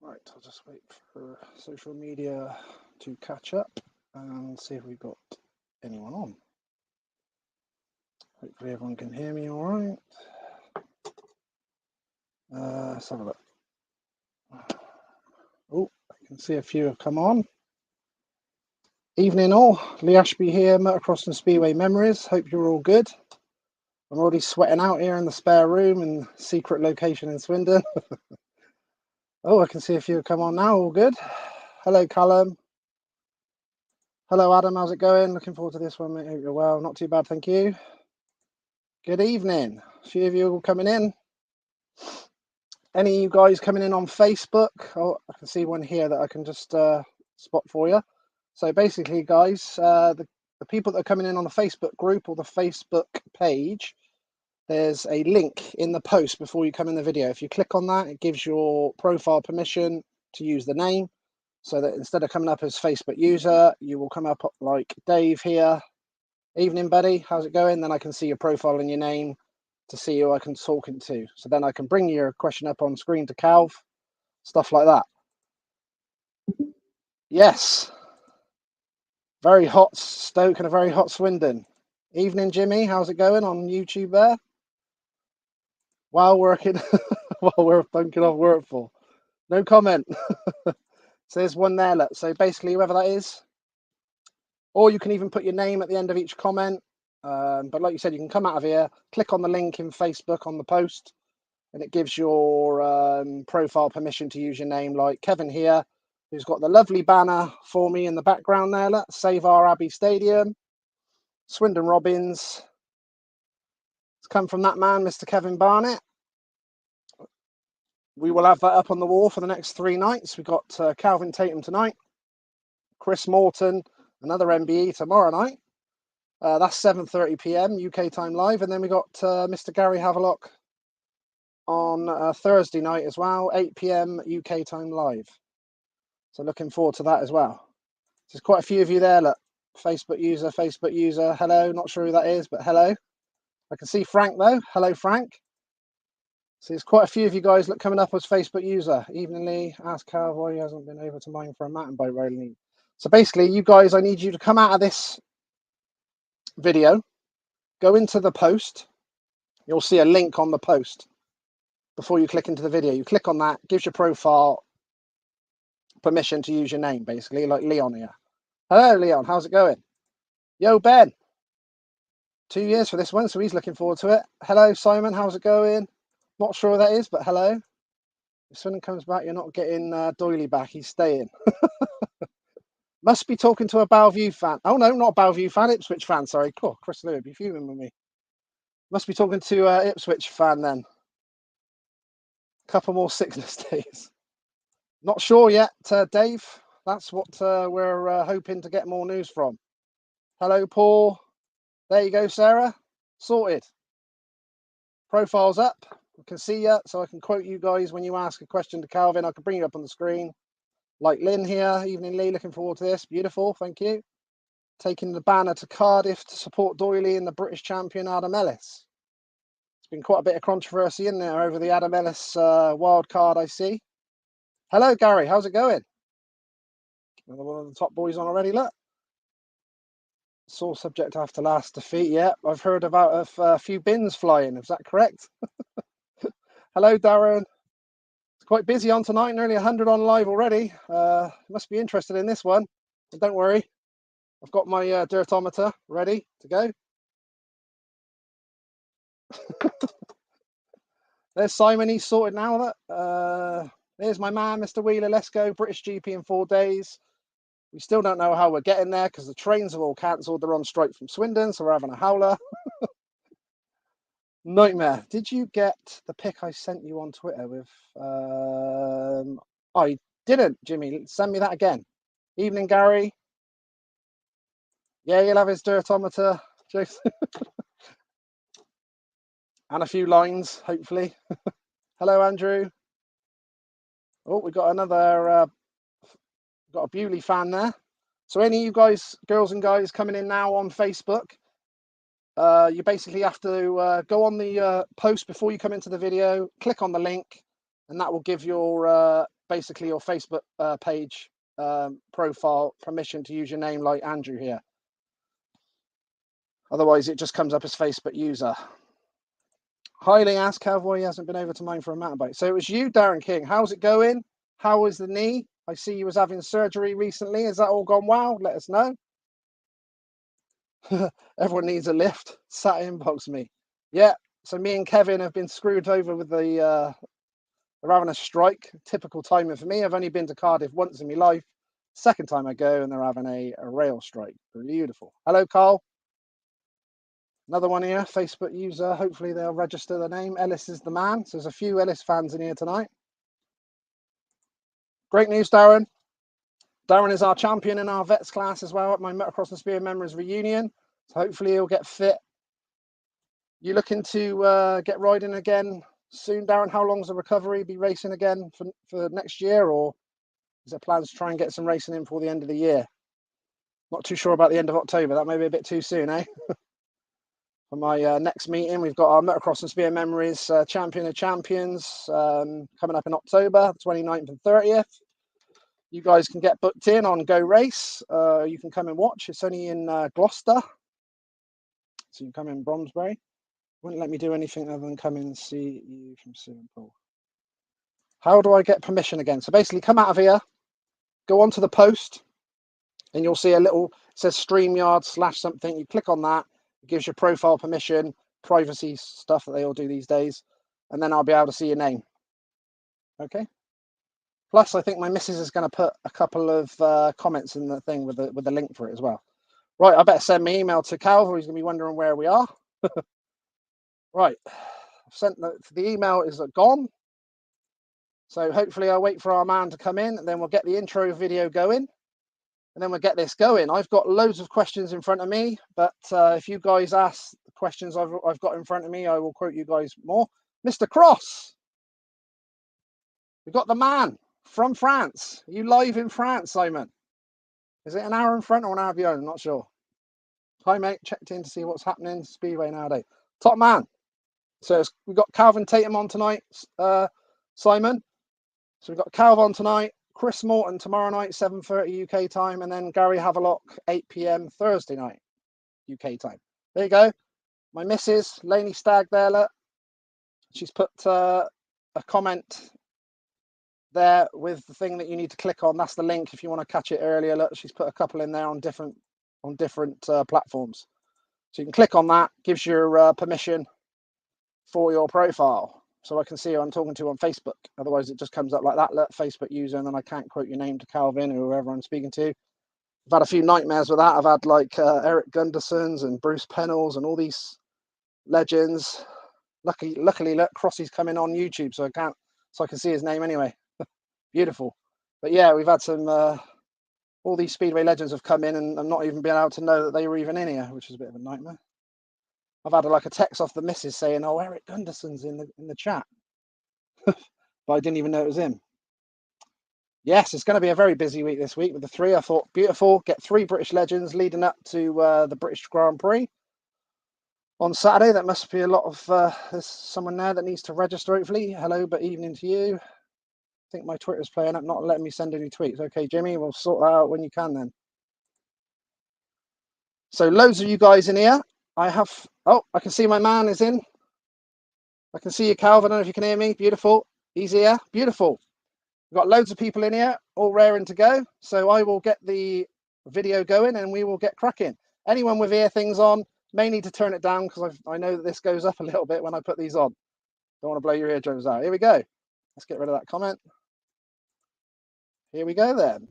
Right, I'll just wait for social media to catch up and see if we've got anyone on. Hopefully everyone can hear me all right. Let's have a look. Oh, I can see a few have come on. Evening all, Lee Ashby here, Motocross and Speedway Memories. Hope you're all good. I'm already sweating out here in the spare room in secret location in Swindon. Oh, I can see a few have come on now, all good. Hello Callum. Hello Adam, how's it going? Looking forward to this one, mate. Hope you're well. Not too bad, thank you. Good evening. A few of you all coming in. Any of you guys coming in on Facebook? Oh, I can see one here that I can just spot for you. So basically, guys, the people that are coming in on the Facebook group or the Facebook page, there's a link in the post before you come in the video. If you click on that, it gives your profile permission to use the name, so that instead of coming up as Facebook user, you will come up like Dave here. Evening, buddy. How's it going? Then I can see your profile and your name to see who I can talk to. So then I can bring your question up on screen to Calv, stuff like that. Yes. Very hot Stoke and a very hot Swindon. Evening, Jimmy. How's it going on YouTube there? While working, while we're bunking off work for. No comment. So there's one there, look. So basically, whoever that is, or you can even put your name at the end of each comment. But like you said, you can come out of here, click on the link in Facebook on the post, and it gives your profile permission to use your name, like Kevin here, who's got the lovely banner for me in the background there. Look, Save Our Abbey Stadium, Swindon Robins. It's come from that man, Mr. Kevin Barnett. We will have that up on the wall for the next 3 nights. We've got Kelvin Tatum tonight, Chris Morton, another MBE tomorrow night. That's 7:30 p.m. UK time live. And then we got Mr. Gary Havelock on Thursday night as well, 8 p.m. UK time live. So looking forward to that as well. There's quite a few of you there. Look, Facebook user. Hello, not sure who that is, but hello. I can see Frank though. Hello, Frank. So there's quite a few of you guys coming up as Facebook user. Evening, Lee. Ask Cal why he hasn't been over to mine for a mountain bike riding. So basically, you guys, I need you to come out of this video, go into the post. You'll see a link on the post before you click into the video. You click on that, gives your profile permission to use your name, basically, like Leon here. Hello, Leon. How's it going? Yo, Ben. 2 years for this one, so he's looking forward to it. Hello, Simon. How's it going? Not sure who that is, but hello. If someone comes back, you're not getting Doyley back. He's staying. Must be talking to a Bellevue fan. Oh, no, not a Bellevue fan. Ipswich fan, sorry. Cool. Chris Lewis, be fuming with me. Must be talking to Ipswich fan then. Couple more sickness days. Not sure yet, Dave. That's what we're hoping to get more news from. Hello, Paul. There you go, Sarah. Sorted. Profile's up. I can see you, so I can quote you guys when you ask a question to Calvin. I can bring you up on the screen. Like Lynn here. Evening, Lee. Looking forward to this. Beautiful. Thank you. Taking the banner to Cardiff to support Doyley and the British champion Adam Ellis. It's been quite a bit of controversy in there over the Adam Ellis wild card, I see. Hello, Gary. How's it going? One of the top boys on already, look. Sore subject after last defeat. Yeah, I've heard about a few bins flying. Is that correct? Hello, Darren. It's quite busy on tonight, nearly 100 on live already. Must be interested in this one. But don't worry, I've got my Dirtometer ready to go. There's Simon, he's sorted now. There's my man, Mr. Wheeler. Let's go. British GP in 4 days. We still don't know how we're getting there because the trains have all cancelled. They're on strike from Swindon, so we're having a howler. Nightmare. Did you get the pic I sent you on Twitter with... I didn't, Jimmy. Send me that again. Evening, Gary. Yeah, you'll have his Dirtometer. And a few lines, hopefully. Hello, Andrew. Oh, we got another... got a Bewley fan there. So any of you guys, girls and guys coming in now on Facebook, you basically have to go on the post before you come into the video, click on the link, and that will give your basically your Facebook page profile permission to use your name like Andrew here. Otherwise, it just comes up as Facebook user. Highly asked Cowboy, he hasn't been over to mine for a mountain bike. So it was you, Darren King. How's it going? How is the knee? I see you was having surgery recently. Has that all gone well? Let us know. Everyone needs a lift. Sat inbox me. Yeah. So me and Kevin have been screwed over with the they're having a strike. Typical timing for me. I've only been to Cardiff once in my life. Second time I go, and they're having a rail strike. Beautiful. Hello, Carl. Another one here, Facebook user. Hopefully they'll register the name. Ellis is the man. So there's a few Ellis fans in here tonight. Great news, Darren. Darren is our champion in our vets class as well at my Motocross and Speedway Memories reunion. So hopefully he'll get fit. You looking to get riding again soon, Darren? How long's the recovery? Be racing again for next year, or is there plans to try and get some racing in for the end of the year? Not too sure about the end of October. That may be a bit too soon, eh? For my next meeting, we've got our Motocross and Speedway Memories Champion of Champions coming up in October, 29th and 30th. You guys can get booked in on Go Race. You can come and watch. It's only in Gloucester. So you can come in Bromsbury. Wouldn't let me do anything other than come in and see you from Singapore. How do I get permission again? So basically come out of here, go onto the post, and you'll see a little, it says StreamYard / something. You click on that. It gives you profile permission, privacy stuff that they all do these days. And then I'll be able to see your name. Okay. Plus, I think my missus is going to put a couple of comments in the thing with the link for it as well. Right, I better send my email to Calvin. He's going to be wondering where we are. Right, I've sent the email is gone. So hopefully I'll wait for our man to come in, and then we'll get the intro video going. And then we'll get this going. I've got loads of questions in front of me, but if you guys ask the questions I've got in front of me, I will quote you guys more. Mr. Cross, we've got the man from France. Are you live in France, Simon? Is it an hour in front or an hour behind? I'm not sure. Hi, mate. Checked in to see what's happening. Speedway nowadays. Top man. So we've got Kelvin Tatum on tonight, Simon. So we've got Calvin on tonight. Chris Morton tomorrow night, 7:30 UK time, and then Gary Havelock, 8 PM Thursday night UK time. There you go. My missus, Lainey Stagg there, look. She's put a comment there with the thing that you need to click on. That's the link if you want to catch it earlier. Look, she's put a couple in there on different platforms. So you can click on that, gives you permission for your profile. So I can see who I'm talking to on Facebook. Otherwise, it just comes up like that, look, Facebook user, and then I can't quote your name to Calvin or whoever I'm speaking to. I've had a few nightmares with that. I've had like Eric Gundersons and Bruce Pennells and all these legends. Luckily, look, Crossy's coming on YouTube, so I can see his name anyway. Beautiful. But yeah, we've had some, all these Speedway legends have come in and not even been able to know that they were even in here, which is a bit of a nightmare. I've had a text off the missus saying, "Oh, Eric Gunderson's in the chat," but I didn't even know it was him. Yes, it's going to be a very busy week this week with the three. I thought, beautiful, get 3 British legends leading up to the British Grand Prix on Saturday. That must be a lot of. There's someone there that needs to register. Hopefully, hello, but evening to you. I think my Twitter's playing up, not letting me send any tweets. Okay, Jimmy, we'll sort that out when you can then. So loads of you guys in here. I can see my man is in. I can see you, Calvin. I don't know if you can hear me. Beautiful. He's here. Beautiful. We've got loads of people in here, all raring to go. So I will get the video going and we will get cracking. Anyone with ear things on may need to turn it down because I know that this goes up a little bit when I put these on. Don't want to blow your eardrums out. Here we go. Let's get rid of that comment. Here we go then.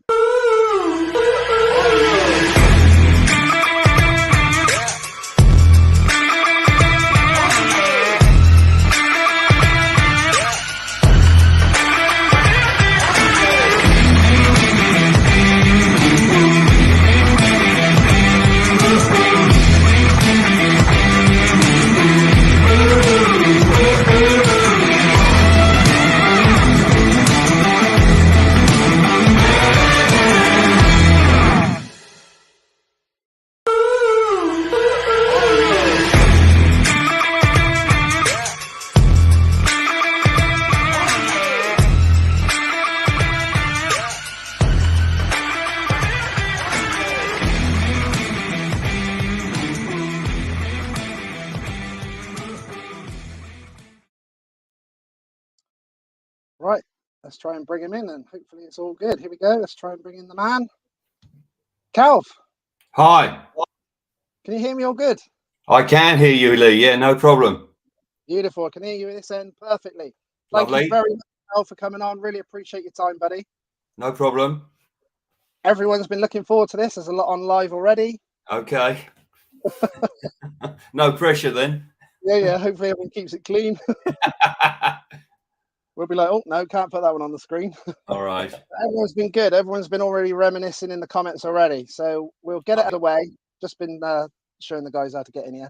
Right, let's try and bring him in, and hopefully it's all good. Here we go. Let's try and bring in the man. Calv, Hi. can you hear me all good? I can hear you, Lee. Yeah, no problem. Beautiful. I can hear you at this end perfectly. Thank you Lovely. very much, Cal, for coming on. Really appreciate your time, buddy. No problem. Everyone's been looking forward to this. There's a lot on live already. Okay. No pressure then. Yeah. Hopefully everyone keeps it clean. We'll be like, oh, no, can't put that one on the screen. All right. Everyone's been good. Everyone's been already reminiscing in the comments already. So we'll get it out of the way. Just been showing the guys how to get in here.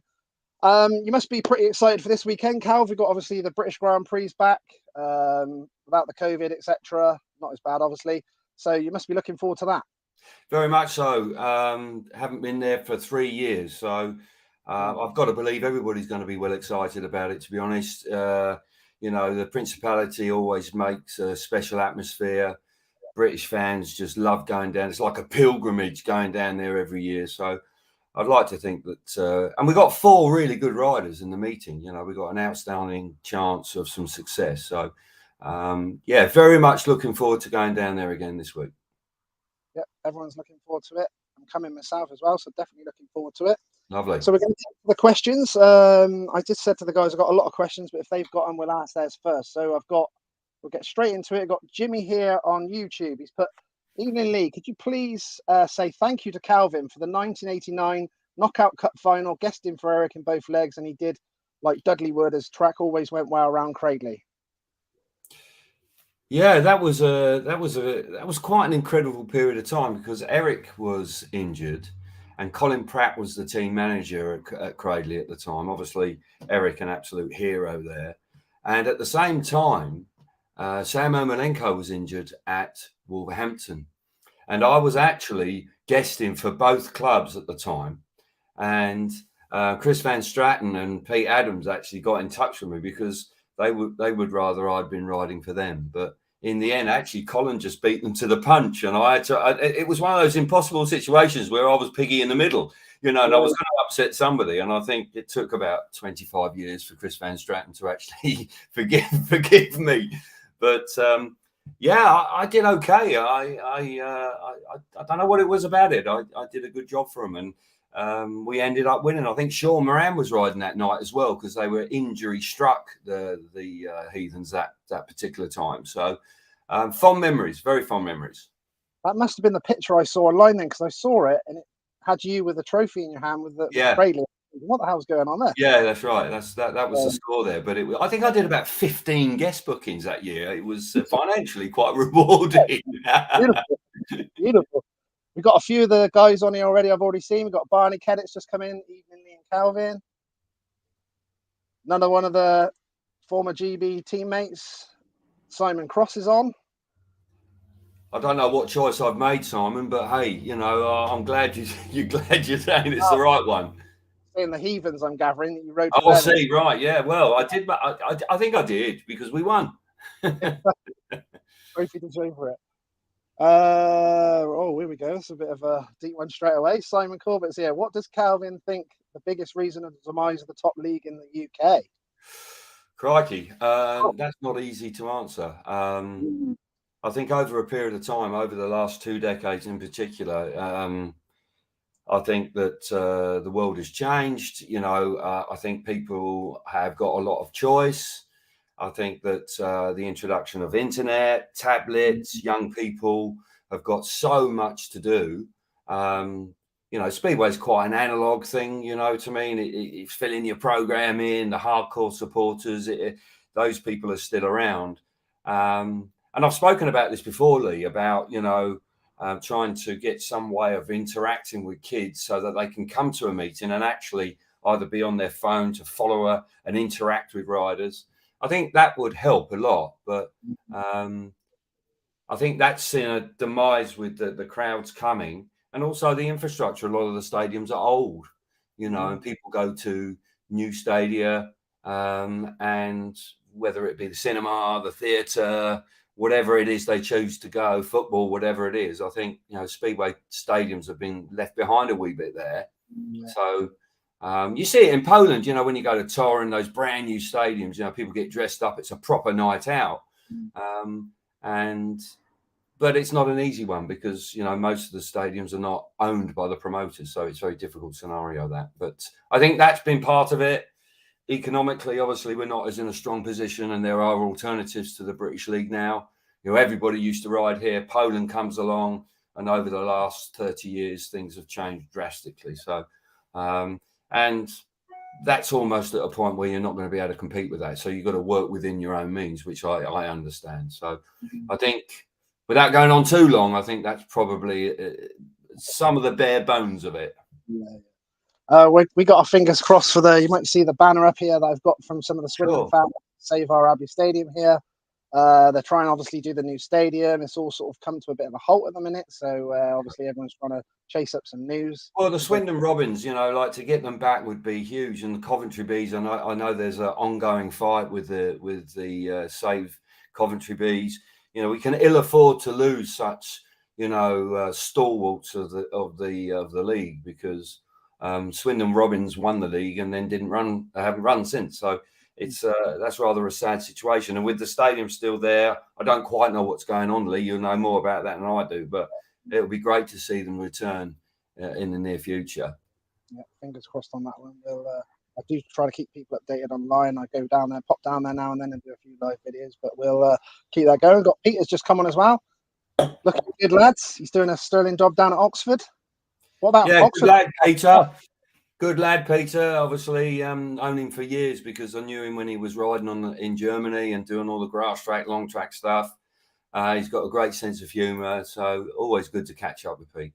You must be pretty excited for this weekend, Cal. We've got obviously the British Grand Prix back without the COVID, etc. Not as bad, obviously. So you must be looking forward to that. Very much so. Haven't been there for 3 years. So I've got to believe everybody's going to be well excited about it, to be honest. The Principality always makes a special atmosphere. British fans just love going down. It's like a pilgrimage going down there every year. So I'd like to think that, and we've got 4 really good riders in the meeting. We've got an outstanding chance of some success. So, very much looking forward to going down there again this week. Yep, everyone's looking forward to it. I'm coming myself as well, so definitely looking forward to it. Lovely. So we're going to take the questions. I just said to the guys, I've got a lot of questions, but if they've got them, we'll ask theirs first. So we'll get straight into it. I've got Jimmy here on YouTube. He's put, "Evening, Lee. Could you please say thank you to Kelvin for the 1989 Knockout Cup final, guesting for Eric in both legs, and he did like Dudley would, as track always went well around Cradley." Yeah, that was quite an incredible period of time because Eric was injured, and Colin Pratt was the team manager at Cradley at the time. Obviously, Eric, an absolute hero there, and at the same time, Sam Ermolenko was injured at Wolverhampton, and I was actually guesting for both clubs at the time, and Chris Van Straten and Pete Adams actually got in touch with me because they would rather I'd been riding for them. But in the end, actually, Colin just beat them to the punch, and it was one of those impossible situations where I was piggy in the middle, and I was going to upset somebody. And I think it took about 25 years for Chris Van Straten to actually forgive me. But I did okay. I don't know what it was about it. I did a good job for him, and we ended up winning. I think Sean Moran was riding that night as well because they were injury struck, the Heathens that particular time. So fond memories, very fond memories. That must have been the picture I saw online then, because I saw it and it had you with a trophy in your hand with the Cradley. What the hell's going on there? Yeah, that's right. That was the score there. But I think I did about 15 guest bookings that year. It was financially quite rewarding. Beautiful. We've got a few of the guys on here already. I've already seen. We've got Barney Kedditt's just come in. Evening, Lee and Kelvin. Another one of the former GB teammates, Simon Cross, is on. I don't know what choice I've made, Simon, but hey, I'm glad you're saying it's the right one. In the Heathens, I'm gathering that you rode. Oh, I see. Right, yeah. Well, I did. I think I did because we won. Trophy to show for it. Here we go. It's a bit of a deep one straight away. Simon Corbett's here. What does Kelvin think the biggest reason of the demise of the top league in the UK? Crikey, that's not easy to answer. I think over a period of time, over the last 2 decades in particular, I think that the world has changed. I think people have got a lot of choice. I think that the introduction of internet, tablets, young people have got so much to do. Speedway is quite an analog thing, to me. It's filling your program in, the hardcore supporters, those people are still around. And I've spoken about this before, Lee, about, trying to get some way of interacting with kids so that they can come to a meeting and actually either be on their phone to follow and interact with riders. I think that would help a lot, but I think that's in a demise with the crowds coming, and also the infrastructure. A lot of the stadiums are old, and people go to new stadia, and whether it be the cinema, the theatre, whatever it is they choose to go, football, whatever it is, I think, Speedway stadiums have been left behind a wee bit there. Yeah. So you see it in Poland, when you go to Tor and those brand new stadiums, people get dressed up. It's a proper night out. But it's not an easy one because, you know, most of the stadiums are not owned by the promoters. So it's a very difficult scenario, that. But I think that's been part of it. Economically, obviously, we're not as in a strong position, and there are alternatives to the British League now. You know, everybody used to ride here. Poland comes along, and over the last 30 years, things have changed drastically. So, and that's almost at a point where you're not going to be able to compete with that. So you've got to work within your own means, which I understand. So I think, without going on too long, I think that's probably some of the bare bones of it. We got our fingers crossed for you might see the banner up here that I've got from some of the Swindon fans, Save Our Abbey Stadium here. They're trying to obviously do the new stadium. It's all sort of come to a bit of a halt at the minute. So obviously everyone's trying to chase up some news. Well, the Swindon Robins, you know, like to get them back would be huge. And the Coventry Bees, I know there's an ongoing fight with the Save Coventry Bees. You know, we can ill afford to lose such, you know, stalwarts of the league, because Swindon Robins won the league and then haven't run since. So it's that's rather a sad situation. And with the stadium still there, I don't quite know what's going on, Lee. You'll know more about that than I do, but it would be great to see them return in the near future. Yeah, fingers crossed on that one. I do try to keep people updated online. I go down there, pop down there now and then and do a few live videos, but we'll keep that going. Got Peter's just come on as well. Looking good, lads. He's doing a sterling job down at Oxford. What about Oxford? Good lad, Peter. Good lad, Peter. Obviously, known him for years because I knew him when he was riding in Germany and doing all the grass track, long track stuff. He's got a great sense of humour, so always good to catch up with Pete.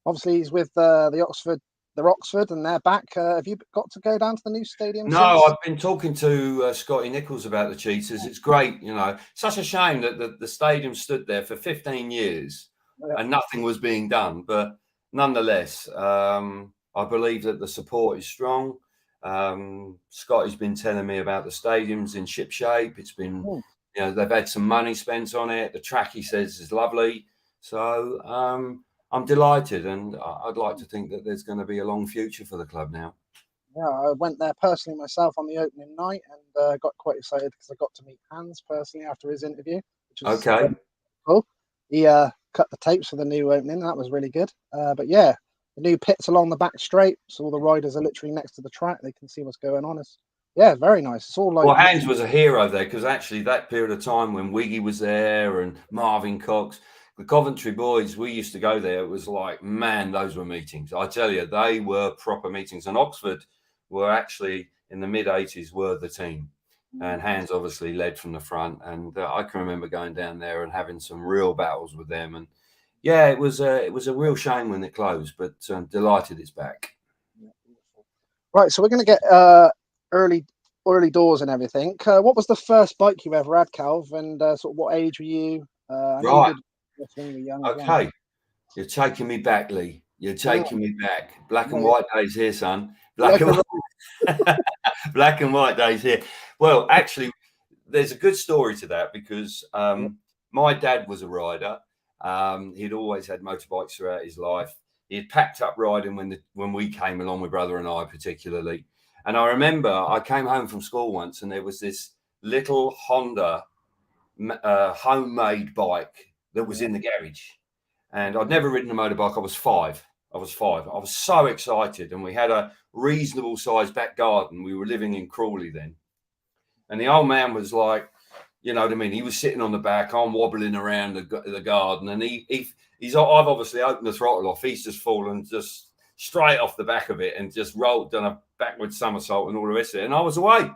Obviously, he's with the Oxford, and they're back. Have you got to go down to the new stadium? No, I've been talking to Scotty Nichols about the Cheetahs. It's great, you know. Such a shame that the stadium stood there for 15 years and nothing was being done. But nonetheless, I believe that the support is strong. Scotty's been telling me about the stadium's in ship shape. It's been, you know, they've had some money spent on it. The track, he says, is lovely. So I'm delighted, and I'd like to think that there's going to be a long future for the club now. Yeah, I went there personally myself on the opening night and got quite excited because I got to meet Hans personally after his interview. Which was cool. He cut the tapes for the new opening, and that was really good. But yeah, the new pits along the back straight, so all the riders are literally next to the track. They can see what's going on. Yeah, very nice. It's all like. Well, Hans was a hero there because actually that period of time when Wiggy was there and Marvin Cox, the Coventry boys, we used to go there. It was like, man, those were meetings. I tell you, they were proper meetings. And Oxford were actually, in the mid-'80s, were the team. And Hans obviously led from the front. And I can remember going down there and having some real battles with them. And yeah, it was a real shame when it closed, but delighted it's back. Right, so we're going to get early doors and everything. What was the first bike you ever had, Calv? And sort of what age were you? Right. Young okay. You're taking me back, Lee. You're taking me back. Black and white days here, son. Black and white days here. Well, actually, there's a good story to that because my dad was a rider. He'd always had motorbikes throughout his life. He had packed up riding when we came along, my brother and I particularly. And I remember I came home from school once and there was this little Honda homemade bike that was in the garage. And I'd never ridden a motorbike. I was five. I was so excited. And we had a reasonable sized back garden. We were living in Crawley then. And the old man was like, you know what I mean? He was sitting on the back. I'm wobbling around the garden. And I've obviously opened the throttle off. He's just fallen just straight off the back of it and just done a backward somersault and all the rest of it. And I was away.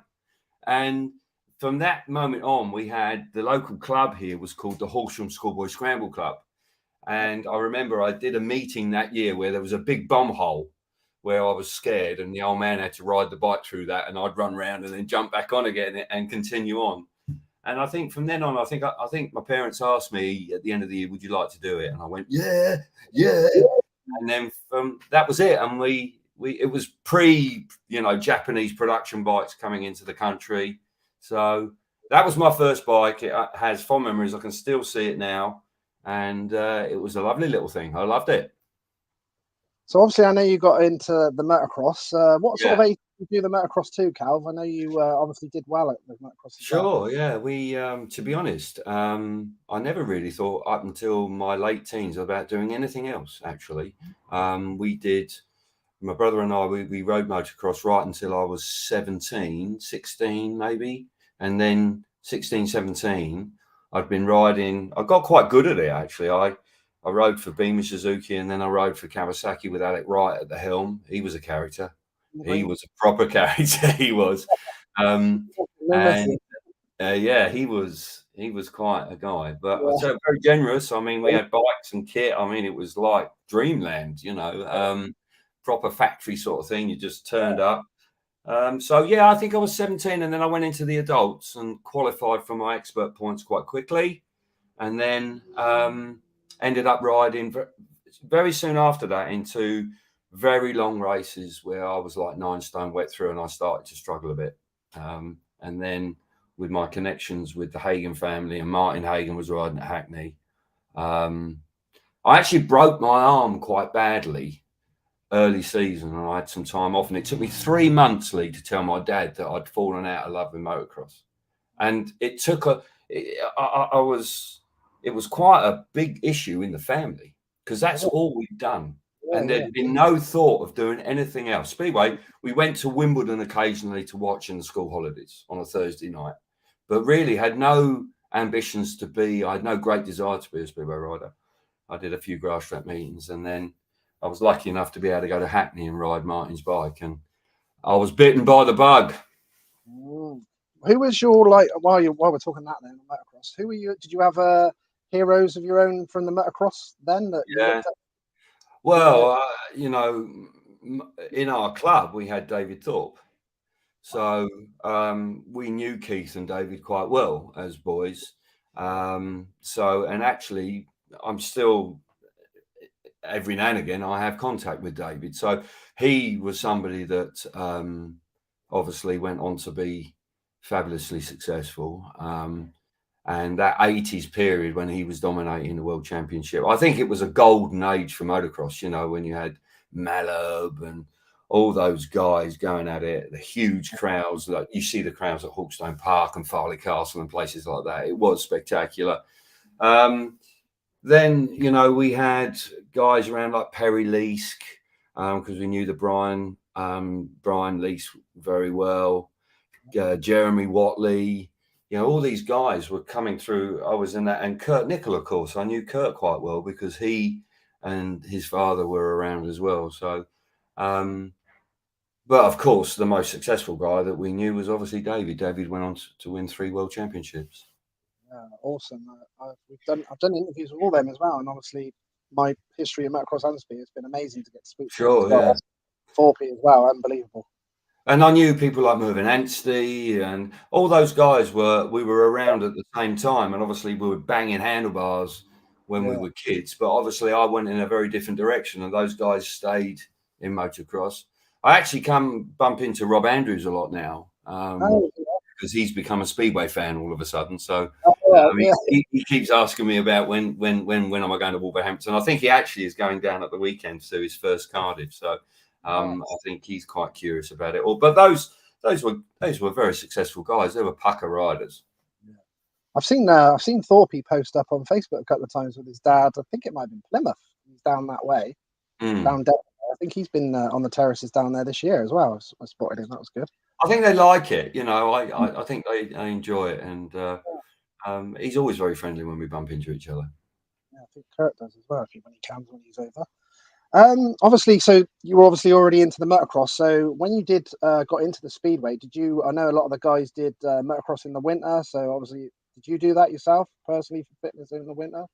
And from that moment on, we had the local club here was called the Horsham Schoolboy Scramble Club. And I remember I did a meeting that year where there was a big bomb hole where I was scared and the old man had to ride the bike through that and I'd run around and then jump back on again and continue on. And I think from then on, I think my parents asked me at the end of the year, would you like to do it? And I went, yeah. And then that was it. And it was Japanese production bikes coming into the country. So that was my first bike. It has fond memories. I can still see it now. And it was a lovely little thing. I loved it. So obviously, I know you got into the motocross. What sort of age you do the motocross too, Calv? I know you obviously did well at the motocross as well. Sure, yeah. We, to be honest, I never really thought up until my late teens about doing anything else, actually. We did, my brother and I, we rode motocross right until I was 17, 16 maybe. And then 16, 17, I'd been riding. I got quite good at it, actually. I rode for Beamer Suzuki, and then I rode for Kawasaki with Alec Wright at the helm. He was a character. He was a proper character. He was. And yeah, he was quite a guy, but so very generous. I mean, we had bikes and kit. I mean, it was like dreamland, proper factory sort of thing. You just turned up. So yeah, I think I was 17, and then I went into the adults and qualified for my expert points quite quickly, and then ended up riding very soon after that into very long races where I was like 9 stone wet through, and I started to struggle a bit. And then with my connections with the Hagen family, and Martin Hagen was riding at Hackney. I actually broke my arm quite badly early season, and I had some time off, and it took me 3 months, Lee, to tell my dad that I'd fallen out of love with motocross. And it took it was quite a big issue in the family because that's all we'd done. And there'd been no thought of doing anything else. Speedway, we went to Wimbeldon occasionally to watch in the school holidays on a Thursday night, but really had no ambitions to be, I had no great desire to be a Speedway rider. I did a few grass track meetings, and then I was lucky enough to be able to go to Hackney and ride Martin's bike, and I was bitten by the bug. Who was your, while we're talking that then, motocross, who were you, did you have heroes of your own from the motocross then that you looked at? Well, in our club, we had David Thorpe. So we knew Keith and David quite well as boys. And actually, I'm still, every now and again, I have contact with David. So he was somebody that obviously went on to be fabulously successful. And that 80s period when he was dominating the World Championship, I think it was a golden age for motocross, when you had Malab and all those guys going at it, the huge crowds, like you see the crowds at Hawkstone Park and Farley Castle and places like that. It was spectacular. Then, we had guys around like Perry Leask, because we knew the Brian Leask very well, Jeremy Watley. All these guys were coming through. I was in that, and Kurt Nicol, of course. I knew Kurt quite well because he and his father were around as well. So, but of course, the most successful guy that we knew was obviously David. David went on to win 3 world championships. Yeah, awesome. I've done interviews with all them as well, and obviously my history of motocross Ashby has been amazing to get to speak to. Sure, yeah. Thorpe as well, unbelievable. And I knew people like Mervyn Anstey and all those guys we were around at the same time. And obviously we were banging handlebars when we were kids. But obviously I went in a very different direction, and those guys stayed in motocross. I actually bump into Rob Andrews a lot now because he's become a Speedway fan all of a sudden. So he keeps asking me about when am I going to Wolverhampton. I think he actually is going down at the weekend to do his first Cardiff. So I think he's quite curious about it all. But those were very successful guys. They were pucker riders. Yeah. I've seen Thorpe post up on Facebook a couple of times with his dad. I think it might have been Plymouth. He's down that way, down there. I think he's been on the terraces down there this year as well. I spotted him. That was good. I think they like it. I think they enjoy it, and he's always very friendly when we bump into each other. Yeah, I think Kurt does as well when he's over. Obviously, so you were obviously already into the motocross. So when you got into the Speedway, I know a lot of the guys did motocross in the winter. So obviously, did you do that yourself personally for fitness in the winter?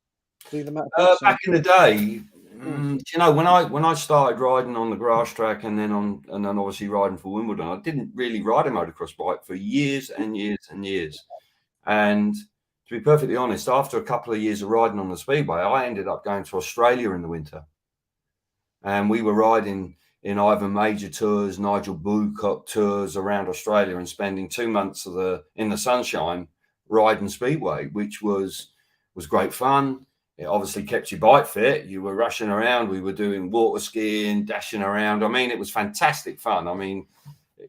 Do the motocross? Back in the day, when I started riding on the grass track and then obviously riding for Wimbledon, I didn't really ride a motocross bike for years and years and years. And to be perfectly honest, after a couple of years of riding on the Speedway, I ended up going to Australia in the winter. And we were riding in Ivan Major tours, Nigel Bluecock tours around Australia, and spending 2 months in the sunshine riding Speedway, which was great fun. It obviously kept your bike fit. You were rushing around. We were doing water skiing, dashing around. I mean, it was fantastic fun. I mean,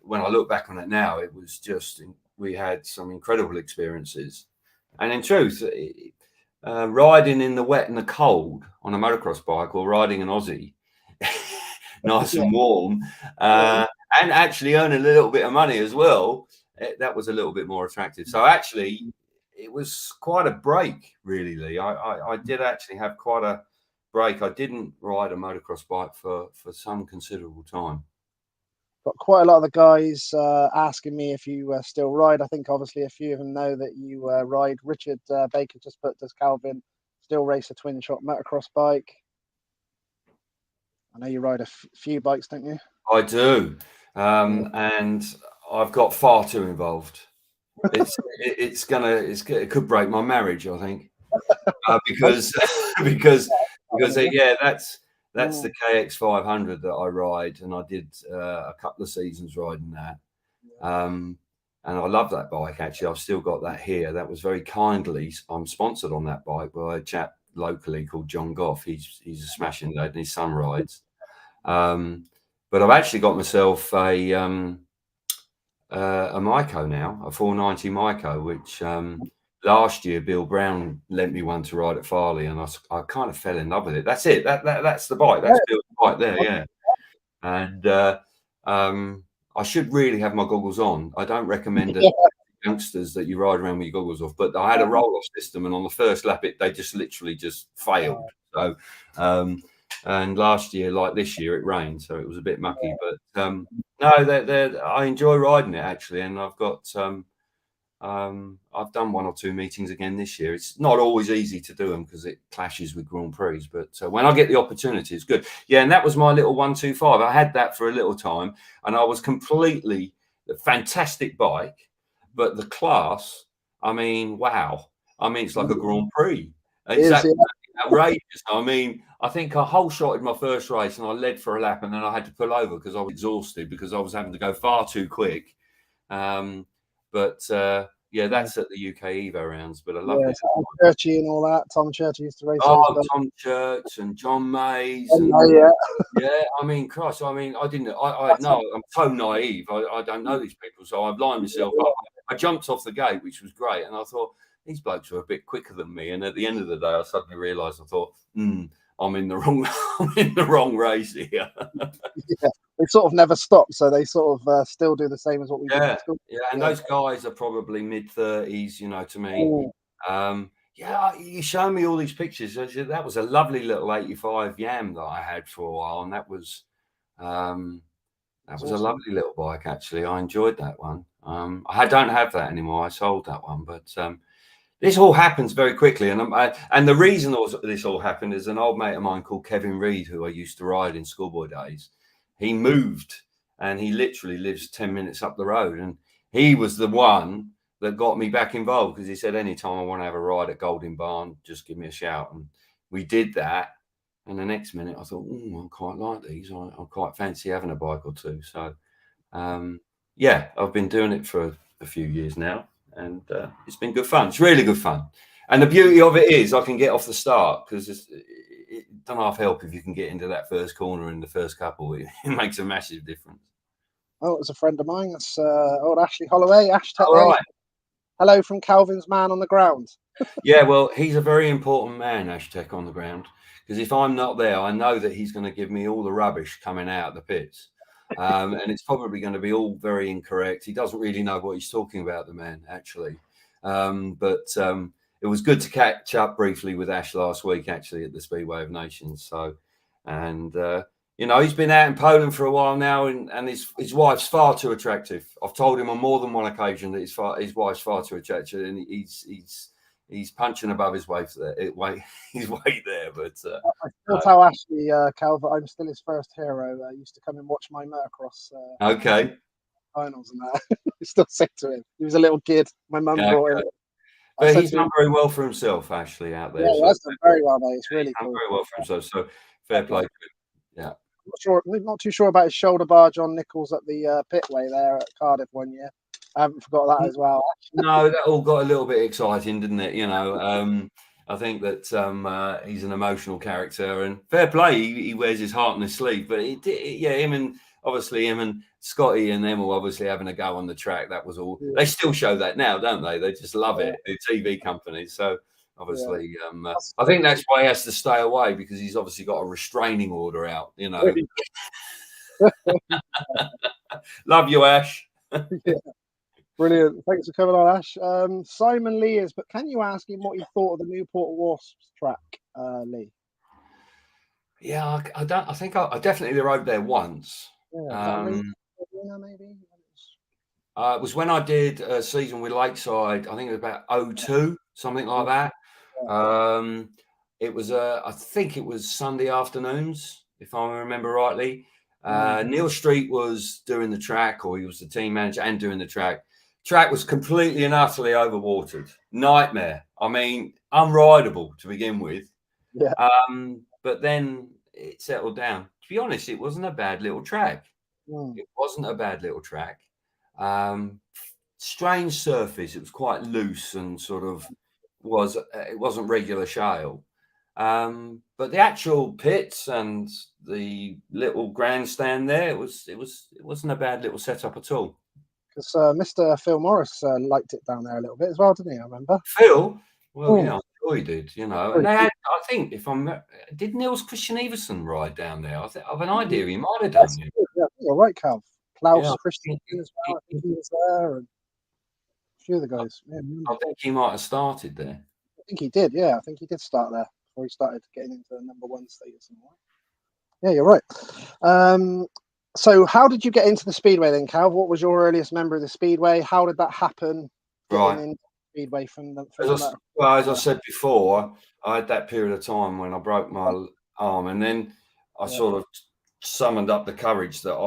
when I look back on it now, it was just, we had some incredible experiences. And in truth, riding in the wet and the cold on a motocross bike, or riding an Aussie, nice and warm, and actually earning a little bit of money as well, that was a little bit more attractive. So actually, it was quite a break, really, Lee. I did actually have quite a break. I didn't ride a motocross bike for some considerable time. Got quite a lot of the guys asking me if you still ride. I think obviously a few of them know that you ride. Richard Baker just put, does Calvin still race a twin shot motocross bike? I know you ride a few bikes, don't you? I do, and I've got far too involved. It could break my marriage, I think, because that's the KX 500 that I ride, and I did a couple of seasons riding that, and I love that bike. Actually, I've still got that here. That was very kindly. I'm sponsored on that bike by a chap locally called John Goff. He's a smashing lad, and his son rides. But I've actually got myself a Myco now, a 490 Myco, which last year Bill Brown lent me one to ride at Farley, and I kind of fell in love with it. That's it. That's the bike. That's Bill's bike there, yeah. And I should really have my goggles on. I don't recommend it. Youngsters that you ride around with your goggles off, but I had a roll-off system, and on the first lap they just literally just failed. So and last year, like this year, it rained, so it was a bit mucky. But no, I enjoy riding it, actually, and I've got I've done 1 or 2 meetings again this year. It's not always easy to do them because it clashes with Grand Prix, but when I get the opportunity, it's good. Yeah, and that was my little 125. I had that for a little time, and I was completely fantastic bike, but the class, I mean, wow. I mean, it's like a Grand Prix. Exactly. Outrageous. I mean, I think I whole shotted my first race and I led for a lap, and then I had to pull over because I was exhausted because I was having to go far too quick. Yeah, that's at the UK Evo rounds. But I love it. Churchy and all that. Tom Churchy used to race. Oh, Tom Church and John Mays. And, yeah. I mean, Christ. I mean, I didn't. I'm so naive. I don't know these people, so I've lined myself up. I jumped off the gate, which was great, and I thought, these blokes were a bit quicker than me. And at the end of the day, I suddenly realised, I thought, I'm in the wrong race here. Yeah, they sort of never stop, so they sort of still do the same as what we did. Yeah, and those guys are probably mid-30s, you know, to me. Yeah, you show me all these pictures. That was a lovely little 85 Yam that I had for a while, and that was awesome. A lovely little bike, actually. I enjoyed that one. I don't have that anymore. I sold that one, but this all happens very quickly, and the reason this all happened is an old mate of mine called Kevin Reed, who I used to ride in schoolboy days. He moved, and he literally lives 10 minutes up the road, and he was the one that got me back involved because he said, anytime I want to have a ride at Golding Barn, just give me a shout. And we did that, and the next minute I thought, I quite like these. I quite fancy having a bike or two. So yeah, I've been doing it for a few years now. And it's been good fun. It's really good fun. And the beauty of it is I can get off the start because it don't half help if you can get into that first corner in the first couple. It makes a massive difference. Oh, it was a friend of mine. That's old Ashley Holloway. All right. Hello from Calvin's man on the ground. Yeah, well, he's a very important man, Ashtec, on the ground. Because if I'm not there, I know that he's going to give me all the rubbish coming out of the pits. And it's probably going to be all very incorrect. He doesn't really know what he's talking about, the man, actually. But it was good to catch up briefly with Ash last week, actually, at the Speedway of Nations. So, and you know, he's been out in Poland for a while now, and his wife's far too attractive. I've told him on more than one occasion that his wife's far too attractive, and he's punching above his weight there. His weight there, but I still tell Ashley, Calvin, I'm still his first hero. He used to come and watch my motocross finals and that. I still say to him, he was a little kid. My mum brought him. But he's done very well for himself, Ashley, out there. Yeah, he has done very well, mate. It's really cool. Very well for himself. So fair play. Yeah. Not too sure about his shoulder bar, John Nichols, at the pitway there at Cardiff one year. I haven't forgot that as well. No, that all got a little bit exciting, didn't it? You know, I think that he's an emotional character, and fair play. He wears his heart on his sleeve. But him and obviously him and Scotty and them were obviously having a go on the track. That was all. Yeah. They still show that now, don't they? They just love Yeah. it. The TV companies. So obviously, That's I think that's why he has to stay away, because he's obviously got a restraining order out. You know. Love you, Ash. Yeah. Brilliant. Thanks for coming on, Ash. Simon Lee is, but can you ask him what he thought of the Newport Wasps track, Lee? Yeah, I don't. I think I definitely rode there once. Yeah, maybe. It was when I did a season with Lakeside. I think it was about 02, something like that. It was I think it was Sunday afternoons, if I remember rightly. Neil Street was doing the track, or he was the team manager and doing the track. Track was completely and utterly overwatered. Nightmare. I mean, unrideable to begin with. Yeah. But then it settled down. To be honest, it wasn't a bad little track. It wasn't a bad little track. Strange surface. It was quite loose and sort of it wasn't regular shale. But the actual pits and the little grandstand there, it wasn't a bad little setup at all. Because Mr. Phil Morris liked it down there a little bit as well, didn't he? I remember. Phil, well, yeah, I'm sure he did. You know, and they had, I think, did Niels Christian Everson ride down there? I have an idea he might have done. Yeah, you're right, Cal. Klaus Yeah, Christian as well. I think he was there, and a few of the guys. Yeah, I think he might have started there. I think he did. Yeah, I think he did start there before he started getting into the #1 status. Yeah, you're right. So how did you get into the Speedway then, Cal? What was your earliest member of the Speedway? How did that happen? Right. Into Speedway as I said before, I had that period of time when I broke my arm, and then I sort of summoned up the courage that I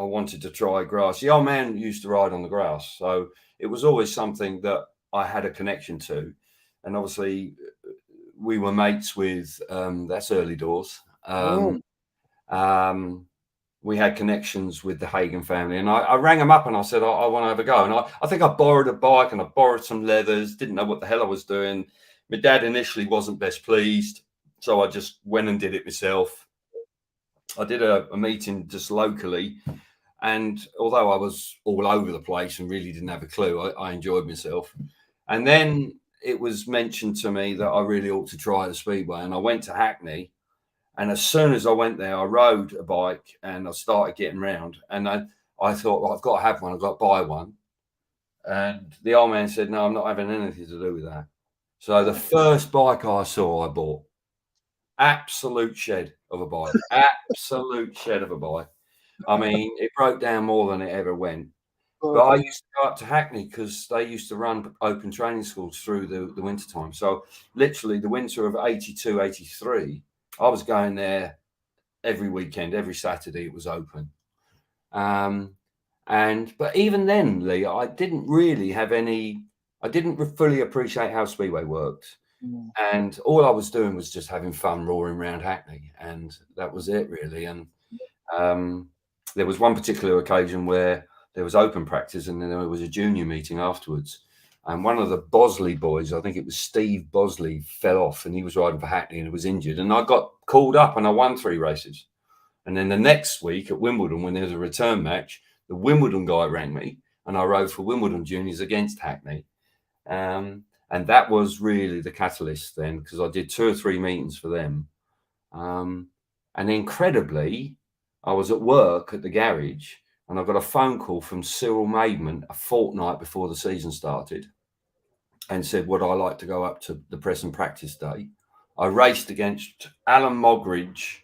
wanted to try grass. The old man used to ride on the grass, so it was always something that I had a connection to. And obviously we were mates with, that's early doors. We had connections with the Hagen family, and I rang them up and I said, I want to have a go. And I think I borrowed a bike and I borrowed some leathers, didn't know what the hell I was doing. My dad initially wasn't best pleased, so I just went and did it myself. I did a meeting just locally, and although I was all over the place and really didn't have a clue, I enjoyed myself. And then it was mentioned to me that I really ought to try the Speedway, and I went to Hackney. And as soon as I went there, I rode a bike and I started getting round. And I thought, well, I've got to have one. I've got to buy one. And the old man said, no, I'm not having anything to do with that. So the first bike I saw, I bought. Absolute shed of a bike. Absolute shed of a bike. I mean, it broke down more than it ever went. But I used to go up to Hackney because they used to run open training schools through the winter time. So literally the winter of 82, 83, I was going there every weekend, every Saturday it was open. But even then, Lee, I didn't fully appreciate how Speedway worked. And all I was doing was just having fun roaring around Hackney, and that was it really. And there was one particular occasion where there was open practice and then there was a junior meeting afterwards. And one of the Bosley boys, I think it was Steve Bosley, fell off and he was riding for Hackney and was injured. And I got called up and I won 3 races. And then the next week at Wimbledon, when there was a return match, the Wimbledon guy rang me and I rode for Wimbledon juniors against Hackney. And that was really the catalyst then, because I did 2 or 3 meetings for them. And incredibly, I was at work at the garage and I got a phone call from Cyril Maidment a fortnight before the season started and said, would I like to go up to the press and practice day? I raced against Alan Mogridge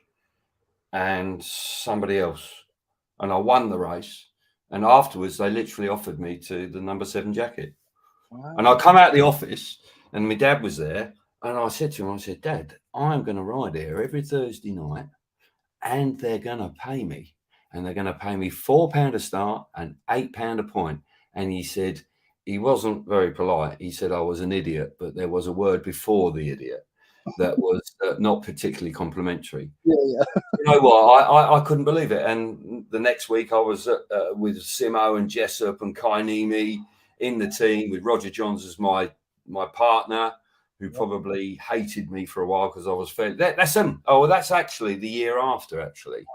and somebody else, and I won the race. And afterwards, they literally offered me to the #7 jacket. Wow. And I come out of the office and my dad was there. And I said to him, Dad, I'm going to ride here every Thursday night and they're going to pay me. And they're going to pay me £4 a start and £8 a point. And he said, he wasn't very polite. He said I was an idiot, but there was a word before the idiot that was not particularly complimentary. Yeah. You know what? I couldn't believe it. And the next week I was with Simo and Jessup and Kai Nimi in the team with Roger Johns as my partner, who probably hated me for a while because I was fair. That's actually the year after, actually,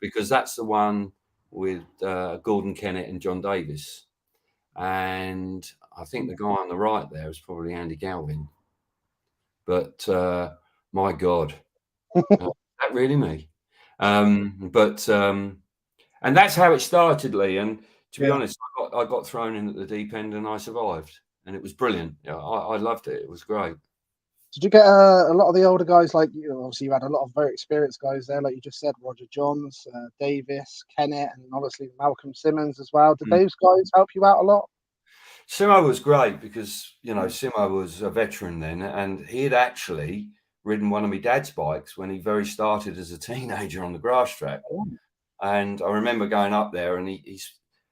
because that's the one with Gordon Kennett and John Davis. And I think the guy on the right there is probably Andy Galvin. But my God, that really me? And that's how it started, Lee. And to be honest, I got thrown in at the deep end and I survived. And it was brilliant. Yeah, I loved it. It was great. Did you get a lot of the older guys, like, you know, obviously you had a lot of very experienced guys there, like you just said, Roger Johns, Davis, Kennett, and obviously Malcolm Simmons as well. Did those guys help you out a lot? Simo was great because, you know, Simo was a veteran then, and he had actually ridden one of my dad's bikes when he very started as a teenager on the grass track. And I remember going up there, and I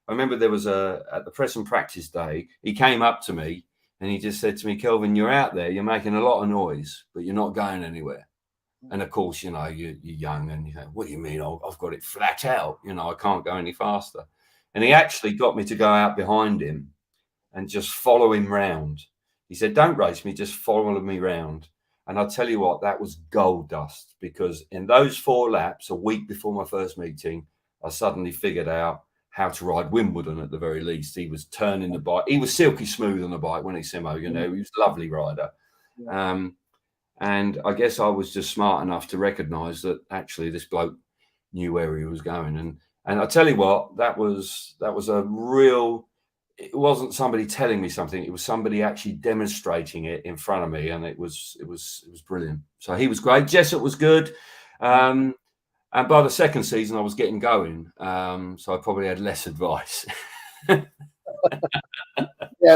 remember there was at the press and practice day, he came up to me and he just said to me, Kelvin, you're out there, you're making a lot of noise, but you're not going anywhere. And of course, you know, you're young and you go, what do you mean? I've got it flat out. You know, I can't go any faster. And he actually got me to go out behind him and just follow him round. He said, don't race me, just follow me round. And I'll tell you what, that was gold dust, because in those 4 laps, a week before my first meeting, I suddenly figured out how to ride Wimbeldon at the very least. He was turning the bike. He was silky smooth on the bike, wasn't he, Simo? You know, he was a lovely rider. And I guess I was just smart enough to recognise that actually this bloke knew where he was going. And I tell you what, that was a real. It wasn't somebody telling me something. It was somebody actually demonstrating it in front of me, and it was brilliant. So he was great. Jessup was good. And by the second season, I was getting going. So I probably had less advice. Yeah,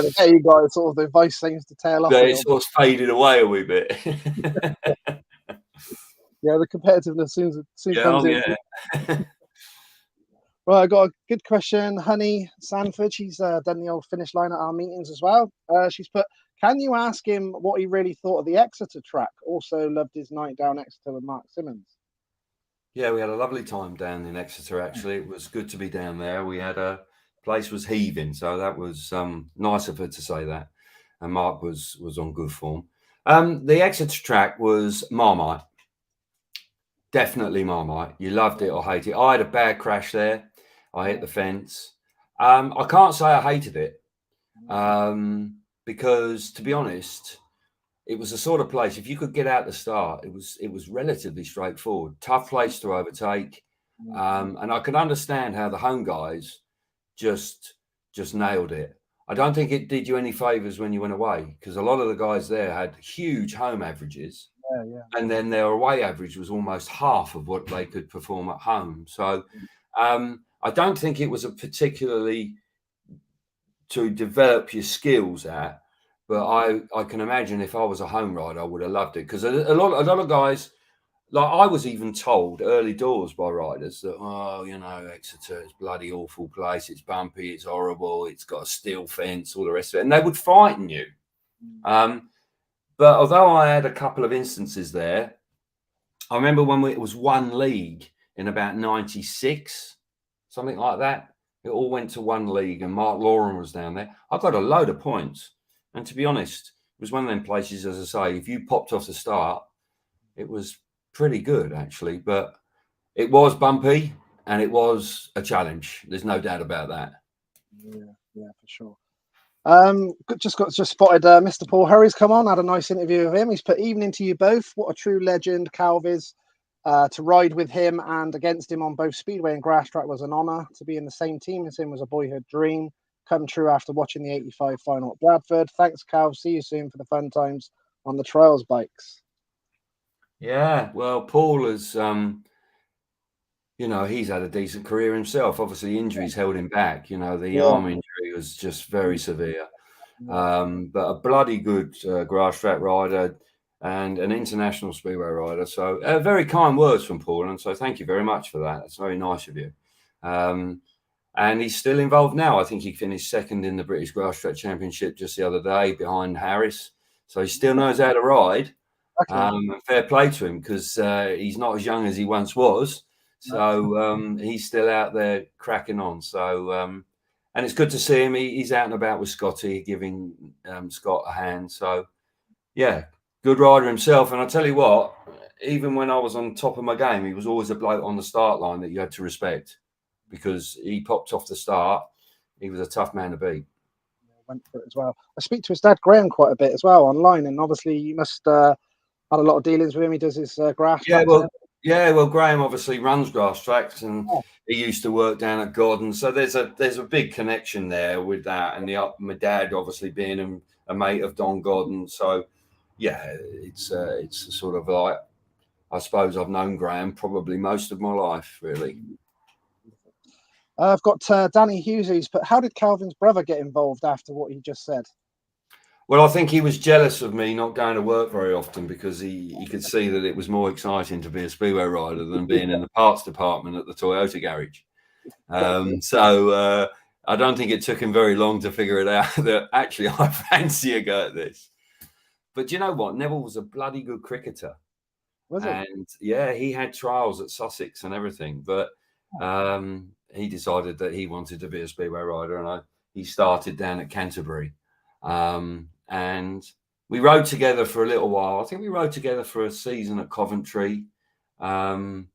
the day you guys sort of the advice seems to tail off. Yeah, it sort of faded away a wee bit. Yeah, the competitiveness soon comes in. Yeah. Well, I got a good question. Honey Sanford, she's done the old finish line at our meetings as well. She's put, can you ask him what he really thought of the Exeter track? Also loved his night down Exeter with Mark Simmons. Yeah, we had a lovely time down in Exeter, actually. It was good to be down there. We had place was heaving, so that was nice of her to say that. And Mark was on good form. The Exeter track was Marmite. Definitely Marmite. You loved it or hated it. I had a bad crash there. I hit the fence. I can't say I hated it because, to be honest, it was the sort of place, if you could get out the start, it was relatively straightforward. Tough place to overtake. And I can understand how the home guys just nailed it. I don't think it did you any favours when you went away, because a lot of the guys there had huge home averages. And then their away average was almost half of what they could perform at home. So I don't think it was a particularly to develop your skills at, but I can imagine if I was a home rider, I would have loved it, because a lot of guys, like I was even told early doors by riders that, oh, you know, Exeter is a bloody awful place. It's bumpy. It's horrible. It's got a steel fence, all the rest of it. And they would frighten you. But although I had a couple of instances there, I remember when it was one league in about 96, something like that. It all went to one league and Mark Lauren was down there. I got a load of points. And to be honest, it was one of them places, as I say, if you popped off the start, it was pretty good, actually. But it was bumpy and it was a challenge. There's no doubt about that. Yeah, for sure. Just spotted Mr. Paul Hurry's come on. Had a nice interview with him. He's put, evening to you both. What a true legend Calv is. To ride with him and against him on both Speedway and grass track was an honour. To be in the same team as him was a boyhood dream. Come true after watching the 85 final at Bradford. Thanks, Calv. See you soon for the fun times on the trials bikes. Yeah, well, Paul has, you know, he's had a decent career himself. Obviously, injuries held him back. You know, the arm injury was just very severe. But a bloody good grass track rider and an international speedway rider. So very kind words from Paul. And so thank you very much for that. It's very nice of you. And he's still involved now. I think he finished second in the British Grass Track Championship just the other day behind Harris. So he still knows how to ride. Fair play to him, because he's not as young as he once was. So he's still out there cracking on. So, and it's good to see him. He's out and about with Scotty, giving Scott a hand. So, yeah, good rider himself. And I'll tell you what, even when I was on top of my game, he was always a bloke on the start line that you had to respect. because he popped off the start. He was a tough man to beat. Went for it as well. I speak to his dad Graham quite a bit as well online, and obviously you must had a lot of dealings with him. He does his grass tracks. Well, Graham obviously runs grass tracks, and he used to work down at Gordon, so there's a big connection there with that. And my dad obviously being a mate of Don Gordon, so yeah, it's sort of like, I suppose I've known Graham probably most of my life, really. I've got Danny Hughes, but how did Kelvin's brother get involved after what he just said? Well, I think he was jealous of me not going to work very often, because he could see that it was more exciting to be a Speedway rider than being in the parts department at the Toyota garage. So I don't think it took him very long to figure it out that actually I fancy a go at this. But you know what? Neville was a bloody good cricketer. Was he? And yeah, he had trials at Sussex and everything, but he decided that he wanted to be a Speedway rider, and he started down at Canterbury. And we rode together for a little while. I think we rode together for a season at Coventry. And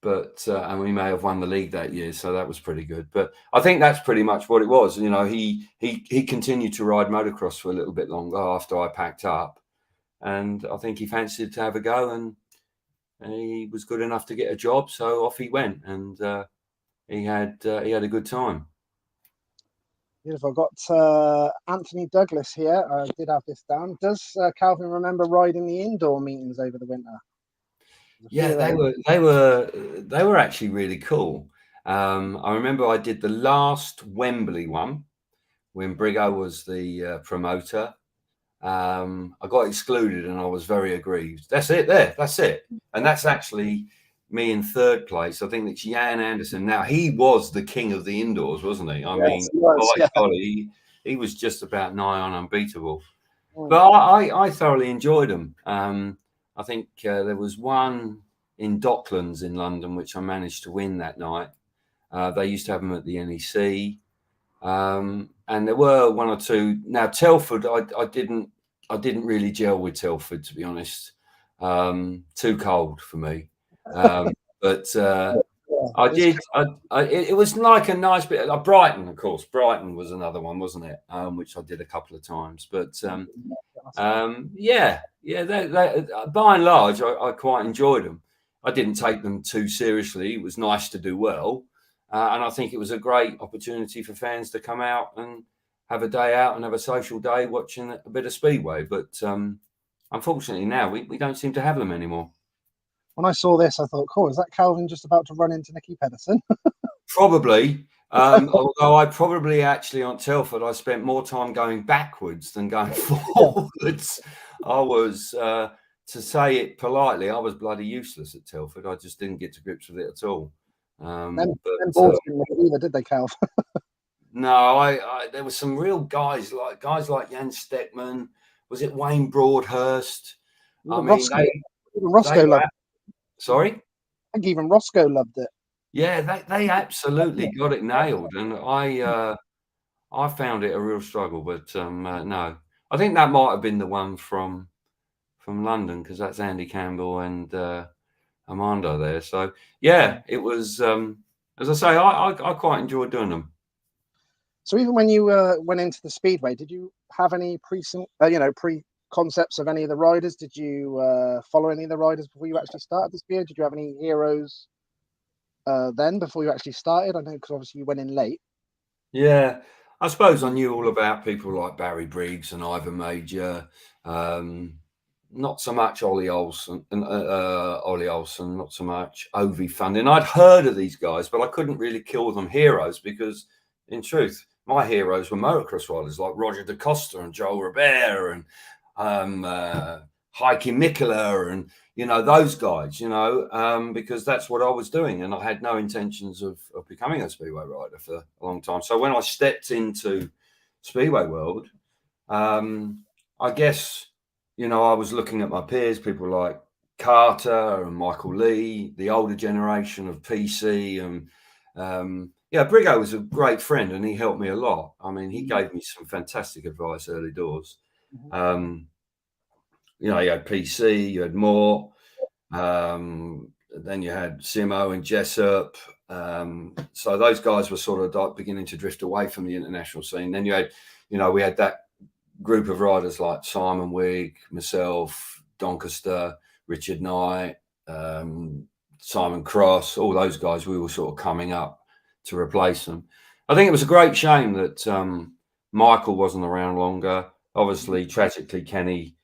we may have won the league that year, so that was pretty good. But I think that's pretty much what it was. You know, he continued to ride motocross for a little bit longer after I packed up, and I think he fancied to have a go, and he was good enough to get a job, so off he went, and he had a good time. Beautiful. I've got Anthony Douglas here. I did have this down. Does Kelvin remember riding the indoor meetings over the winter? Yeah, they were actually really cool. I remember I did the last Wembley one when Brigo was the promoter. I got excluded, and I was very aggrieved. That's it. And that's actually me in third place. I think it's Jan Anderson. Now, he was the king of the indoors, wasn't he? I mean, golly, he was just about nigh on unbeatable. But I thoroughly enjoyed them. I think there was one in Docklands in London, which I managed to win that night. They used to have them at the NEC. And there were one or two. Now, Telford, I didn't really gel with Telford, to be honest. Too cold for me. But I did. It was like a nice bit. Like Brighton, of course. Brighton was another one, wasn't it? Which I did a couple of times. But yeah. By and large, I quite enjoyed them. I didn't take them too seriously. It was nice to do well. And I think it was a great opportunity for fans to come out and have a day out and have a social day watching a bit of Speedway. But unfortunately now we don't seem to have them anymore. When I saw this, I thought, cool, is that Kelvin just about to run into Nicky Pedersen? Probably. Although I probably actually on Telford, I spent more time going backwards than going forwards. I was, to say it politely, I was bloody useless at Telford. I just didn't get to grips with it at all. Balls didn't either, did they, Cal? No, there were some real guys like Jan Steckman. Was it Wayne Broadhurst? Roscoe loved it. Sorry? I think even Roscoe loved it. Yeah, they absolutely got it nailed, and I found it a real struggle. But no, I think that might have been the one from London, because that's Andy Campbell and Armando there. So yeah, it was. As I say, I quite enjoyed doing them. So even when you went into the Speedway, did you have any pre-concepts of any of the riders? Did you follow any of the riders before you actually started the Speedway? Did you have any heroes then before you actually started? I know, because obviously you went in late. Yeah, I suppose I knew all about people like Barry Briggs and Ivan Major. Not so much Ollie Olsen, not so much Ovi Funding. I'd heard of these guys, but I couldn't really call them heroes, because in truth, my heroes were motocross riders like Roger Da Costa and Joel Robert and Heike Mikkola and, those guys, because that's what I was doing. And I had no intentions of becoming a Speedway rider for a long time. So when I stepped into Speedway world, I guess, I was looking at my peers, people like Carter and Michael Lee, the older generation of PC. And Brigo was a great friend, and he helped me a lot. I mean, he gave me some fantastic advice early doors. You had PC, you had Moore, then you had Simo and Jessup. So those guys were sort of like beginning to drift away from the international scene. Then you had, we had that group of riders like Simon Wigg, myself, Doncaster, Richard Knight, Simon Cross, all those guys. We were sort of coming up to replace them. I think it was a great shame that Michael wasn't around longer. Obviously, tragically, Kenny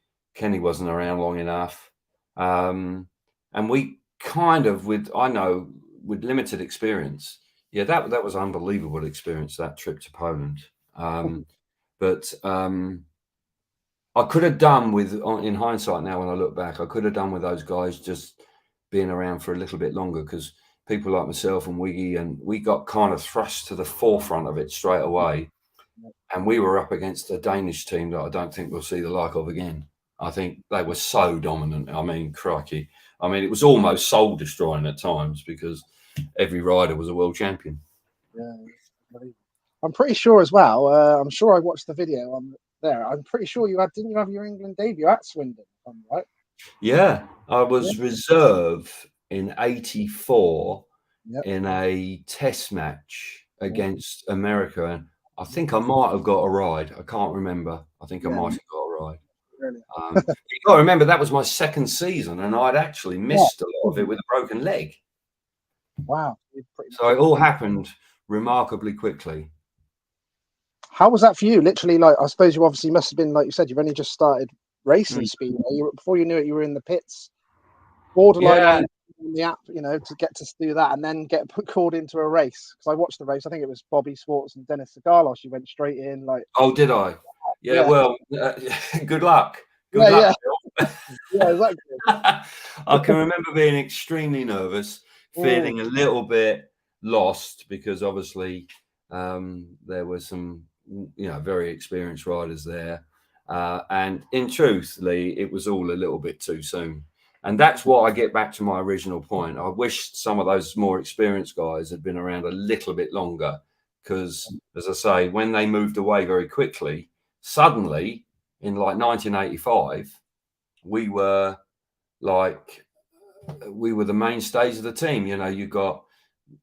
wasn't around long enough. And we kind of, with limited experience, that was an unbelievable experience, that trip to Poland. But I could have done with, in hindsight now when I look back, I could have done with those guys just being around for a little bit longer, because people like myself and Wiggy, and we got kind of thrust to the forefront of it straight away. And we were up against a Danish team that I don't think we'll see the like of again. I think they were so dominant. I mean, crikey. I mean, it was almost soul destroying at times, because every rider was a world champion. Yeah, I'm pretty sure as well. I'm sure I watched the video on there. I'm pretty sure didn't you have your England debut at Swindon? Right? Yeah, I was reserve in '84 in a test match against America, and I think I might have got a ride. I can't remember. I think I might have got a ride. Really? You got to remember, that was my second season, and I'd actually missed a lot of it with a broken leg. Wow. So it all happened remarkably quickly. How was that for you? Literally, like, I suppose you obviously must have been, like you said, you've only just started racing Speedway. Before you knew it, you were in the pits, borderline on the app, to get to do that, and then get called into a race. Because I watched the race. I think it was Bobby Swartz and Dennis Segalos. You went straight in, like. Oh, did I? Yeah. Well, good luck. Good luck. Yeah, exactly. I can remember being extremely nervous, feeling a little bit lost, because obviously there were some, very experienced riders there. And in truth, Lee, it was all a little bit too soon. And that's what I get back to my original point. I wish some of those more experienced guys had been around a little bit longer, because, as I say, when they moved away very quickly, suddenly in like 1985, we were the mainstays of the team. You got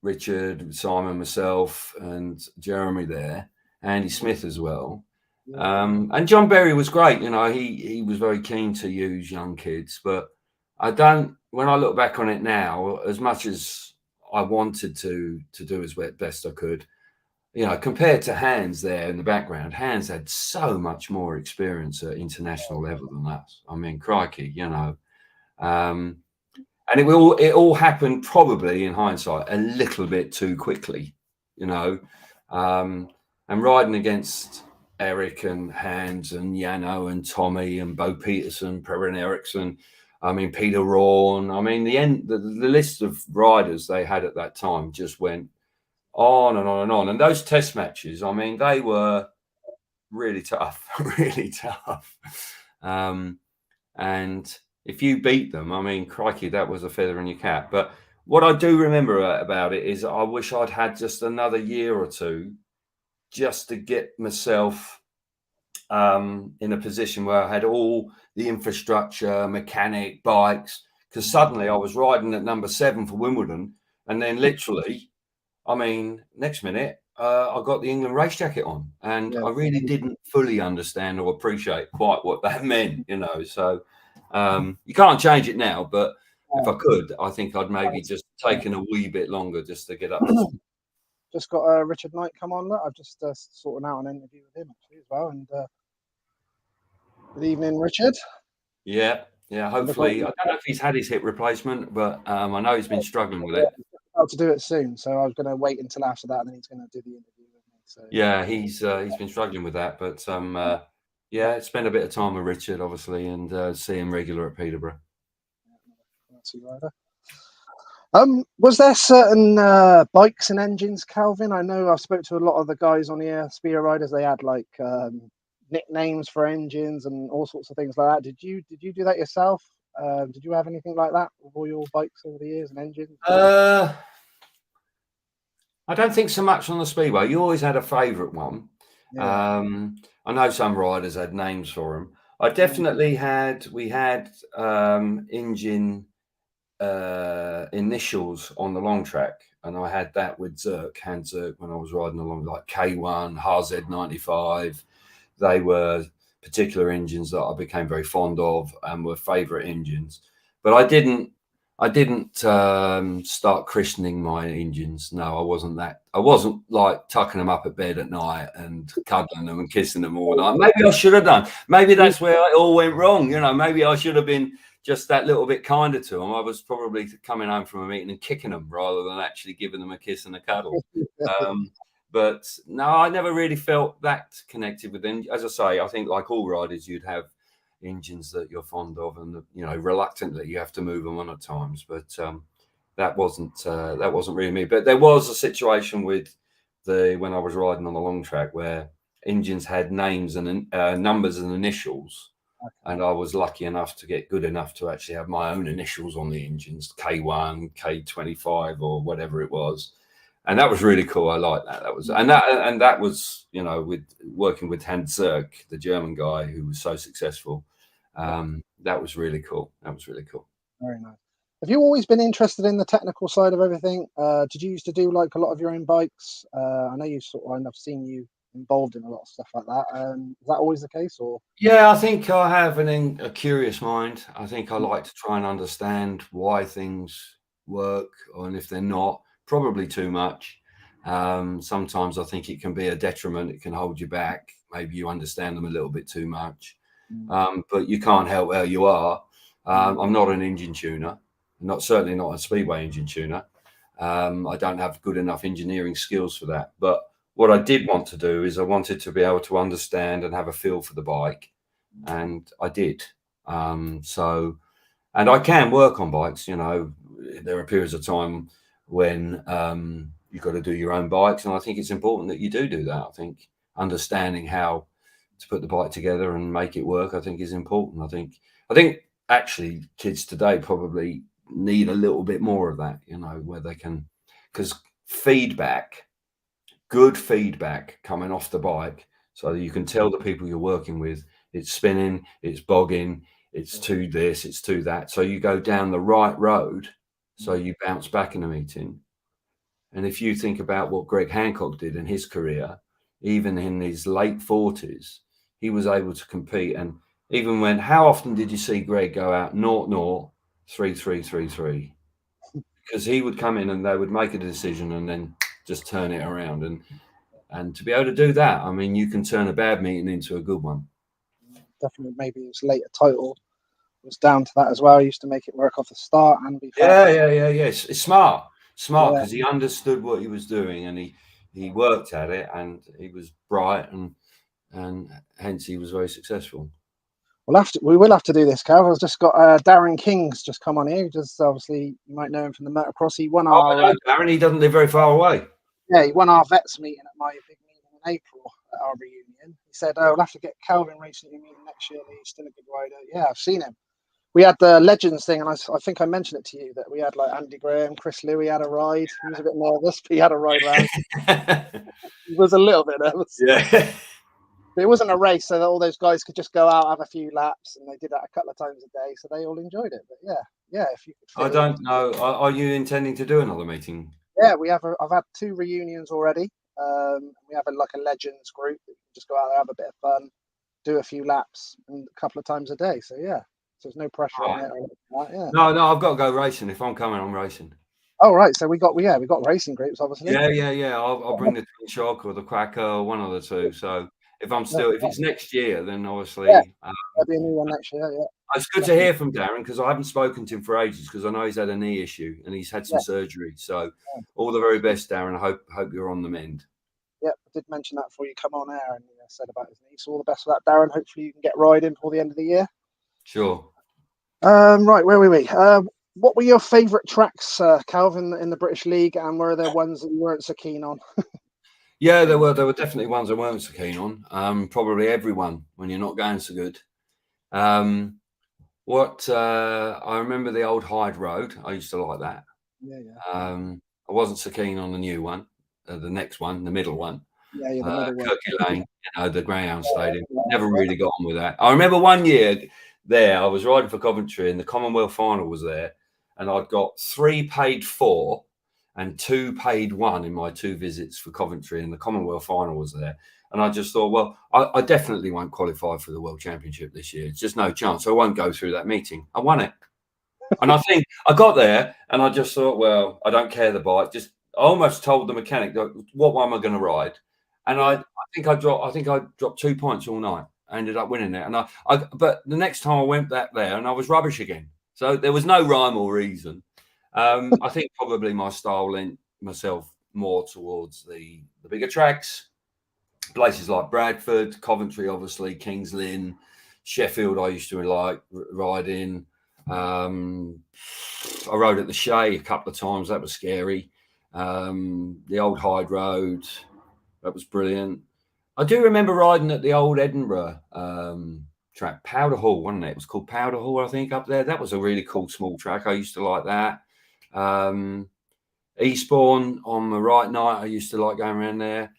Richard, Simon, myself, and Jeremy there, Andy Smith as well. And John Berry was great. He was very keen to use young kids, but when I look back on it now, as much as I wanted to do as best I could, compared to Hans there in the background, Hans had so much more experience at international level than us. I mean, crikey, and it all happened probably in hindsight a little bit too quickly, and riding against Eric and Hans and Jano and Tommy and Bo Peterson, Perrin Eriksson, Peter Rawn. The list of riders they had at that time just went on and on and on. And those test matches, they were really tough, really tough. And if you beat them, crikey, that was a feather in your cap. But what I do remember about it is I wish I'd had just another year or two just to get myself in a position where I had all the infrastructure, mechanic, bikes, because suddenly I was riding at number 7 for Wimbeldon, and then literally, next minute, I got the England race jacket on, and I really didn't fully understand or appreciate quite what that meant, So you can't change it now, but if I could, I think I'd maybe just taken a wee bit longer just to get up to speed. Just got Richard Knight come on. I've just sorting out an interview with him actually as well. And good evening, Richard. Yeah. Hopefully, I don't know if he's had his hip replacement, but I know he's been struggling with it. He's about to do it soon, so I was going to wait until after that, and then he's going to do the interview with me. So yeah, he's been struggling with that, but spend a bit of time with Richard, obviously, and see him regular at Peterborough. Was there certain bikes and engines, Kelvin? I know I spoke to a lot of the guys on here, Spear riders. They had like nicknames for engines and all sorts of things like that. Did you do that yourself? Did you have anything like that with all your bikes over the years and engines? I don't think so much on the Speedway. You always had a favourite one. Yeah. I know some riders had names for them. I definitely had. We had engine initials on the long track, and I had that with Hans Zerk, when I was riding along, like K1, HZ95. They were particular engines that I became very fond of and were favourite engines. But I didn't start christening my engines. No, I wasn't that. I wasn't like tucking them up at bed at night and cuddling them and kissing them all night. Maybe I should have done. Maybe that's where it all went wrong. You know, maybe I should have been just that little bit kinder to them. I was probably coming home from a meeting and kicking them rather than actually giving them a kiss and a cuddle. But no, I never really felt that connected with them. As I say, I think like all riders, you'd have engines that you're fond of, and you know, reluctantly you have to move them on at times. But that wasn't really me. But there was a situation with when I was riding on the long track where engines had names and numbers and initials. And I was lucky enough to get good enough to actually have my own initials on the engines, K1, K25, or whatever it was. And that was really cool. I like that. That was, you know, with working with Hans Zerk, the German guy who was so successful. That was really cool. Very nice. Have you always been interested in the technical side of everything? Did you used to do like a lot of your own bikes? I know I've seen you involved in a lot of stuff like that. Is that always the case, or? Yeah, I think I have a curious mind. I think I like to try and understand why things work, and if they're not, probably too much. Sometimes I think it can be a detriment. It can hold you back. Maybe you understand them a little bit too much. But you can't help where you are. I'm not an engine tuner, certainly not a Speedway engine tuner. I don't have good enough engineering skills for that. But what I did want to do is I wanted to be able to understand and have a feel for the bike, and I did. And I can work on bikes. You know, there are periods of time when you've got to do your own bikes, and I think it's important that you do that. I think understanding how to put the bike together and make it work, I think, is important. I think actually kids today probably need a little bit more of that, you know, where they can, because good feedback coming off the bike, so that you can tell the people you're working with it's spinning, it's bogging, it's to this, it's to that. So you go down the right road, so you bounce back in a meeting. And if you think about what Greg Hancock did in his career, even in his late 40s, he was able to compete. And even how often did you see Greg go out 0-0, 3-3-3-3? Because he would come in and they would make a decision and then just turn it around. And to be able to do that, I mean, you can turn a bad meeting into a good one. Definitely, maybe his later title was down to that as well. He used to make it work off the start and be fast. Yeah. It's smart because he understood what he was doing, and he worked at it, and he was bright, and hence he was very successful. We will have to do this, Cal. I've just got Darren King's just come on here. Just obviously, you might know him from the Motocross. He won our. Darren, he doesn't live very far away. Yeah, he won our vets meeting at my big meeting in April at our reunion. He said, "Oh, we'll have to get Kelvin racing at your meeting next year. He's still a good rider." Yeah, I've seen him. We had the Legends thing, and I think I mentioned it to you that we had like Andy Graham, Chris Louis had a ride. He was a bit nervous, but he had a ride round. He was a little bit nervous. Yeah. It wasn't a race, so that all those guys could just go out, have a few laps, and they did that a couple of times a day, so they all enjoyed it. But yeah, if you could. I don't know. Are you intending to do another meeting? Yeah, I've had 2 reunions already. We have a Legends group that you can just go out there, have a bit of fun, do a few laps, and a couple of times a day. So yeah, so there's no pressure on it. Or yeah. No, I've got to go racing. If I'm coming, I'm racing. Oh right, so we got racing groups, obviously. Yeah. I'll bring the Twin Shock or the Cracker, or one of the two. So if it's next year, then obviously there'll be a new one next year. Yeah. It's good to hear from Darren, because I haven't spoken to him for ages, because I know he's had a knee issue and he's had some surgery. So all the very best, Darren. I hope you're on the mend. Yeah, I did mention that before you come on air, and said about his knee. So all the best for that, Darren. Hopefully you can get riding before the end of the year. Sure. Right, where were we? What were your favourite tracks, Calvin, in the British League, and were there ones that you weren't so keen on? Yeah, there were definitely ones I weren't so keen on. Probably everyone when you're not going so good. I remember the old Hyde Road. I used to like that. Yeah. I wasn't so keen on the new one, the next one, the middle one. Yeah, the middle one. Kirky Lane, the Greyhound Stadium. Never really got on with that. I remember one year there, I was riding for Coventry, and the Commonwealth final was there, and I'd got 3 paid 4 and 2 paid 1 in my 2 visits for Coventry, and the Commonwealth final was there. And I just thought, well, I definitely won't qualify for the World Championship this year. It's just no chance. I won't go through that meeting. I won it. And I think I got there and I just thought, well, I don't care the bike. I almost told the mechanic, what one am I going to ride? And I think I dropped 2 points all night. I ended up winning it. And but the next time I went back there and I was rubbish again. So there was no rhyme or reason. I think probably my style lent myself more towards the bigger tracks, places like Bradford, Coventry, obviously, Kings Lynn, Sheffield. I used to like ride in. I rode at the Shay a couple of times. That was scary. The old Hyde Road, that was brilliant. I do remember riding at the old Edinburgh track, Powder Hall, wasn't it? It was called Powder Hall, I think, up there. That was a really cool small track. I used to like that. Eastbourne on the right night, I used to like going around there.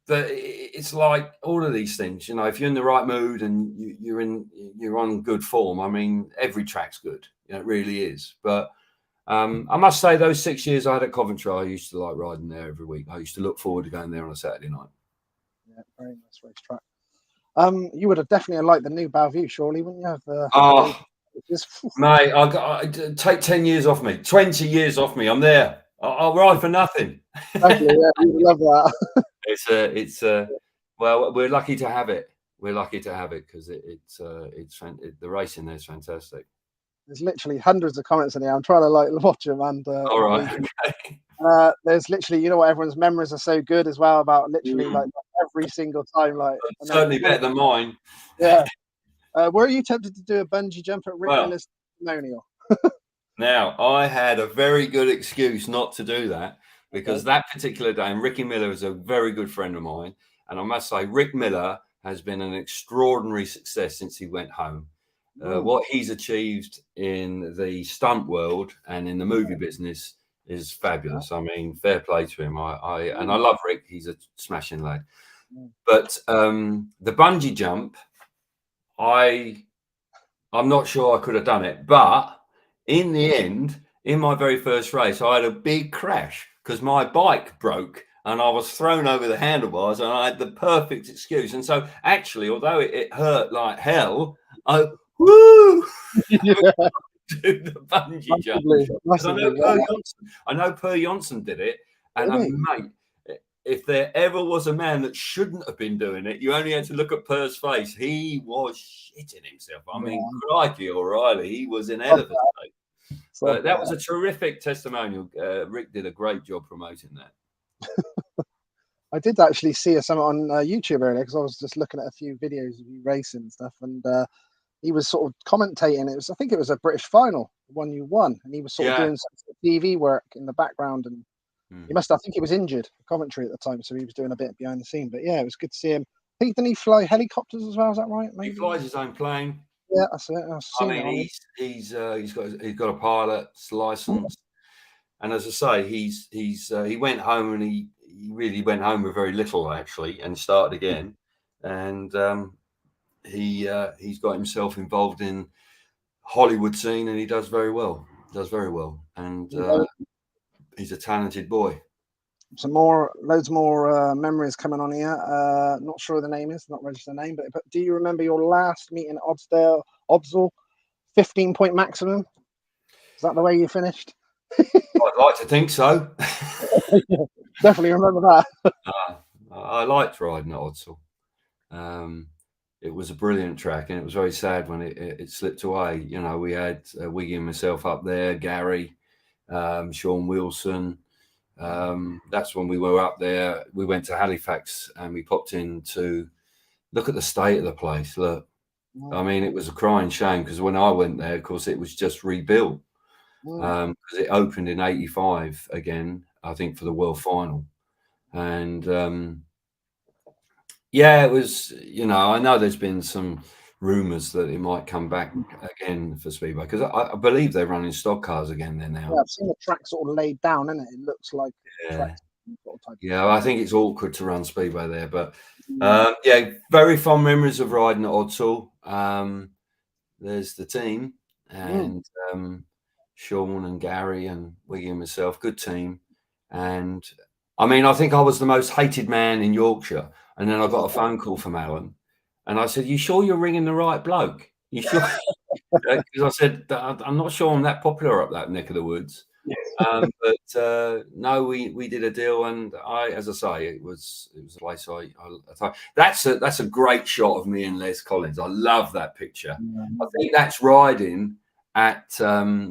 But it's like all of these things, if you're in the right mood and you're on good form. I mean, every track's good. It really is. But I must say, those 6 years I had at Coventry, I used to like riding there every week. I used to look forward to going there on a Saturday night. Yeah, very nice racetrack. You would have definitely liked the new Bellevue, surely, wouldn't you? Mate, I take 10 years off me, 20 years off me. I'm there. I'll ride for nothing. Exactly, yeah, you love that. Well, we're lucky to have it. We're lucky to have it because the racing there is fantastic. There's literally hundreds of comments in here. I'm trying to watch them, and all right. Okay. There's literally, what, everyone's memories are so good as well about literally every single time. Certainly better than mine. Yeah. Were you tempted to do a bungee jump at Rick Miller's testimonial? Now, I had a very good excuse not to do that because that particular day, and Ricky Miller is a very good friend of mine, and I must say, Rick Miller has been an extraordinary success since he went home. What he's achieved in the stunt world and in the movie business is fabulous. I mean, fair play to him. I love Rick. He's a smashing lad. But the bungee jump, I'm not sure I could have done it. But in the end, in my very first race, I had a big crash because my bike broke and I was thrown over the handlebars, and I had the perfect excuse. And so actually, although it hurt like hell, woo! Yeah. Do the bungee jump. I know Per Johnson did it, and mate, if there ever was a man that shouldn't have been doing it, you only had to look at Per's face. He was shitting himself. I mean, crikey, O'Reilly, he was in hell of a state. But that was a terrific testimonial. Rick did a great job promoting that. I did actually see something on YouTube earlier because I was just looking at a few videos of you racing and stuff, and he was sort of commentating. I think it was a British final, one you won, and he was sort of doing some TV work in the background. And I think he was injured for Coventry at the time, so he was doing a bit behind the scene. But yeah, it was good to see him. I think, didn't he fly helicopters as well? Is that right? Maybe? He flies his own plane. Yeah, that's it. He's got a pilot's license, and as I say, he went home, and he really went home with very little actually, and started again, and he's got himself involved in Hollywood scene, and he does very well. And he's a talented boy. Loads more memories coming on here. Not sure the name is, not registered name, but do you remember your last meet in Odsal? 15-point maximum. Is that the way you finished? I'd like to think so. Definitely remember that. I liked riding at Odsal. It was a brilliant track, and it was very sad when it slipped away. We had Wiggy and myself up there, Gary, Sean Wilson. That's when we were up there. We went to Halifax and we popped in to look at the state of the place. Look, I mean, it was a crying shame because when I went there, of course, it was just rebuilt because it opened in '85 again, I think, for the world final. And it was, I know there's been some rumours that it might come back again for Speedway because I believe they're running stock cars again there now. Yeah, I've seen the track sort of laid down, isn't it? It looks like I think it's awkward to run Speedway there, but very fond memories of riding at Odsal. There's the team, and Sean and Gary and Wiggy and myself, good team. And I mean, I think I was the most hated man in Yorkshire. And then I got a phone call from Alan, and I said, "You sure you're ringing the right bloke? You sure?" Because I said, "I'm not sure I'm that popular up that neck of the woods." But no, we did a deal, and as I say, it was a place that's a great shot of me and Les Collins. I love that picture. I think that's riding at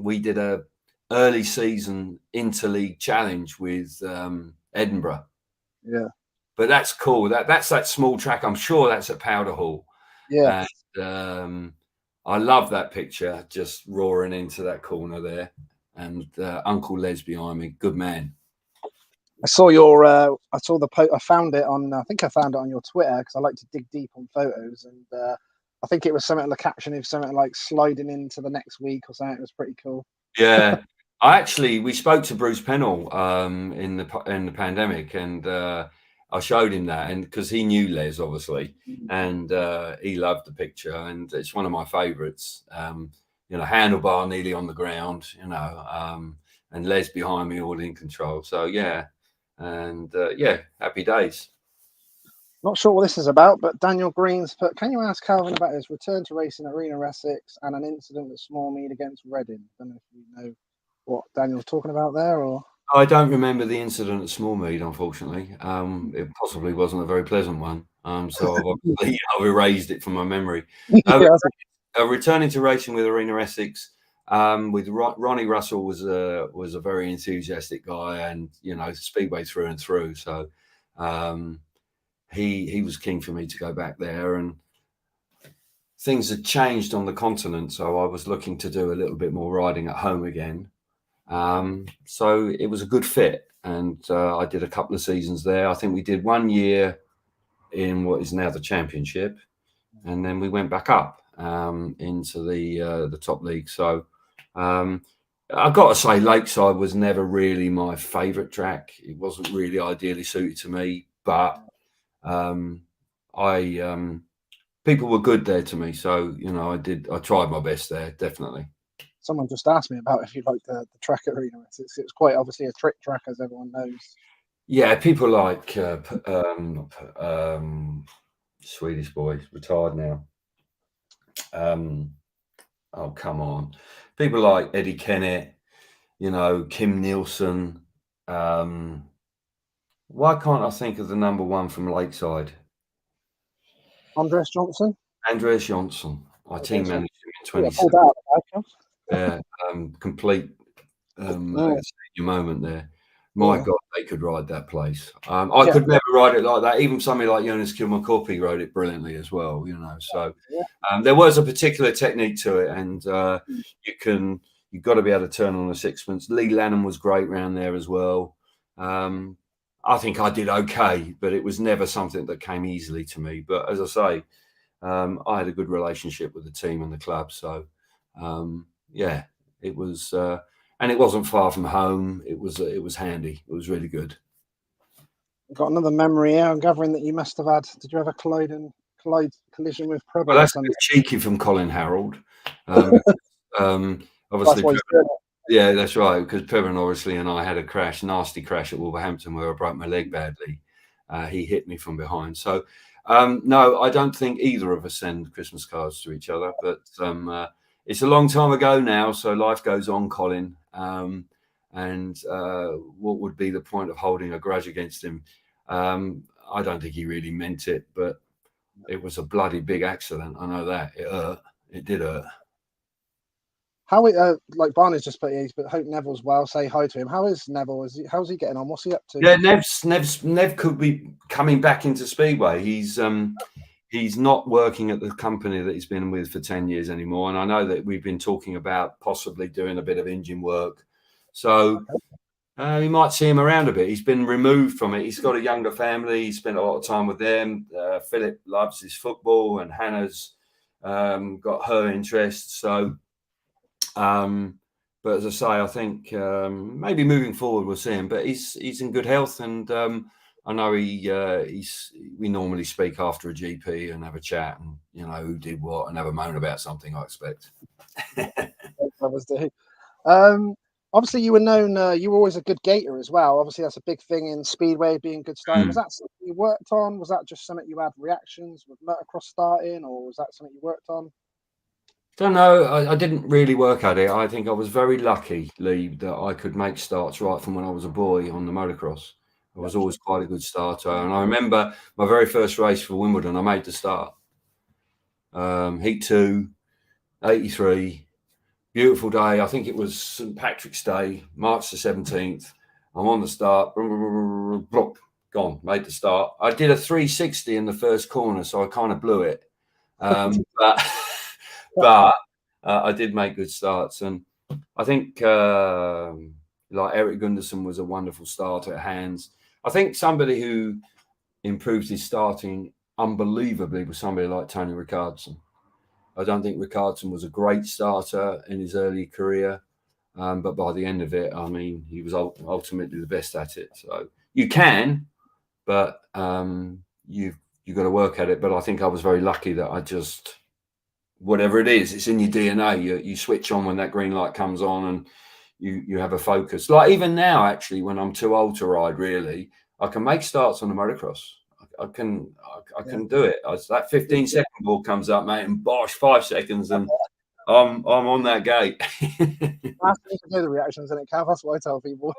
we did a early season interleague challenge with Edinburgh. Yeah. But that's cool. That's that small track. I'm sure that's at Powder Hall. Yeah. And I love that picture, just roaring into that corner there. And Uncle Les behind me, good man. I saw your. I saw the post. I found it on. I think I found it on your Twitter because I like to dig deep on photos, and I think it was something. The caption is something like sliding into the next week or something. It was pretty cool. Yeah, we spoke to Bruce Pennell in the pandemic, and I showed him that, and because he knew Les obviously, and he loved the picture, and it's one of my favourites. Handlebar nearly on the ground, and Les behind me, all in control. So yeah, and happy days. Not sure what this is about, but Daniel Green's put, can you ask Calvin about his return to racing at Arena Essex and an incident at Small Mead against Reading? I don't know if you know what Daniel's talking about there, or... I don't remember the incident at Small Mead, unfortunately. It possibly wasn't a very pleasant one. So I've erased it from my memory. Returning to racing with Arena Essex, with Ronnie Russell was a very enthusiastic guy, and Speedway through and through. So he was keen for me to go back there, and things had changed on the continent, so I was looking to do a little bit more riding at home again. So it was a good fit, and I did a couple of seasons there. I think we did 1 year in what is now the Championship, and then we went back up into the top league. So I've got to say, Lakeside was never really my favourite track. It wasn't really ideally suited to me, but people were good there to me. So I tried my best there, definitely. Someone just asked me about if you like the track at Arena Essex. It's quite obviously a trick track, as everyone knows. Yeah, people like Swedish boy, retired now. Oh, come on. People like Eddie Kennett, Kim Nielsen. Why can't I think of the number one from Lakeside? Andreas Johnson. Andreas Johnson. I team managed him in 2017. Yeah, complete senior moment there. My God, they could ride that place. I could never ride it like that. Even somebody like Jonas Kilmacorpi rode it brilliantly as well, So there was a particular technique to it, and you've got to be able to turn on a sixpence. Lee Lanham was great round there as well. I think I did okay, but it was never something that came easily to me. But as I say, I had a good relationship with the team and the club, so it was. And it wasn't far from home. It was handy. It was really good. I've got another memory here. I'm gathering that you must have had. Did you have a collision with Previn? Well, that's a bit cheeky from Colin Harold. Obviously, yeah, that's right. Because Previn obviously and I had a crash, nasty crash at Wolverhampton where I broke my leg badly. He hit me from behind. So no, I don't think either of us send Christmas cards to each other. But it's a long time ago now, so life goes on, Colin. And what would be the point of holding a grudge against him? I don't think he really meant it, but it was a bloody big accident. I know that. It hurt. It did hurt. How like Barney's just put here, but hope Neville's well. Say hi to him. How is Neville? How's he getting on? What's he up to? Yeah, Nev could be coming back into Speedway. He's not working at the company that he's been with for 10 years anymore. And I know that we've been talking about possibly doing a bit of engine work. So we might see him around a bit. He's been removed from it. He's got a younger family. He spent a lot of time with them. Philip loves his football, and Hannah's got her interests. So, but as I say, I think maybe moving forward we'll see him. But he's in good health, and I know we normally speak after a GP and have a chat, and who did what, and have a moan about something, I expect. Obviously, you were known. You were always a good gator as well. Obviously, that's a big thing in Speedway, being good starting. Was that something you worked on? Was that just something you had reactions with motocross starting, or was that something you worked on? Don't know. I didn't really work at it. I think I was very lucky, Lee, that I could make starts right from when I was a boy on the motocross. I was always quite a good starter. And I remember my very first race for Wimbeldon, I made the start. Heat 2, 83. Beautiful day. I think it was St. Patrick's Day, March the 17th. I'm on the start. Block, gone. Made the start. I did a 360 in the first corner, so I kind of blew it. But I did make good starts, and I think like Eric Gunderson was a wonderful starter at Hands. I think somebody who improved his starting unbelievably was somebody like Tony Rickardson. I don't think Rickardson was a great starter in his early career, but by the end of it, I mean, he was ultimately the best at it. So you can, but you've got to work at it. But I think I was very lucky that I just, whatever it is, it's in your DNA. You switch on when that green light comes on, and you have a focus. Like even now, actually, when I'm too old to ride, really, I can make starts on the motocross. I can do it. That 15-second ball comes up, mate, and bosh, 5 seconds, and I'm on that gate. That's you can do the reactions in it, Cav. That's what I tell people.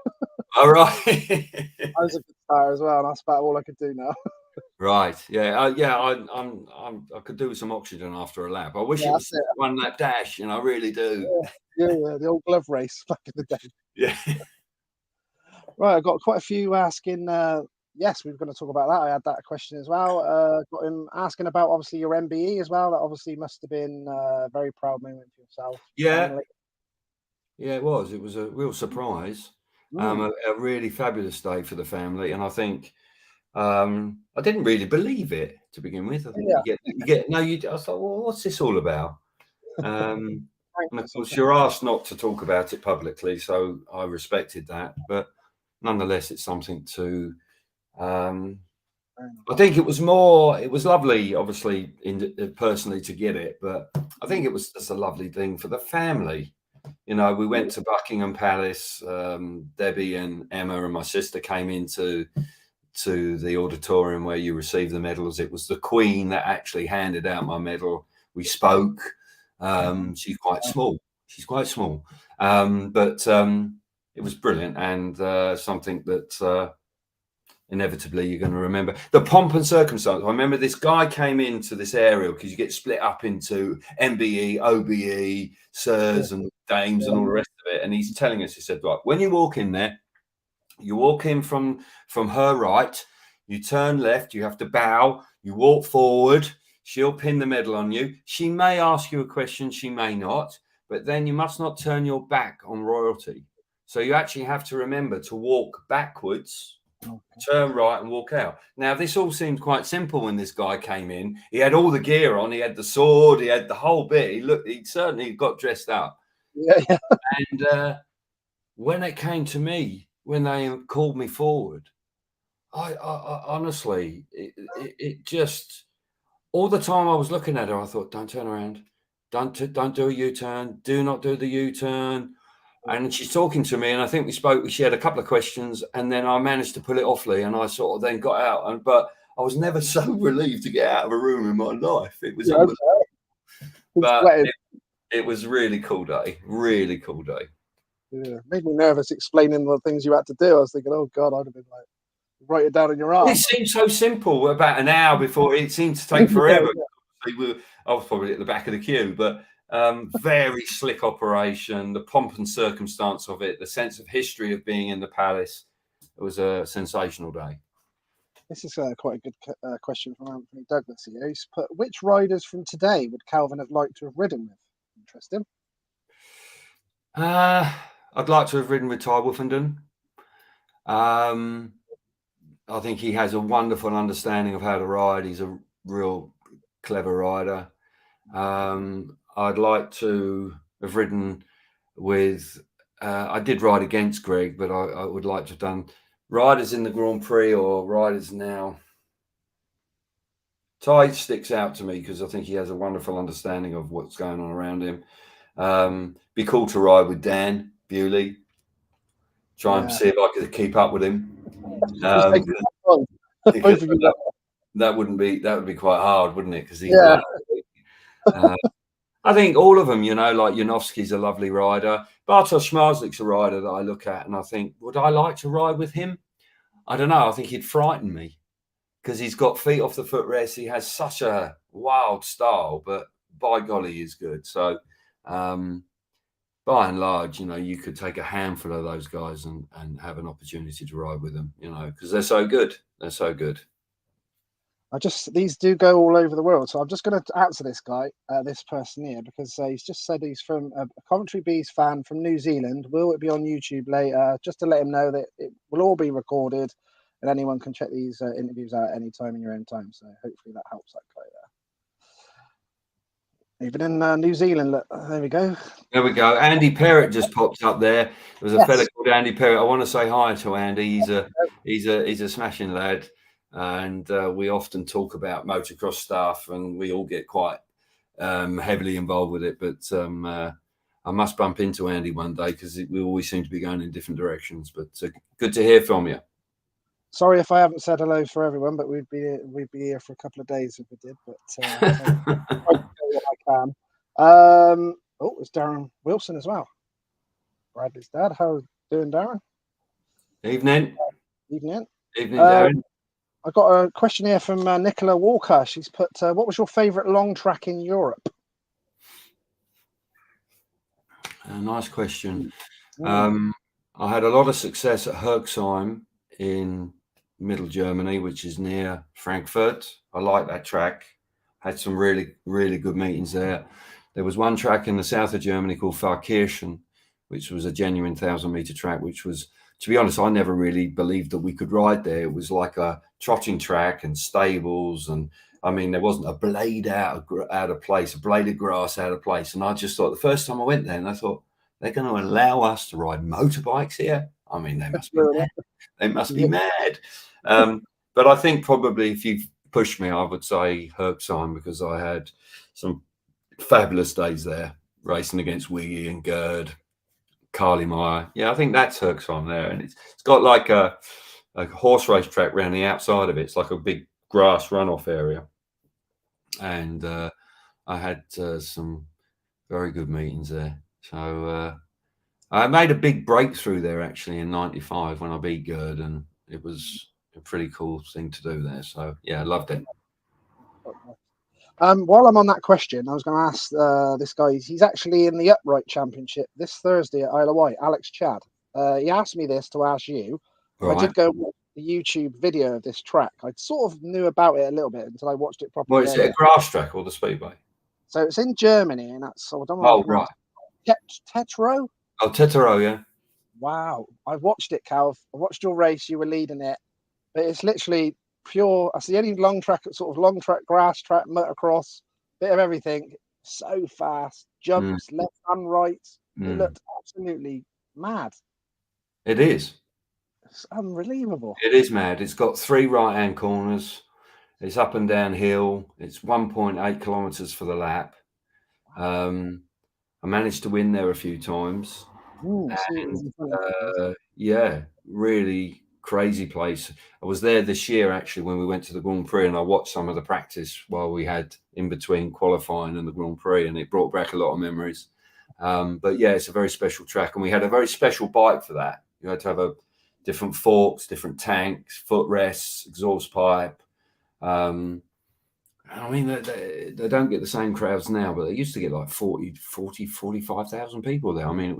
All right. I was a good starter as well, and that's about all I could do now. Right. Yeah. I could do with some oxygen after a lap. I wish it was 1 lap dash, and I really do. Yeah, the old glove race back in the day. Yeah. Right, I've got quite a few asking. Yes, we're going to talk about that. I had that question as well. Got him asking about obviously your MBE as well. That obviously must have been a very proud moment for yourself. Yeah. Finally. Yeah, it was. It was a real surprise. A really fabulous day for the family, and I think I didn't really believe it to begin with. I think I thought, well, what's this all about? And of course, you're asked not to talk about it publicly, so I respected that. But nonetheless, it's something to. I think it was lovely, obviously, personally to get it, but I think it was just a lovely thing for the family. You know, we went to Buckingham Palace. Debbie and Emma and my sister came into the auditorium where you receive the medals. It was the Queen that actually handed out my medal. We spoke. She's quite small. But it was brilliant, and something that inevitably you're going to remember. The pomp and circumstance. I remember this guy came into this area because you get split up into MBE, OBE, Sirs and Dames and all the rest of it. And he's telling us, he said, right, when you walk in there, you walk in from her right, you turn left, you have to bow, you walk forward, she'll pin the medal on you. She may ask you a question, she may not, but then you must not turn your back on royalty. So you actually have to remember to walk backwards, turn right and walk out. Now, this all seemed quite simple when this guy came in. He had all the gear on. He had the sword. He had the whole bit. He certainly got dressed up. Yeah. And when it came to me, when they called me forward, I honestly, it just, all the time I was looking at her, I thought, don't turn around. Don't do a U-turn. Do not do the U-turn. And she's talking to me, and I think she had a couple of questions, and then I managed to pull it off, Lee, and I sort of then got out. But I was never so relieved to get out of a room in my life. It was unbelievable. But it was a really cool day. Really cool day. Yeah, made me nervous explaining the things you had to do. I was thinking, oh God, I'd have been like, write it down in your arm. It seemed so simple. About an hour before, it seemed to take forever. I was probably at the back of the queue, but very slick operation, the pomp and circumstance of it, the sense of history of being in the palace. It was a sensational day. This is quite a good question from Anthony Douglas here. He's put, which riders from today would Kelvin have liked to have ridden with? Interesting. I'd like to have ridden with Ty Wolfenden. I think he has a wonderful understanding of how to ride. He's a real clever rider. I'd like to have ridden with, I did ride against Greg, but I would like to have done riders in the Grand Prix or riders now. Ty sticks out to me because I think he has a wonderful understanding of what's going on around him. Be cool to ride with Dan. Bewley. Try and see if I could keep up with him. Because that would be quite hard, wouldn't it? Because he's I think all of them, you know, like Janowski's a lovely rider. Bartosz Zmarzlik's a rider that I look at and I think, would I like to ride with him? I don't know. I think he'd frighten me because he's got feet off the footrest. He has such a wild style, but by golly, he's good. So, by and large, you know, you could take a handful of those guys and have an opportunity to ride with them, you know, because they're so good. They're so good. These do go all over the world. So I'm just going to answer this guy, this person here, because he's just said he's from a Coventry Bees fan from New Zealand. Will it be on YouTube later? Just to let him know that it will all be recorded and anyone can check these interviews out at any time in your own time. So hopefully that helps that guy there. Even in New Zealand, look, there we go. There we go. Andy Perrott just popped up there. There's a fella called Andy Perrott. I want to say hi to Andy. He's a smashing lad. And we often talk about motocross stuff and we all get quite heavily involved with it. But I must bump into Andy one day because we always seem to be going in different directions. But good to hear from you. Sorry if I haven't said hello for everyone, but we'd be here for a couple of days if we did. But I do what I can. It's Darren Wilson as well. Bradley's dad. How are you doing, Darren? Evening. Evening, Darren. I got a question here from Nicola Walker. She's put, what was your favourite long track in Europe? Nice question. I had a lot of success at Herxheim in Middle Germany, which is near Frankfurt. I like that track. Had some really, really good meetings there. There was one track in the south of Germany called Pfarrkirchen, which was a genuine 1,000-meter track, which was, to be honest, I never really believed that we could ride there. It was like a trotting track and stables. And I mean, there wasn't a blade out of place, a blade of grass out of place. And I just thought the first time I went there and I thought, they're going to allow us to ride motorbikes here? I mean, they must be mad. They must be mad. But I think probably if you pushed me, I would say Herxheim because I had some fabulous days there racing against Wiggy and Gerd. Carly Meyer. Yeah, I think that's Herxheim there. And it's got like a horse race track around the outside of it. It's like a big grass runoff area. And I had some very good meetings there. So I made a big breakthrough there actually in 95 when I beat Gerd. And it was a pretty cool thing to do there. So, yeah, I loved it. While I'm on that question, I was going to ask this guy. He's actually in the upright championship this Thursday at Isle of Wight, Alex Chad. He asked me this to ask you. Right. I did go watch the YouTube video of this track. I sort of knew about it a little bit until I watched it properly. Well, is it a grass track or the Speedway? So it's in Germany, and that's I don't know. Oh, right. Tetro? Oh, Tetro, yeah. Wow. I've watched it, Cal. I watched your race. You were leading it. But it's literally pure. That's the only long track grass track, motocross, bit of everything. So fast, jumps left and right. It looked absolutely mad. It is. It's unbelievable. It is mad. It's got 3 right-hand corners. It's up and down hill. It's 1.8 kilometers for the lap. I managed to win there a few times. Ooh, and, yeah, really crazy place. I was there this year actually when we went to the Grand Prix, and I watched some of the practice while we had in between qualifying and the Grand Prix, and it brought back a lot of memories. But yeah, it's a very special track, and we had a very special bike for that. You had to have different forks, different tanks, footrests, exhaust pipe. I mean, they don't get the same crowds now, but they used to get like 45,000 people there. I mean,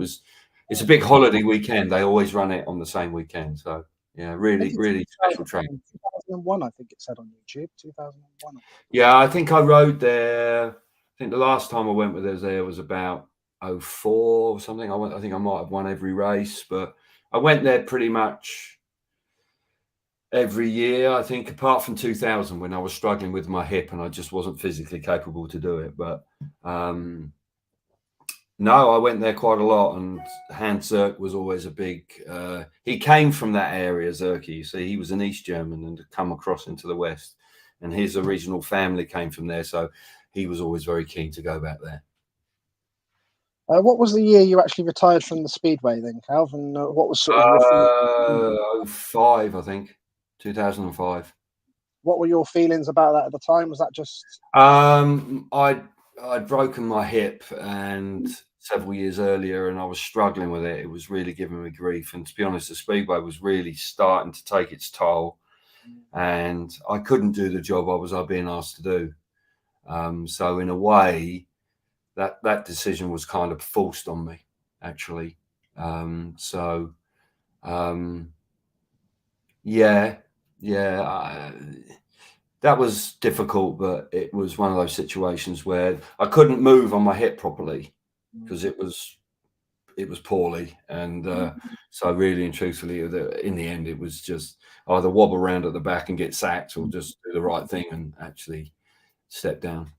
it's a big holiday weekend. They always run it on the same weekend. So yeah, really special track. 2001, I think it said on YouTube. 2001. Yeah, I think I rode there. I think the last time I went with us there was about 04 or something. I think I might have won every race, but I went there pretty much every year, I think, apart from 2000 when I was struggling with my hip and I just wasn't physically capable to do it. But no, I went there quite a lot, and Hans Zerk was always a big. He came from that area, Zerke. You see, he was an East German and had come across into the West, and his original family came from there, so he was always very keen to go back there. What was the year you actually retired from the Speedway then, Calvin? What was sort of your feelings? 05, I think, 2005. What were your feelings about that at the time? Was that just I'd broken my hip and several years earlier, and I was struggling with it. It was really giving me grief, and to be honest, the Speedway was really starting to take its toll, and I couldn't do the job I was being asked to do. So in a way, that decision was kind of forced on me, actually. Yeah, that was difficult, but it was one of those situations where I couldn't move on my hip properly because it was poorly, and so really and truthfully, in the end, it was just either wobble around at the back and get sacked, or just do the right thing and actually step down.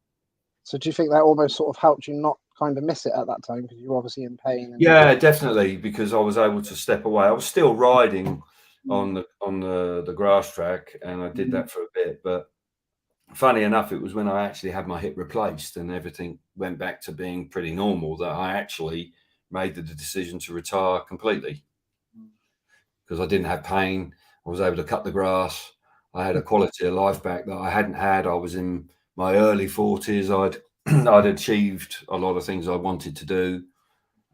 So do you think that almost sort of helped you not kind of miss it at that time because you were obviously in pain? Yeah, definitely, because I was able to step away. I was still riding on the grass track, and I did that for a bit, but funny enough, it was when I actually had my hip replaced and everything went back to being pretty normal that I actually made the decision to retire completely, because I didn't have pain. I was able to cut the grass. I had a quality of life back that I hadn't had. I was in my early 40s. I'd achieved a lot of things I wanted to do,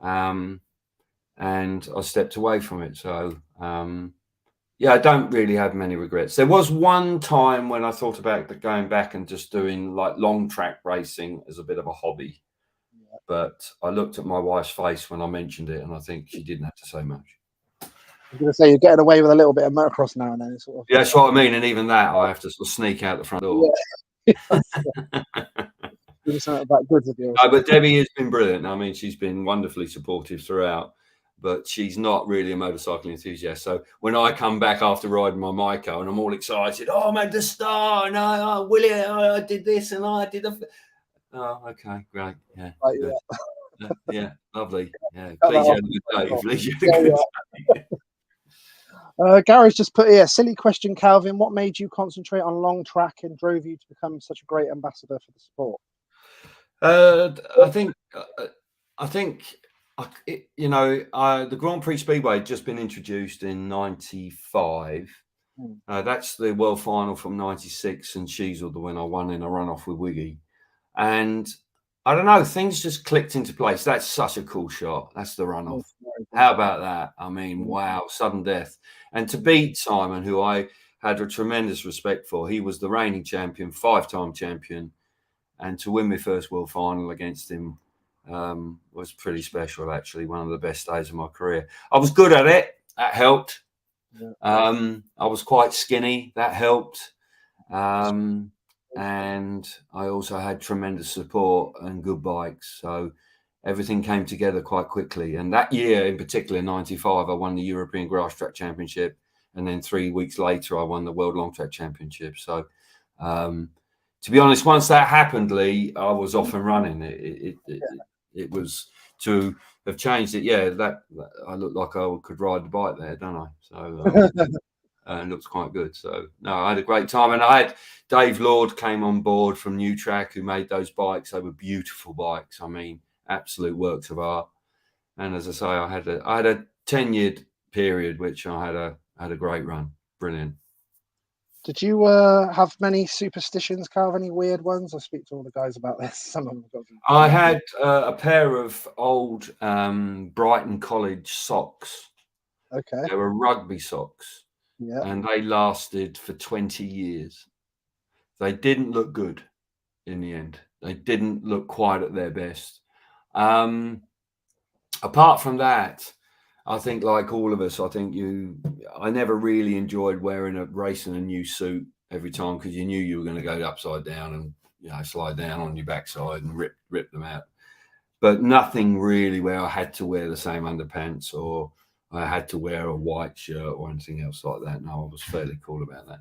and I stepped away from it. So yeah, I don't really have many regrets. There was one time when I thought about going back and just doing like long track racing as a bit of a hobby, but I looked at my wife's face when I mentioned it, and I think she didn't have to say much. I was going to say you're getting away with a little bit of motocross now and then. Sort of, Yeah, that's what I mean. And even that, I have to sort of sneak out the front door. Yeah. Something about goods of yours. But Debbie has been brilliant. I mean, she's been wonderfully supportive throughout, but she's not really a motorcycle enthusiast. So when I come back after riding my Myco and I'm all excited, oh, I made the star, and Willie, I did this, and I did a. Oh, okay, great, yeah, Right, good. Yeah, lovely. Yeah, Cut please that you off. had a good day. Please you had a good day. Gary's just put here, silly question, Calvin. What made you concentrate on long track and drove you to become such a great ambassador for the sport? I think, the Grand Prix Speedway had just been introduced in '95. That's the world final from '96, and Sheasel, the winner, won in a runoff with Wiggy. And I don't know, things just clicked into place. That's such a cool shot. That's the runoff. How about that? I mean, wow, sudden death. And to beat Simon, who I had a tremendous respect for, he was the reigning champion, 5-time champion, and to win my first world final against him was pretty special, actually. One of the best days of my career. I was good at it. That helped. I was quite skinny. That helped. And I also had tremendous support and good bikes. So everything came together quite quickly. And that year in particular, in '95, I won the European Grass Track Championship. And then 3 weeks later, I won the World Long Track Championship. So to be honest, once that happened, Lee, I was off and running. It was to have changed it. Yeah, that I look like I could ride the bike there, don't I? So and looks quite good. So no, I had a great time, and I had Dave Lord came on board from New Track, who made those bikes. They were beautiful bikes. I mean, absolute works of art. And as I say, I had a 10-year period which I had a great run. Brilliant. Did you have many superstitions, Calvin? Any weird ones? I speak to all the guys about this. Some of them got them. I had a pair of old Brighton College socks. Okay. They were rugby socks. Yeah. And they lasted for 20 years. They didn't look good in the end. They didn't look quite at their best. Apart from that, I think, like all of us, I never really enjoyed racing a new suit every time, because you knew you were going to go upside down and slide down on your backside and rip them out. But nothing really where I had to wear the same underpants, or I had to wear a white shirt or anything else like that. No, I was fairly cool about that.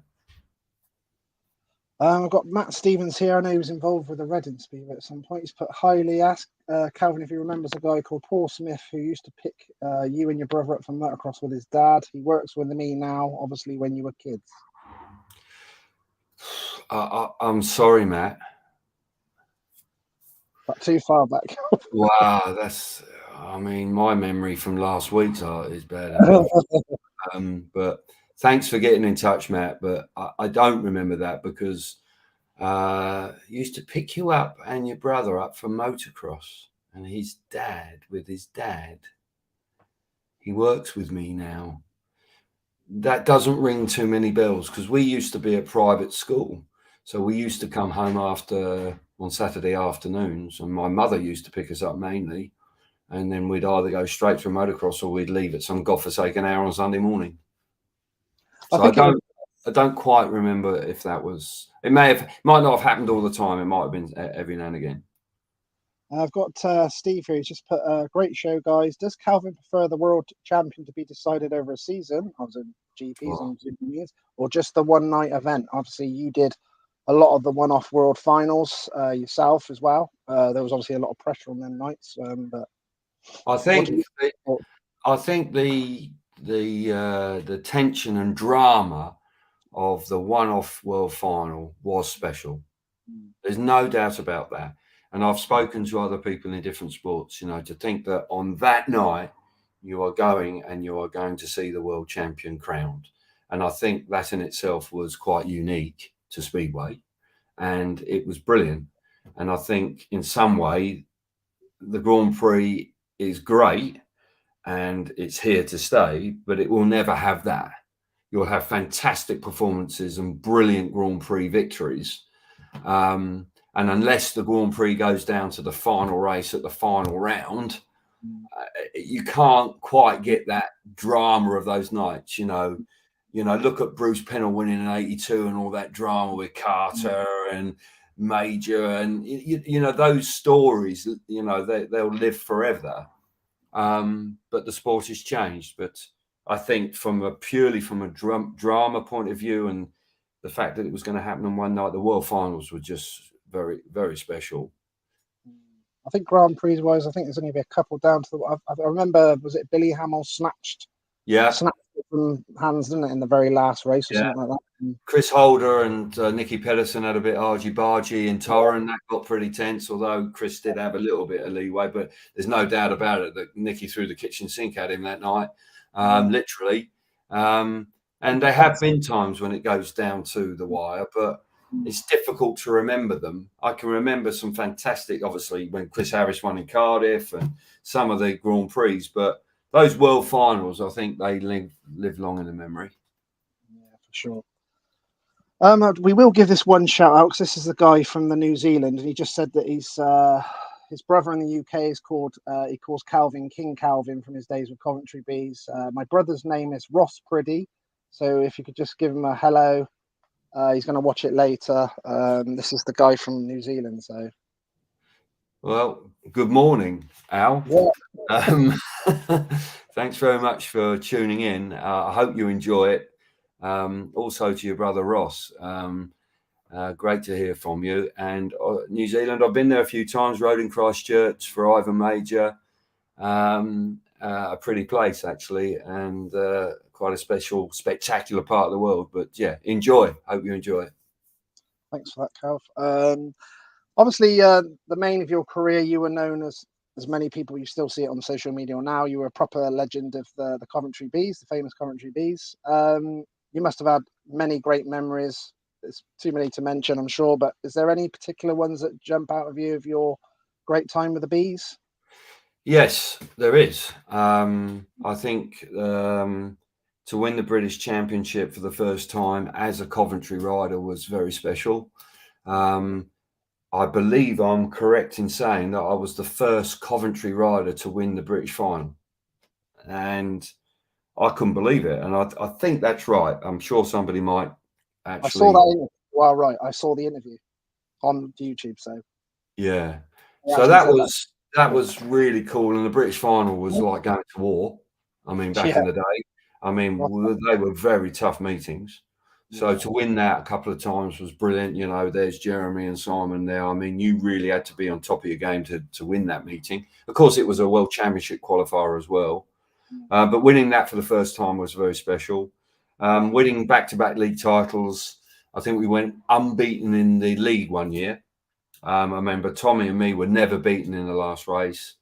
I've got Matt Stevens here. I know he was involved with the Reading Speedway at some point. He's put highly asked Calvin if he remembers a guy called Paul Smith who used to pick you and your brother up from motocross with his dad. He works with me now, obviously, when you were kids. I'm sorry, Matt. But too far back. Wow, I mean, my memory from last week's art is bad enough. But thanks for getting in touch, Matt. But I don't remember that because used to pick you up and your brother up for motocross, and his dad, he works with me now. That doesn't ring too many bells because we used to be at private school. So we used to come home on Saturday afternoons, and my mother used to pick us up mainly. And then we'd either go straight to motocross or we'd leave at some godforsaken hour on Sunday morning. So I don't quite remember if that was. It might not have happened all the time. It might have been every now and again. I've got Steve here. He's just put a great show, guys. Does Kelvin prefer the world champion to be decided over a season, as in GPs and Superminions, or just the one night event? Obviously, you did a lot of the one-off world finals yourself as well. There was obviously a lot of pressure on them nights, but I think the tension and drama of the one-off world final was special. There's no doubt about that. And I've spoken to other people in different sports, to think that on that night you are going to see the world champion crowned. And I think that in itself was quite unique to Speedway, and it was brilliant. And I think in some way the Grand Prix is great and it's here to stay, but it will never have that. You'll have fantastic performances and brilliant Grand Prix victories. And unless the Grand Prix goes down to the final race at the final round, you can't quite get that drama of those nights. Look at Bruce Pennell winning in '82 and all that drama with Carter and Major, and those stories. They'll live forever. But the sport has changed. But I think from a drama point of view, and the fact that it was going to happen on one night, the world finals were just very, very special. I think Grand Prix wise, I think there's only a couple down to the. I remember, was it Billy Hamill snatched it from hands, didn't it, in the very last race or something like that? Chris Holder and Nicky Pedersen had a bit argy-bargy in Torren. That got pretty tense, although Chris did have a little bit of leeway. But there's no doubt about it that Nicky threw the kitchen sink at him that night, literally. And there have been times when it goes down to the wire, but it's difficult to remember them. I can remember some fantastic, obviously, when Chris Harris won in Cardiff and some of the Grand Prix, but those world finals, I think they live long in the memory. Yeah, for sure. We will give this one shout out because this is the guy from the New Zealand, and he just said that his brother in the UK is called he calls Calvin King Calvin from his days with Coventry Bees. My brother's name is Ross Priddy, so if you could just give him a hello. He's going to watch it later. This is the guy from New Zealand. So, well, good morning, Al. Yeah. Thanks very much for tuning in. I hope you enjoy it. Also to your brother Ross, great to hear from you. And New Zealand, I've been there a few times. Rode in Christchurch for Ivan Major. A pretty place actually, and quite a special, spectacular part of the world. But yeah, enjoy. Hope you enjoy it. Thanks for that, Calv. Obviously, the main of your career, you were known as many people, you still see it on social media now. You were a proper legend of the Coventry Bees, the famous Coventry Bees. You must have had many great memories. There's too many to mention, I'm sure. But is there any particular ones that jump out of you of your great time with the Bees? Yes, there is. I think to win the British Championship for the first time as a Coventry rider was very special. I believe I'm correct in saying that I was the first Coventry rider to win the British final. And I couldn't believe it. And I think that's right. I'm sure somebody might actually. I saw that interview. Well, right. I saw the interview on YouTube. So, yeah. So that was really cool. And the British final was like going to war. I mean, back in the day. I mean, they were very tough meetings. So to win that a couple of times was brilliant. There's Jeremy and Simon there. I mean, you really had to be on top of your game to win that meeting. Of course, it was a World Championship qualifier as well. But winning that for the first time was very special. Winning back-to-back league titles. I think we went unbeaten in the league one year. I remember Tommy and me were never beaten in the last race.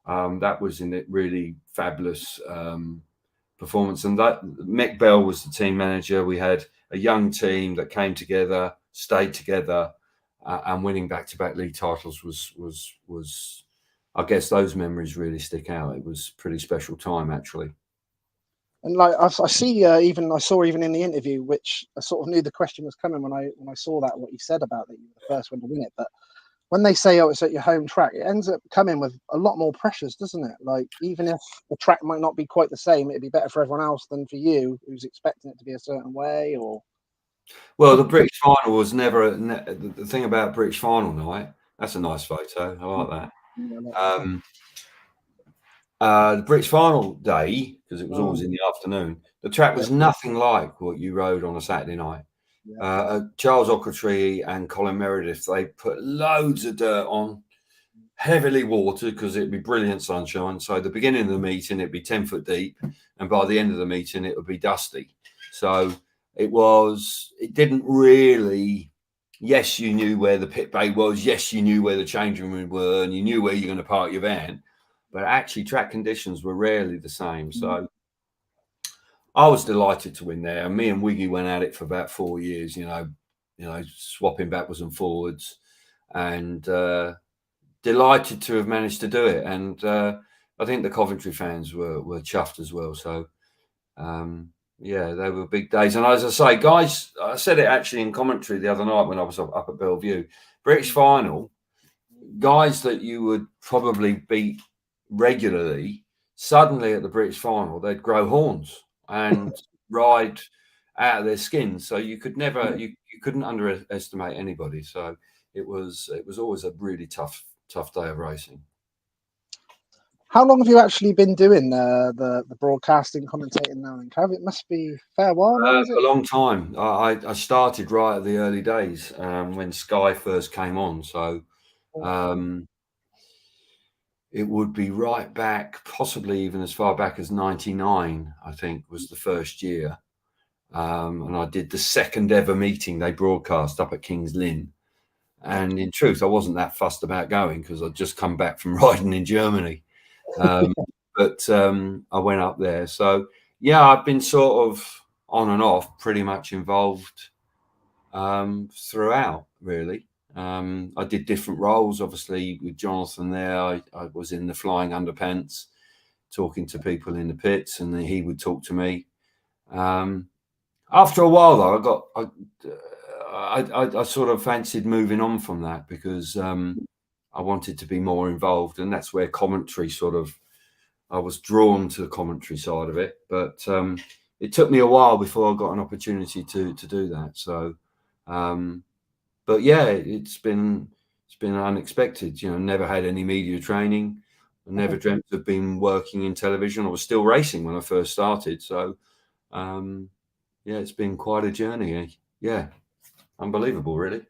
That was in it really fabulous performance. And that Mick Bell was the team manager. We had a young team that came together, stayed together, and winning back-to-back league titles was. I guess those memories really stick out. It was a pretty special time, actually. And like I see, I saw even in the interview, which I sort of knew the question was coming when I saw that what you said about that you were the first one to win it. But when they say, "Oh, it's at your home track," it ends up coming with a lot more pressures, doesn't it? Like even if the track might not be quite the same, it'd be better for everyone else than for you, who's expecting it to be a certain way. Or well, the British final was never the thing about British final night. That's a nice photo. I like that. The British final day, because it was always in the afternoon, the track was nothing like what you rode on a Saturday night. Charles Ochiltree and Colin Meredith, they put loads of dirt on, heavily watered because it'd be brilliant sunshine. So at the beginning of the meeting, it'd be 10 foot deep. And by the end of the meeting, it would be dusty. So it didn't really, yes, you knew where the pit bay was. Yes, you knew where the changing room were, and you knew where you're going to park your van. But actually, track conditions were rarely the same. So I was delighted to win there. Me and Wiggy went at it for about 4 years, swapping backwards and forwards, and delighted to have managed to do it. And I think the Coventry fans were chuffed as well. So, they were big days. And as I say, guys, I said it actually in commentary the other night when I was up at Bellevue, British final, guys that you would probably beat regularly, suddenly at the British final, they'd grow horns and ride out of their skin. So you could never, you couldn't underestimate anybody. So it was always a really tough day of racing. How long have you actually been doing the broadcasting, commentating now? It must be a fair while now, is it? A long time. I started right at the early days when Sky first came on. So it would be right back, possibly even as far back as 99, I think, was the first year. And I did the second ever meeting they broadcast up at King's Lynn. And in truth, I wasn't that fussed about going because I'd just come back from riding in Germany. But I went up there. So, yeah, I've been sort of on and off, pretty much involved throughout, really. I did different roles, obviously, with Jonathan there. I was in the flying underpants, talking to people in the pits, and then he would talk to me. After a while, though, I sort of fancied moving on from that because I wanted to be more involved, and that's where commentary I was drawn to the commentary side of it. But it took me a while before I got an opportunity to do that. So, but yeah, it's been unexpected. Never had any media training. I never dreamt of being working in television. I was still racing when I first started. So, yeah, it's been quite a journey. Yeah, unbelievable, really.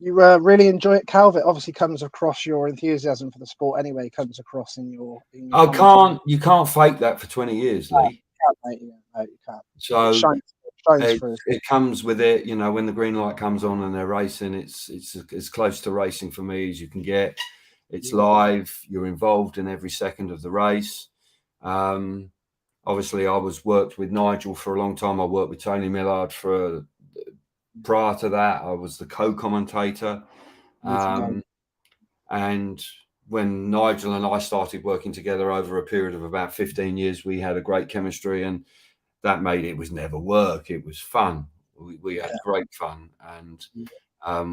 You really enjoy it, Calvin. Obviously, comes across your enthusiasm for the sport. Anyway, comes across in your. You can't fake that for 20 years, Lee. You can't. So it shines through. It comes with it. When the green light comes on and they're racing, it's as close to racing for me as you can get. It's live. You're involved in every second of the race. Obviously, I worked with Nigel for a long time. I worked with Tony Millard prior to that. I was the co-commentator. And when Nigel and I started working together over a period of about 15 years, we had a great chemistry, and that made it was never work. It was fun. We had great fun, and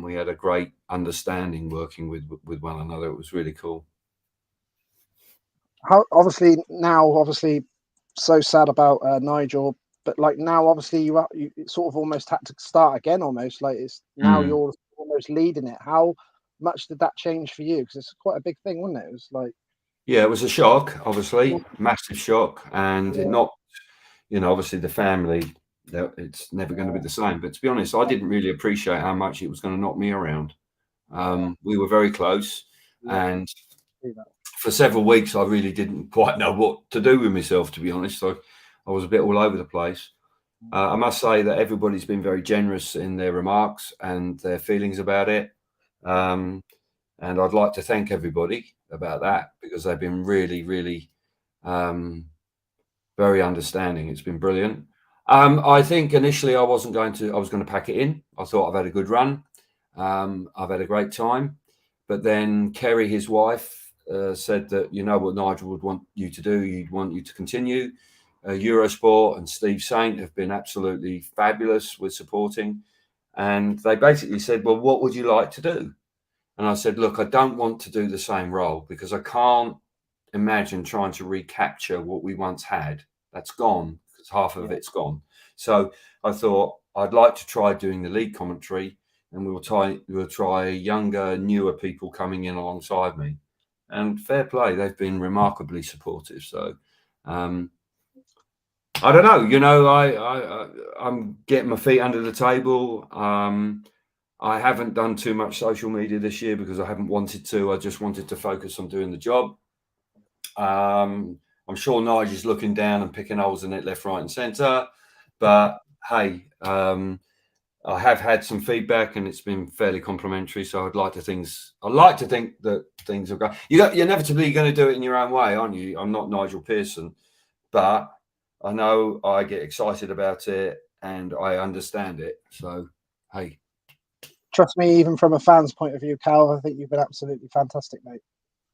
we had a great understanding working with one another. It was really cool. How obviously so sad about Nigel, but like now obviously you sort of almost had to start again, almost like it's now you're almost leading it. How much did that change for you? Because it's quite a big thing, wasn't it? It was like, yeah, it was a shock, obviously, massive shock, and it knocked, obviously the family. It's never going to be the same. But to be honest, I didn't really appreciate how much it was going to knock me around. We were very close, and for several weeks, I really didn't quite know what to do with myself, to be honest. I was a bit all over the place. I must say that everybody's been very generous in their remarks and their feelings about it. And I'd like to thank everybody about that, because they've been really, really very understanding. It's been brilliant. I think initially I was going to pack it in. I thought I've had a good run. I've had a great time. But then Kerry, his wife, said that, you know what Nigel would want you to do? He'd want you to continue. Eurosport and Steve Saint have been absolutely fabulous with supporting. And they basically said, well, what would you like to do? And I said, look, I don't want to do the same role, because I can't imagine trying to recapture what we once had. That's gone, because half of it's gone. So I thought I'd like to try doing the lead commentary, and we'll try younger, newer people coming in alongside me. And fair play, they've been remarkably supportive. So I don't know, you know, I'm getting my feet under the table. I haven't done too much social media this year because I haven't wanted to. I just wanted to focus on doing the job. I'm sure Nigel's looking down and picking holes in it left, right, and centre. But hey, I have had some feedback and it's been fairly complimentary. So I'd like to think that things will go. You're inevitably going to do it in your own way, aren't you? I'm not Nigel Pearson, but I know I get excited about it and I understand it. So hey. Trust me, even from a fan's point of view, Cal, I think you've been absolutely fantastic, mate.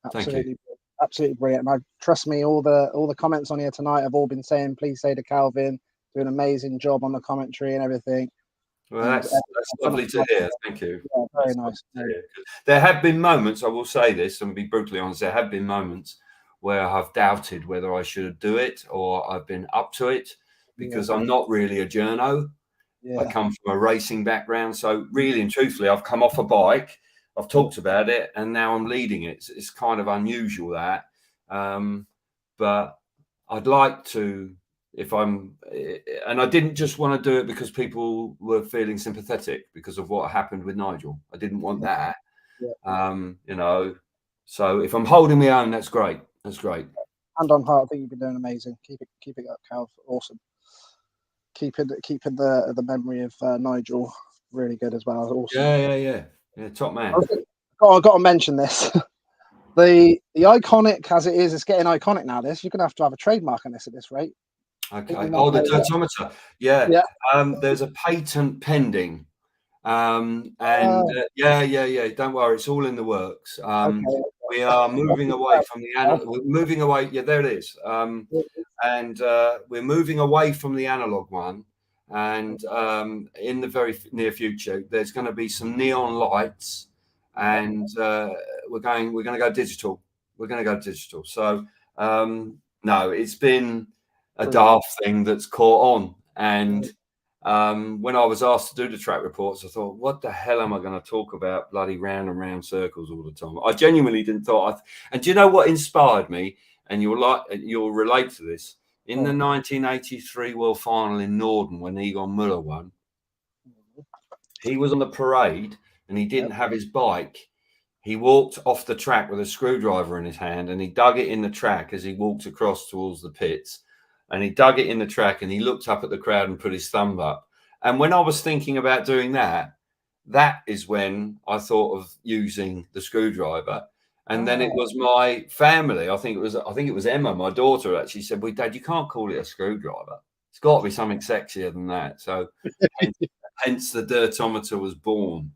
Absolutely, absolutely brilliant. And trust me, all the comments on here tonight have all been saying, please say to Kelvin, do an amazing job on the commentary and everything. Well, that's lovely to hear. Thank you. Yeah, very nice. There have been moments, I will say this and be brutally honest, there have been moments where I've doubted whether I should do it or I've been up to it, because I'm not really a journo. Yeah. I come from a racing background. So really and truthfully, I've come off a bike, I've talked about it, and now I'm leading it. It's kind of unusual that. But I'd like to, and I didn't just want to do it because people were feeling sympathetic because of what happened with Nigel. I didn't want that. You know, so if I'm holding my own, that's great. That's great. Hand on heart, I think you've been doing amazing. Keep it up, Cal. Awesome. Keeping the memory of Nigel really good as well. Awesome. Yeah, top man. I've got to mention this. The iconic as it is, it's getting iconic now. You're gonna have to have a trademark on this at this rate. Okay. Oh, the Dirtometer. Yeah. There's a patent pending. Don't worry, it's all in the works. We are moving away from the analog. We're moving away. Yeah, there it is. And we're moving away from the analog one. And in the very near future, there's going to be some neon lights, and we're going to go digital. We're going to go digital. So no, it's been a daft thing that's caught on. And when I was asked to do the track reports, I thought, what the hell am I going to talk about? Bloody round and round circles all the time. I genuinely didn't thought. And do you know what inspired me? And you'll relate to this. In the 1983 World Final in Norden, when Egon Müller won, he was on the parade and he didn't have his bike. He walked off the track with a screwdriver in his hand, and he dug it in the track as he walked across towards the pits. And he dug it in the track and he looked up at the crowd and put his thumb up. And when I was thinking about doing that, that is when I thought of using the screwdriver. And then it was my family. I think it was Emma, my daughter, actually said, well, Dad, you can't call it a screwdriver. It's got to be something sexier than that. So hence the Dirtometer was born.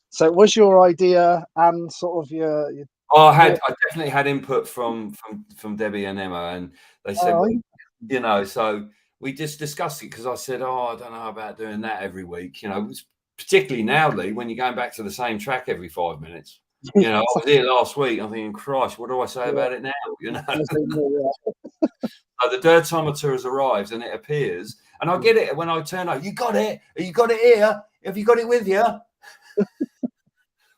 So it was your idea and sort of your I definitely had input from Debbie and Emma, and they said, you know, so we just discussed it because I said, I don't know about doing that every week, you know, particularly now, Lee, when you're going back to the same track every 5 minutes. You know, I was here last week. I'm thinking, Christ, what do I say about it now? You know, so the Dirtometer has arrived and it appears, and I get it when I turn up. You got it? You got it here? Have you got it with you?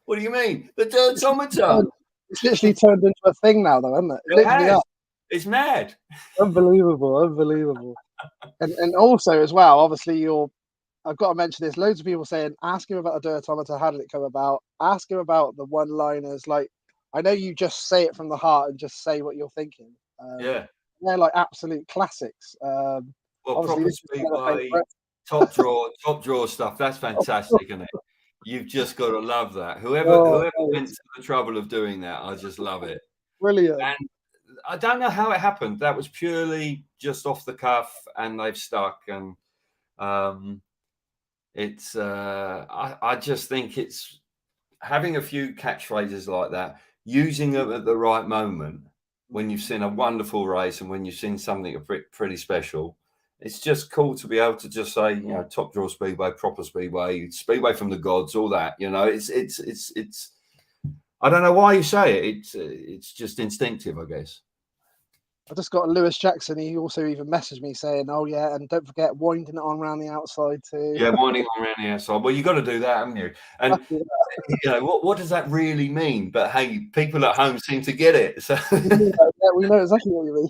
What do you mean? The Dirtometer. It's literally turned into a thing now, though, hasn't it? It's mad. Unbelievable. And also as well, obviously I've got to mention this. Loads of people saying, ask him about the Dirtometer. How did it come about? Ask him about the one-liners. Like, I know you just say it from the heart and just say what you're thinking. They're like absolute classics. Proper Speedway, top draw stuff. That's fantastic, isn't it? You've just got to love that. Oh, Whoever went it's to the trouble of doing that, I just love it. brilliant. And I don't know how it happened. That was purely just off the cuff, and they've stuck. And it's I just think it's having a few catchphrases like that, using them at the right moment when you've seen a wonderful race and when you've seen something pretty special. It's just cool to be able to just say, you know, top draw speedway, proper speedway, speedway from the gods, all that. You know, it's. I don't know why you say it. It's just instinctive, I guess. I just got Lewis Jackson. He also even messaged me saying, "Oh yeah, and don't forget winding it on around the outside too." Yeah, winding on around the outside. Well, you got to do that, haven't you? And you know what does that really mean? But hey, people at home seem to get it. So we know exactly what you mean.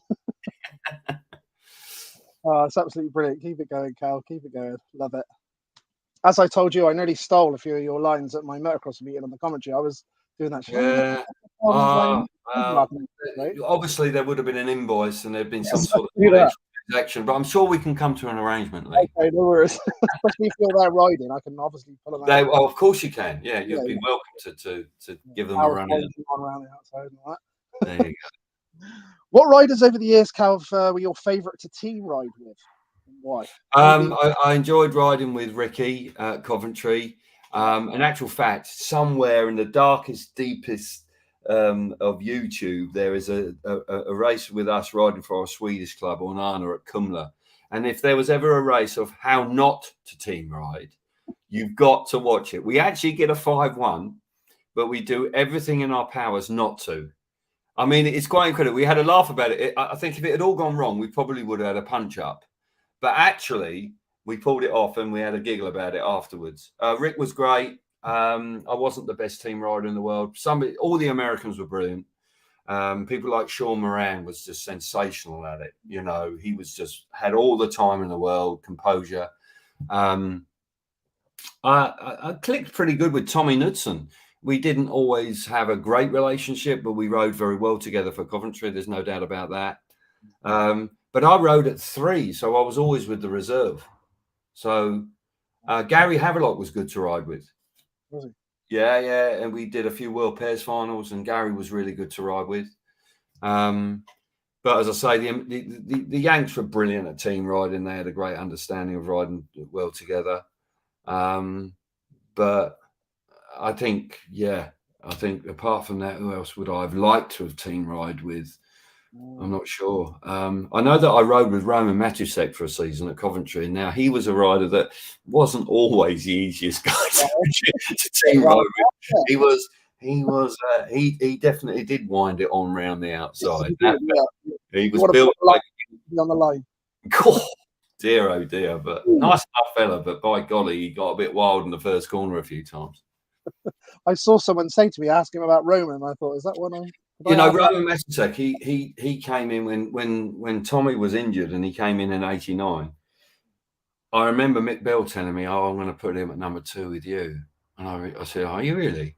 Oh, it's absolutely brilliant. Keep it going, Cal. Keep it going. Love it. As I told you, I nearly stole a few of your lines at my motocross meeting on the commentary. I was doing that. Yeah. Obviously, there would have been an invoice and there'd been some sort of transaction, but I'm sure we can come to an arrangement, Lee. Okay, no worries. Especially if you're there riding, I can obviously pull them out. Well, of course you can. Yeah, you'd be welcome to give them a run. Around the outside and all that. There you go. What riders over the years, Cal, were your favourite to team ride with? Why? I enjoyed riding with Ricky at Coventry. In actual fact, somewhere in the darkest, deepest of YouTube, there is a race with us riding for our Swedish club on Arna at Kumla. And if there was ever a race of how not to team ride, you've got to watch it. We actually get a 5-1, but we do everything in our powers not to. I mean, it's quite incredible. We had a laugh about it. I think if it had all gone wrong, we probably would have had a punch up. But actually, we pulled it off and we had a giggle about it afterwards. Rick was great. I wasn't the best team rider in the world. All the Americans were brilliant. People like Sean Moran was just sensational at it. You know, he was just had all the time in the world, composure. I clicked pretty good with Tommy Knudsen. We didn't always have a great relationship, but we rode very well together for Coventry. There's no doubt about that. But I rode at 3, so I was always with the reserve. So Gary Havelock was good to ride with. Was he? Yeah. And we did a few World Pairs finals, and Gary was really good to ride with. But as I say, the Yanks were brilliant at team riding. They had a great understanding of riding well together. But I think apart from that, who else would I have liked to have team ride with? I'm not sure. I know that I rode with Roman Matusek for a season at Coventry, and now he was a rider that wasn't always the easiest guy to team ride with. He definitely did wind it on round the outside. He was built like on the line. God, dear, oh dear, but nice enough fella. But by golly, he got a bit wild in the first corner a few times. I saw someone say to me, ask him about Roman. I thought, is that one? Roman Matusek, he came in when Tommy was injured, and he came in '89. I remember Mick Bell telling me, "Oh, I'm going to put him at number 2 with you," and I said, "Are you really?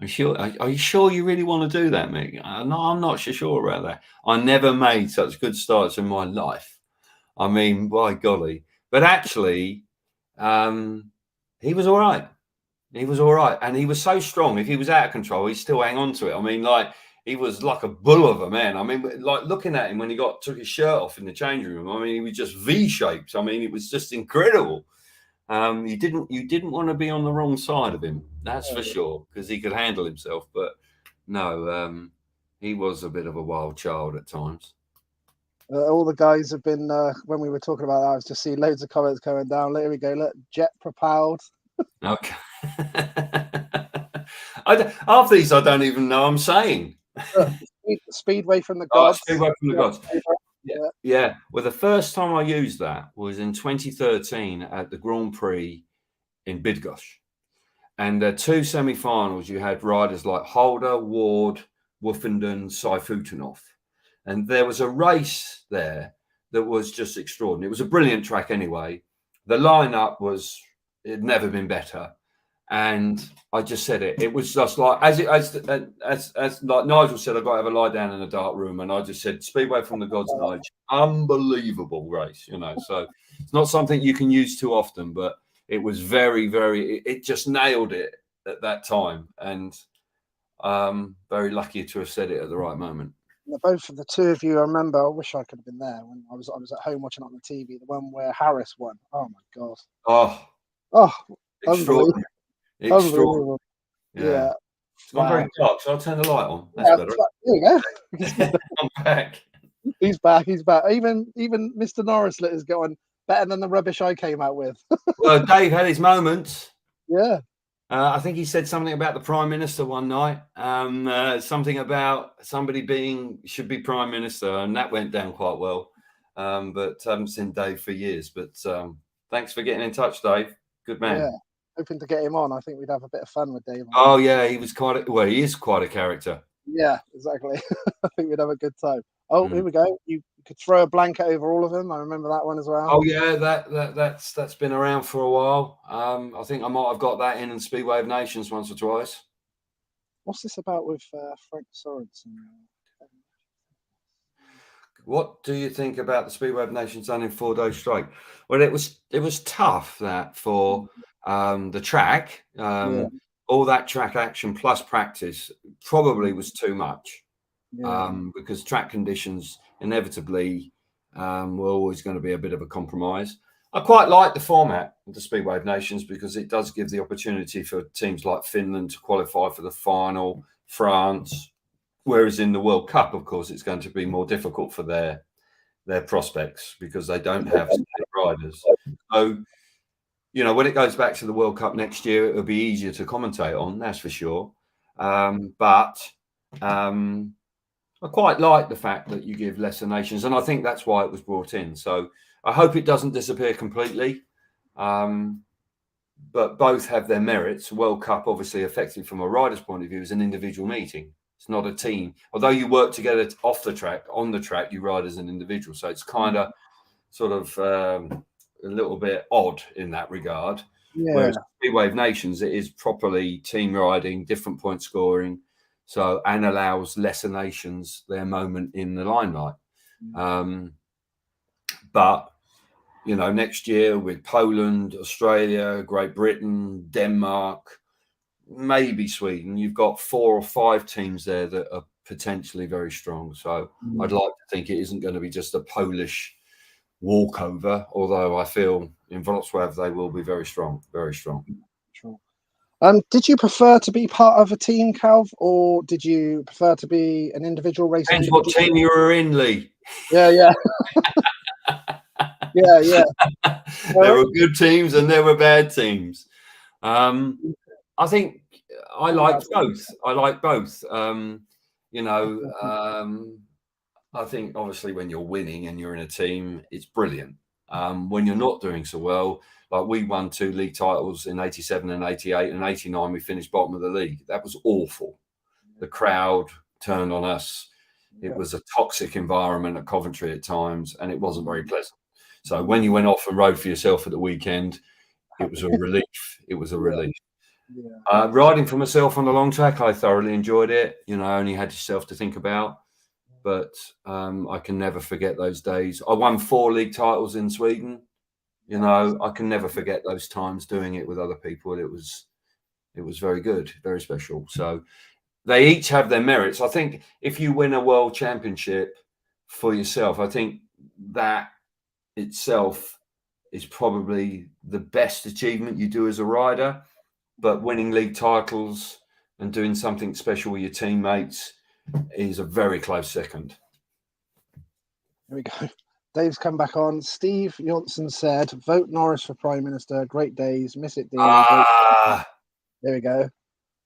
Are you sure you really want to do that, Mick?" No, I'm not so sure about that. I never made such good starts in my life. I mean, by golly. But actually, he was all right. He was all right. And he was so strong. If he was out of control, he'd still hang on to it. I mean, like, he was like a bull of a man. I mean, like, looking at him when he took his shirt off in the changing room, I mean, he was just V-shaped. I mean, it was just incredible. You didn't want to be on the wrong side of him. That's for sure, because he could handle himself. But no, he was a bit of a wild child at times. All the guys have been, when we were talking about that, I was just seeing loads of comments coming down. There we go. Look, jet propelled. Okay. Half these I don't even know I'm saying. Speedway from the gods. Speedway from the gods. Yeah. Well, the first time I used that was in 2013 at the Grand Prix in Bydgoszcz. And the 2 semi-finals, you had riders like Holder, Ward, Wimbeldon, Saifutinov. And there was a race there that was just extraordinary. It was a brilliant track anyway. The lineup it'd never been better. And I just said it. It was just like, as like Nigel said, I've got to have a lie down in a dark room. And I just said, Speedway from the gods, Nigel. Unbelievable race, So it's not something you can use too often, but it was very, very. It just nailed it at that time, and very lucky to have said it at the right moment. Both of the two of you, I remember. I wish I could have been there when I was at home watching it on the TV. The one where Harris won. Oh my god! Oh, Unbelievable! Unbelievable! Yeah. It's gone Wow. very dark, so I'll turn the light on. That's better. There you go. I'm back. He's back. He's back. Even Mr. Norris has gone better than the rubbish I came out with. Well, Dave had his moments. Yeah. I think he said something about the Prime Minister one night. Something about somebody should be Prime Minister, and that went down quite well. But I haven't seen Dave for years. But thanks for getting in touch, Dave. Good man. Yeah. Hoping to get him on. I think we'd have a bit of fun with Dave. Oh yeah, he is quite a character. Yeah, exactly. I think we'd have a good time. Oh, here we go. You could throw a blanket over all of them. I remember that one as well. Oh yeah, that's been around for a while. I think I might have got that in Speedway of Nations once or twice. What's this about with Frank Sorensen? What do you think about the Speedway of Nations done in 4 days straight? Well, it was tough that for the track, all that track action plus practice probably was too much. Because track conditions inevitably were always going to be a bit of a compromise. I quite like the format of the Speedway of Nations because it does give the opportunity for teams like Finland to qualify for the final, France, whereas in the World Cup, of course, it's going to be more difficult for their prospects because they don't have riders. So, when it goes back to the World Cup next year, it'll be easier to commentate on, that's for sure. But I quite like the fact that you give lesser nations, and I think that's why it was brought in. So I hope it doesn't disappear completely, but both have their merits. World Cup, obviously, effective from a rider's point of view, is an individual meeting. It's not a team. Although you work together off the track, on the track, you ride as an individual. So it's kind of sort of a little bit odd in that regard. Yeah. Whereas Speedway of Nations, it is properly team riding, different point scoring. So, and allows lesser nations their moment in the limelight. But, next year with Poland, Australia, Great Britain, Denmark, maybe Sweden, you've got 4 or 5 teams there that are potentially very strong. So I'd like to think it isn't going to be just a Polish walkover, although I feel in Wrocław they will be very strong, very strong. Sure. Did you prefer to be part of a team, Calv, or did you prefer to be an individual racer? Depends what team you were in, Lee. Yeah. Yeah. There were good teams and there were bad teams. I think I liked both. I think obviously when you're winning and you're in a team, it's brilliant. When you're not doing so well, like we won 2 league titles in 87 and 88, and 89 we finished bottom of the league. That was awful. The crowd turned on us. It was a toxic environment at Coventry at times, and it wasn't very pleasant. So when you went off and rode for yourself at the weekend, it was a relief. It was a relief. Riding for myself on the long track, I thoroughly enjoyed it. I only had yourself to think about. But I can never forget those days. I won 4 league titles in Sweden. I can never forget those times doing it with other people. It was very good, very special. So they each have their merits. I think if you win a world championship for yourself, I think that itself is probably the best achievement you do as a rider. But winning league titles and doing something special with your teammates is a very close second. Here we go. Dave's come back on. Steve Johnson said, "Vote Norris for Prime Minister. Great days. Miss it, Dean." There we go.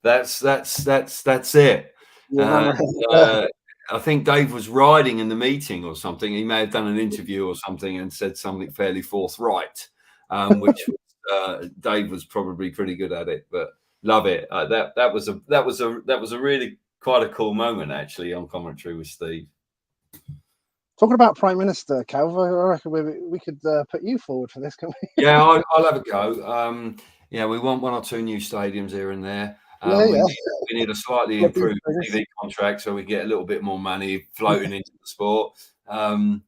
That's it. I think Dave was riding in the meeting or something. He may have done an interview or something and said something fairly forthright, which Dave was probably pretty good at it. But love it. That was a really quite a cool moment actually on commentary with Steve. Talking about Prime Minister, Calv, I reckon we could put you forward for this, can we? Yeah, I'll have a go. We want 1 or 2 new stadiums here and there. We need a slightly improved TV contract so we get a little bit more money floating into the sport. I'm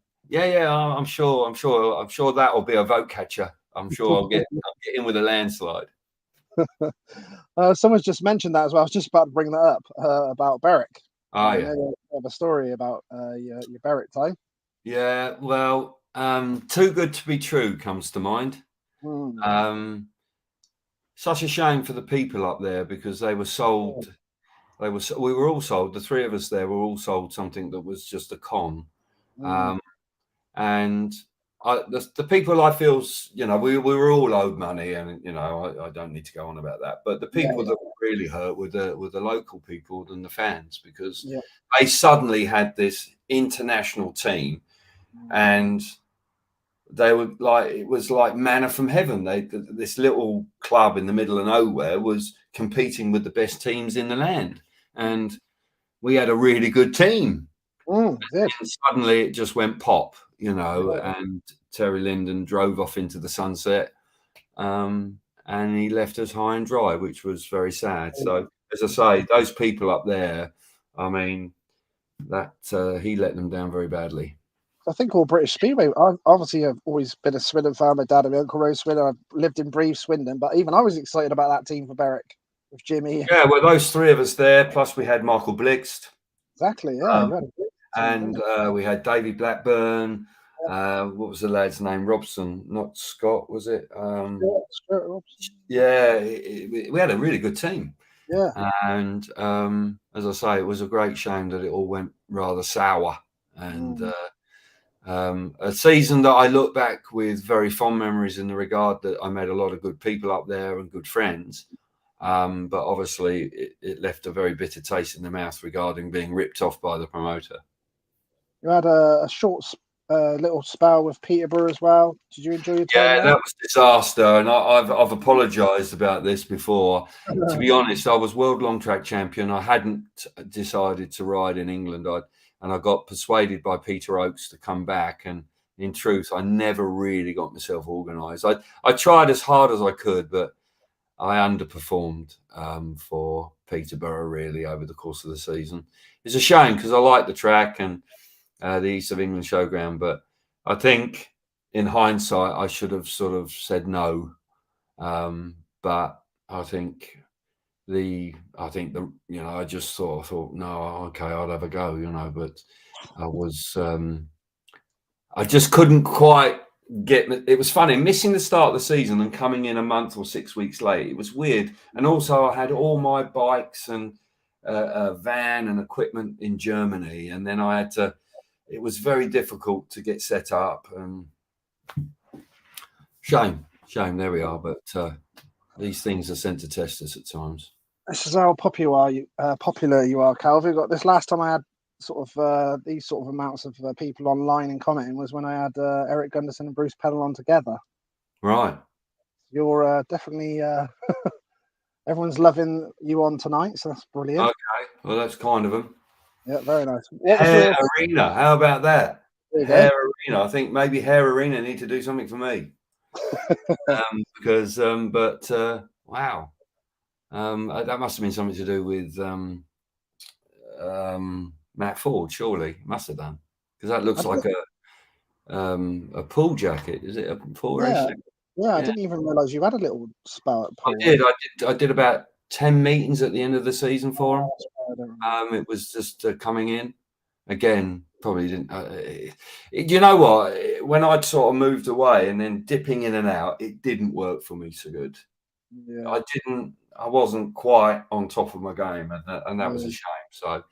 sure that will be a vote catcher I'm sure I'll get in with a landslide. Someone's just mentioned that as well. I was just about to bring that up about Berwick. Oh, I yeah. know you have a story about your Berwick time. Yeah, well, Too Good to Be True comes to mind. Mm. Such a shame for the people up there because they were sold. We were all sold. The three of us there were all sold something that was just a con. Mm. And the people I feel, we were all owed money, and I don't need to go on about that. But the people that were really hurt were the local people than the fans, because they suddenly had this international team, and they were like, it was like manna from heaven. This little club in the middle of nowhere was competing with the best teams in the land, and we had a really good team. And suddenly it just went pop, and Terry Linden drove off into the sunset, and he left us high and dry, which was very sad. So, as I say, those people up there, I mean, that he let them down very badly. I think all British Speedway. Obviously, I've always been a Swindon fan. My dad and my uncle rode Swindon. I've lived and breathed Swindon, but even I was excited about that team for Berwick with Jimmy. Yeah, well, those three of us there, plus we had Michael Blixt. Exactly, yeah. And we had Davey Blackburn. What was the lad's name? Robson, not Scott, was it? Stuart Robson. Yeah, we had a really good team. Yeah. And as I say, it was a great shame that it all went rather sour. And a season that I look back with very fond memories in the regard that I met a lot of good people up there and good friends. But obviously, it left a very bitter taste in the mouth regarding being ripped off by the promoter. You had a short little spell with Peterborough as well. Did you enjoy your time there? That was disaster, and I've apologised about this before. To be honest, I was world long track champion. I hadn't decided to ride in England, and I got persuaded by Peter Oakes to come back. And in truth, I never really got myself organised. I tried as hard as I could, but I underperformed for Peterborough really over the course of the season. It's a shame because I like the track and the East of England showground, but I think in hindsight I should have sort of said no. But I think I just sort of thought, no, okay, I'll have a go, but I was I just couldn't quite get it. Was funny missing the start of the season and coming in a month or 6 weeks late. It was weird. And also I had all my bikes and a van and equipment in Germany, and then I had to, it was very difficult to get set up, and shame, there we are. But these things are sent to test us at times. This is how popular you are, Calvin. Got this last time I had sort of these sort of amounts of people online and commenting was when I had Eric Gunderson and Bruce Pennell on together. Right. You're definitely everyone's loving you on tonight, so that's brilliant. Okay, well, that's kind of them. Yeah, very nice. Hair Arena, how about that? Hair Arena. I think maybe Hair Arena need to do something for me. Because, wow, that must have been something to do with Matt Ford. Surely it must have done, because that looks like a pool jacket. Is it a pool race? Yeah, I didn't even realise you had a little spell at pool. I did about 10 meetings at the end of the season for him. It was just coming in again. Probably didn't. You know what? When I'd sort of moved away and then dipping in and out, it didn't work for me so good. Yeah. I wasn't quite on top of my game, and that was a shame. So,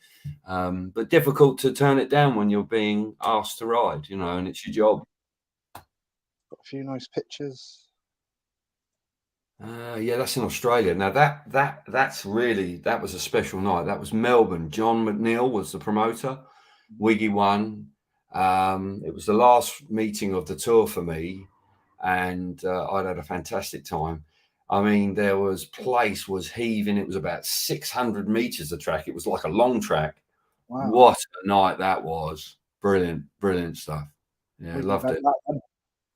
but difficult to turn it down when you're being asked to ride, and it's your job. Got a few nice pictures. Yeah, that's in Australia. Now that was a special night. That was Melbourne. John McNeil was the promoter. Wiggy won. It was the last meeting of the tour for me, and I'd had a fantastic time. I mean, place was heaving. It was about 600 meters of track. It was like a long track. Wow. What a night that was. Brilliant stuff. Yeah, Wiggy loved it.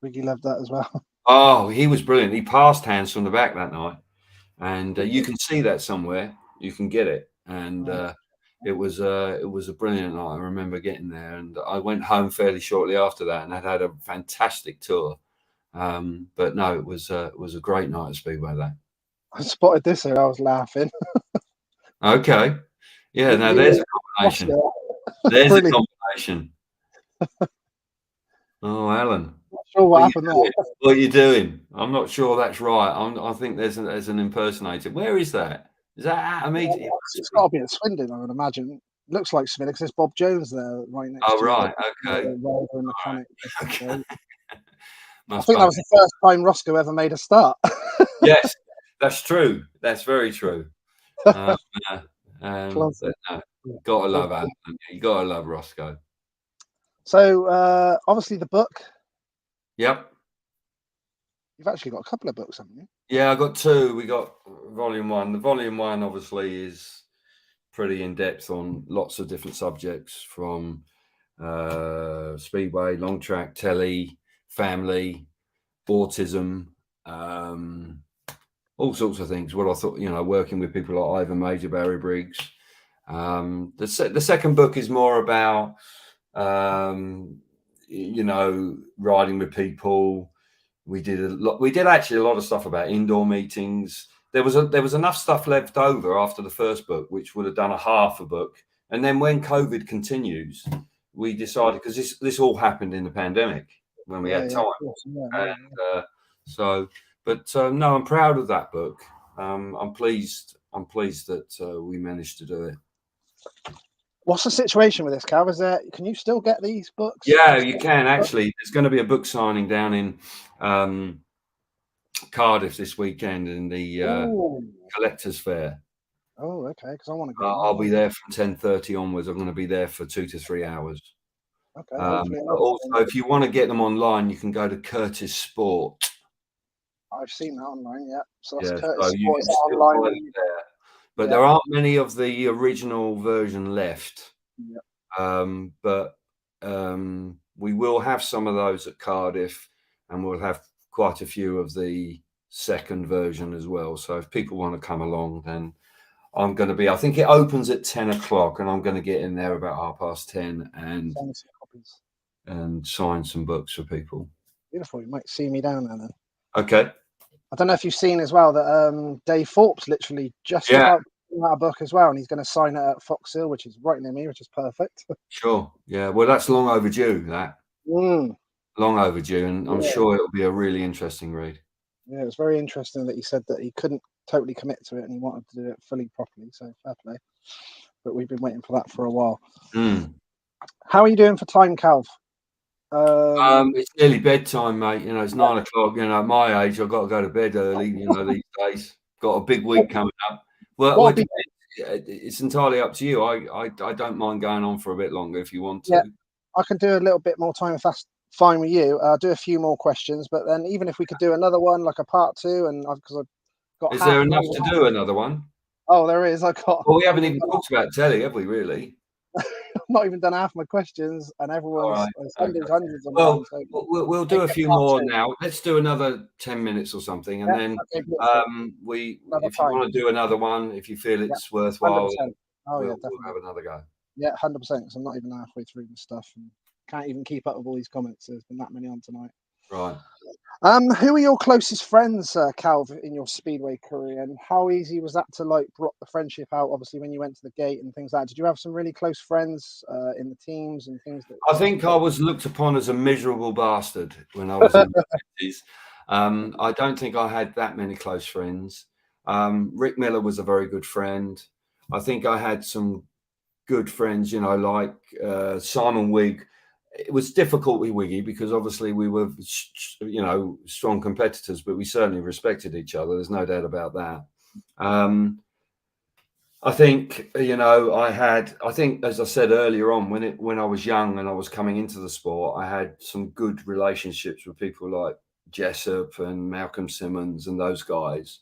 Wiggy loved that as well. Oh, he was brilliant. He passed Hans from the back that night, and you can see that somewhere. You can get it, and it was a brilliant night. I remember getting there, and I went home fairly shortly after that, and I'd had a fantastic tour. But no, it was a great night at Speedway. That. I spotted this here. I was laughing. Okay. Yeah. Now there's a combination. There's a combination. Oh, Alan. Not sure what happened there. What are you doing? I'm not sure that's right. I think there's an impersonator. Where is that? Is that immediately? It's got to be at Swindon, I would imagine. Looks like Swindon because there's Bob Jones there right next to right. Okay. The mechanic. Okay. I think that was the first time Roscoe ever made a start. Yes, that's true. That's very true. Gotta love Alan. You gotta love Roscoe. So obviously the book. Yep. You've actually got a couple of books, haven't you? Yeah, I got two. We got volume 1. The volume 1 obviously is pretty in depth on lots of different subjects, from speedway, long track, telly, family, autism, all sorts of things. What I thought, working with people like Ivan Major, Barry Briggs. The second book is more about riding with people. We did actually a lot of stuff about indoor meetings. There was enough stuff left over after the first book, which would have done a half a book. And then when COVID continues, we decided, because this all happened in the pandemic when we had time. No, I'm proud of that book. I'm pleased that we managed to do it. What's the situation with this, Cal? Can you still get these books? Yeah, you can actually. There's going to be a book signing down in Cardiff this weekend in the Collectors Fair. Oh, okay. Because I want to go. I'll be there from 10:30 onwards. I'm going to be there for 2 to 3 hours. Okay. Also, if you want to get them online, you can go to Curtis Sport. I've seen that online. Yeah. So that's Curtis Sport online there. But there aren't many of the original version left. Yeah. But we will have some of those at Cardiff, and we'll have quite a few of the second version as well. So if people want to come along, then I'm going to be, I think it opens at 10 o'clock, and I'm going to get in there about 10:30 and sign some books for people. Beautiful. You might see me down there then. Okay. I don't know if you've seen as well that Dave Forbes literally just about out a book as well, and he's going to sign it at Fox Hill, which is right near me, which is perfect. Sure. Yeah. Well, that's long overdue. Long overdue, and I'm sure it'll be a really interesting read. Yeah, it was very interesting that he said that he couldn't totally commit to it and he wanted to do it fully properly. So fair play. But we've been waiting for that for a while. How are you doing for time, Calv? It's nearly bedtime, mate. It's 9 o'clock. At my age, I've got to go to bed early. These days, got a big week coming up. Well, it's entirely up to you. I don't mind going on for a bit longer if you want to. Yeah, I can do a little bit more time if that's fine with you. I'll do a few more questions, but then even if we could do another one, like a part 2, and because I've got. Is there enough to do another one? Oh, there is. I got. Well, we haven't even talked about telly, have we? Really? I've not even done half my questions, and everyone's hundreds of them. Well, we'll do a few more now. Let's do another 10 minutes or something, and then if you want to do another one, if you feel it's worthwhile, we'll have another go. Yeah, 100%. Because I'm not even halfway through the stuff, and can't even keep up with all these comments. There's been that many on tonight. Right. Who are your closest friends, Calv, in your speedway career, and how easy was that to block the friendship out? Obviously, when you went to the gate and things like that, did you have some really close friends in the teams and things? I think I was looked upon as a miserable bastard when I was in the 50s. I don't think I had that many close friends. Rick Miller was a very good friend. I think I had some good friends, like Simon Wigg. It was difficult with Wiggy because obviously we were, strong competitors, but we certainly respected each other. There's no doubt about that. I think, as I said earlier on, when I was young and I was coming into the sport, I had some good relationships with people like Jessup and Malcolm Simmons and those guys.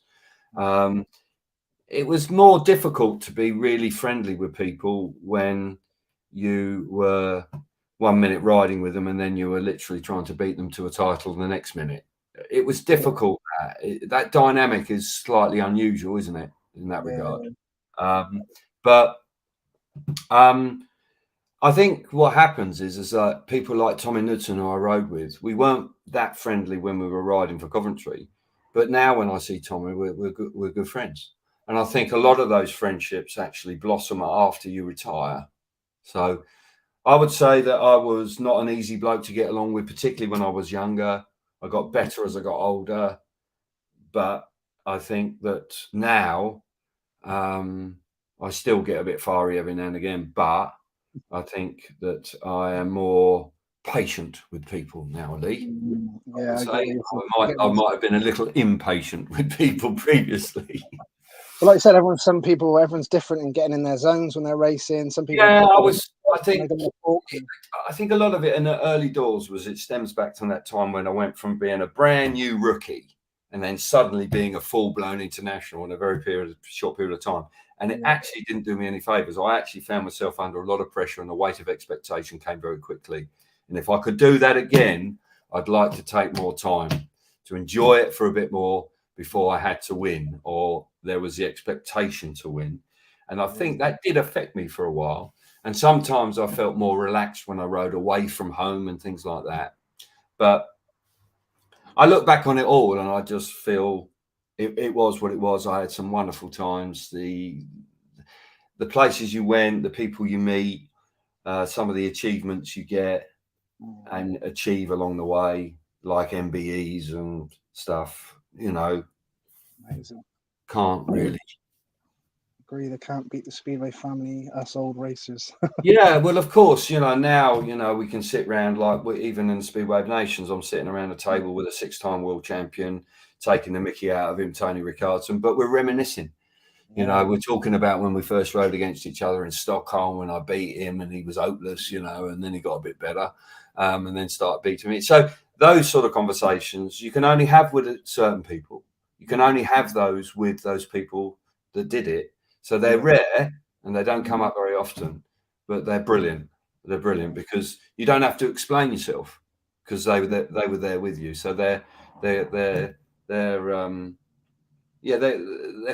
It was more difficult to be really friendly with people when you were 1 minute riding with them and then you were literally trying to beat them to a title the next minute. It was difficult. That dynamic is slightly unusual, isn't it, in that regard? I think what happens is that people like Tommy Knudsen, who I rode with, we weren't that friendly when we were riding for Coventry, but now when I see Tommy, we're good friends, and I think a lot of those friendships actually blossom after you retire. So I would say that I was not an easy bloke to get along with, particularly when I was younger. I got better as I got older, but I think that now I still get a bit fiery every now and again, but I think that I am more patient with people now, Lee. I would Yeah, I say get what you're saying. I might have been a little impatient with people previously. But like I said, everyone's different in getting in their zones when they're racing. Some people Yeah, get I think they talk. I think a lot of it in the early doors it stems back to that time when I went from being a brand new rookie and then suddenly being a full-blown international in a short period of time. And it actually didn't do me any favors. I actually found myself under a lot of pressure, and the weight of expectation came very quickly. And if I could do that again, I'd like to take more time to enjoy it for a bit more before I had to win, or there was the expectation to win. And I think that did affect me for a while. And sometimes I felt more relaxed when I rode away from home and things like that. But I look back on it all and I just feel it was what it was. I had some wonderful times. The places you went, the people you meet, some of the achievements you get and achieve along the way, like MBEs and stuff, Amazing. can't really. Agree, they can't beat the Speedway family, us old racers. Yeah, well, of course, now, we can sit around even in the Speedway of Nations, I'm sitting around a table with a 6-time world champion, taking the mickey out of him, Tony Ricardson, but we're reminiscing. We're talking about when we first rode against each other in Stockholm when I beat him and he was hopeless, and then he got a bit better, and then started beating me. So those sort of conversations you can only have with certain people. You can only have those with those people that did it. So they're rare and they don't come up very often, but they're brilliant. They're brilliant because you don't have to explain yourself because they were there with you. So they're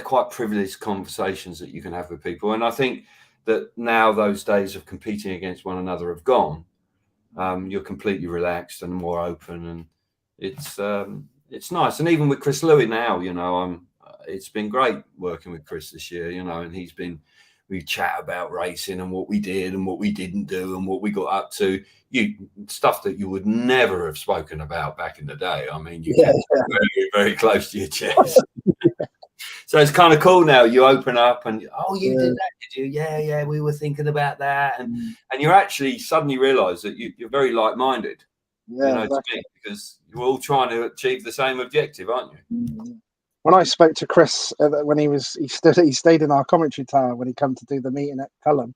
quite privileged conversations that you can have with people. And I think that now those days of competing against one another have gone. You're completely relaxed and more open, and it's nice. And even with Chris Louis now, it's been great working with Chris this year, and we chat about racing and what we did and what we didn't do and what we got up to. Stuff that you would never have spoken about back in the day. I mean, you kept very, very close to your chest. So it's kind of cool now. You open up and, oh, you did that, did you? Yeah, we were thinking about that. And you actually suddenly realise that you're very like-minded, Exactly. because you're all trying to achieve the same objective, aren't you? When I spoke to Chris, when he stayed in our commentary tower when he come to do the meeting at Cullen,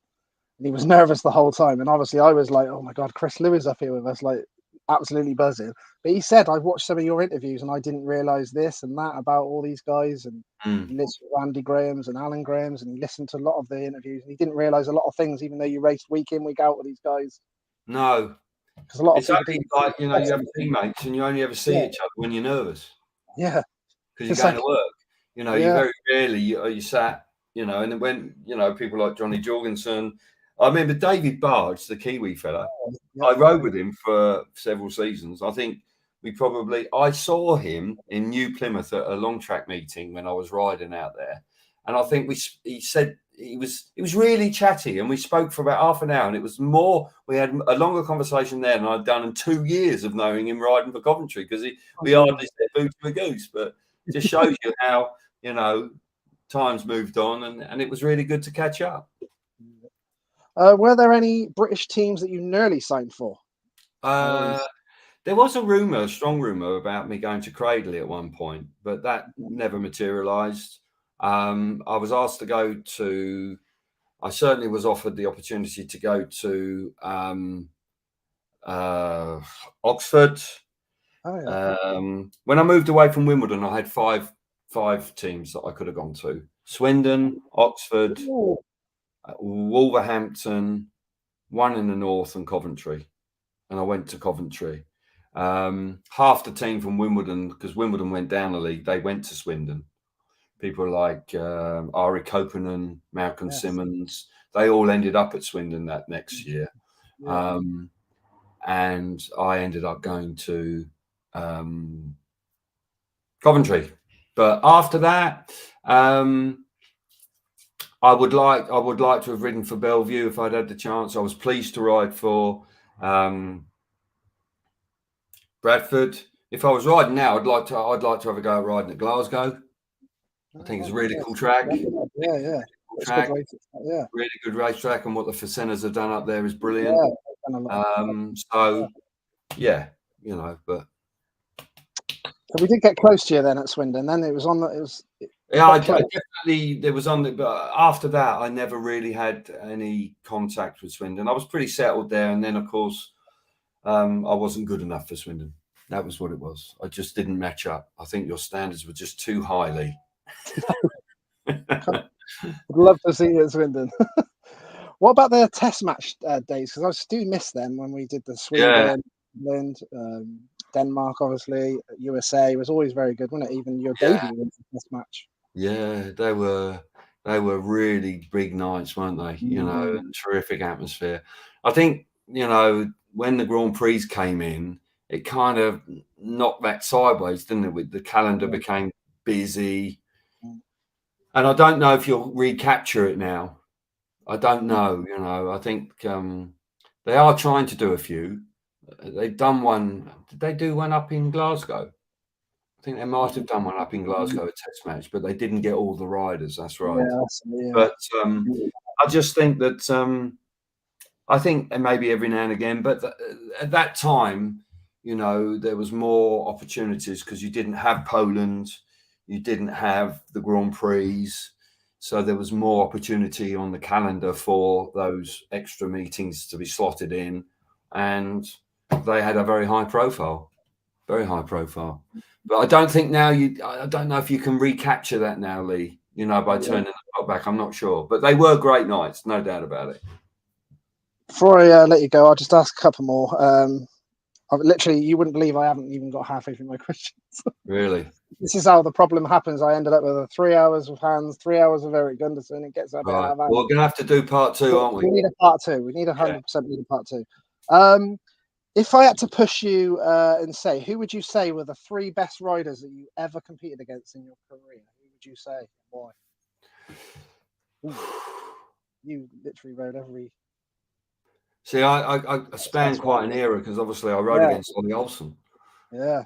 and he was nervous the whole time. And obviously I was like, oh my God, Chris Lewis up here with us, like absolutely buzzing. But he said, I've watched some of your interviews and I didn't realise this and that about all these guys. And he listened to Andy Graham's and Alan Graham's, and he listened to a lot of the interviews, and he didn't realise a lot of things, even though you raced week in, week out with these guys. No. Because a lot of it's only like, you have teammates and you only ever see each other when you're nervous. Yeah. Because you're going to work. You very rarely you sat, and then when, people like Johnny Jorgensen, I remember David Barge, the Kiwi fella, I rode with him for several seasons. I think I saw him in New Plymouth at a long track meeting when I was riding out there. And I think he said he was really chatty, and we spoke for about half an hour, and it was we had a longer conversation there than I'd done in 2 years of knowing him riding for Coventry, because we hardly said boo to a goose, but it just shows you how, times moved on, and it was really good to catch up. Were there any British teams that you nearly signed for? There was a strong rumour about me going to Cradley at one point, but that never materialised. I was asked to go to, I certainly was offered the opportunity to go to Oxford. When I moved away from Wimbledon, I had five teams that I could have gone to: Swindon, Oxford, Wolverhampton, one in the north, and Coventry. And I went to Coventry. Half the team from Wimbledon, because Wimbledon went down a league, they went to Swindon. People like Ari Koponen, Malcolm Simmons, they all ended up at Swindon that next year. Yeah. And I ended up going to Coventry. But after that, I would like to have ridden for Bellevue if I'd had the chance. I was pleased to ride for Bradford. If I was riding now, I'd like to have a go at riding at Glasgow. I think it's a really cool track. Yeah. Cool track. Really good racetrack, and what the Facenas have done up there is brilliant. So yeah, you know, but so we did get close to you then at Swindon. Then it was on the. I definitely there was on the. But after that, I never really had any contact with Swindon. I was pretty settled there, and then of course, I wasn't good enough for Swindon. That was what it was. I just didn't match up. I think your standards were just too highly. I'd love to see you at Swindon. What about the test match days? Because I do miss them when we did the Swindon, England, Denmark, obviously, USA was always very good, wasn't it? Even your debut was a test match. Yeah, they were really big nights, weren't they? You know, terrific atmosphere. I think, you know, when the Grand Prix came in, it kind of knocked that sideways, didn't it? With the calendar became busy. And I don't know if you'll recapture it now. I don't know, you know. I think they are trying to do a few. They've done one. Did they do one up in Glasgow? I think they might have done one up in Glasgow, a test match, but they didn't get all the riders. That's right. Yeah. But I just think that I think maybe every now and again, but at that time, you know, there was more opportunities because you didn't have Poland, you didn't have the Grand Prix. So there was more opportunity on the calendar for those extra meetings to be slotted in. And they had a very high profile. But I don't think now I don't know if you can recapture that now, Lee, you know, by turning the clock back. I'm not sure. But they were great nights, no doubt about it. Before I let you go, I'll just ask a couple more. I've literally, you wouldn't believe I haven't even got halfway through my questions. Really? This is how the problem happens. I ended up with 3 hours with Hans, 3 hours with Eric Gunderson. It gets a bit out of hand. Well, we're going to have to do part two, aren't we? We need a part two. We need 100% need a part two. If I had to push you and say, who would you say were the 3 best riders that you ever competed against in your career? Who would you say? Why? You literally rode every... See, I spanned quite an era because obviously I rode against Ollie Olsen. Yeah.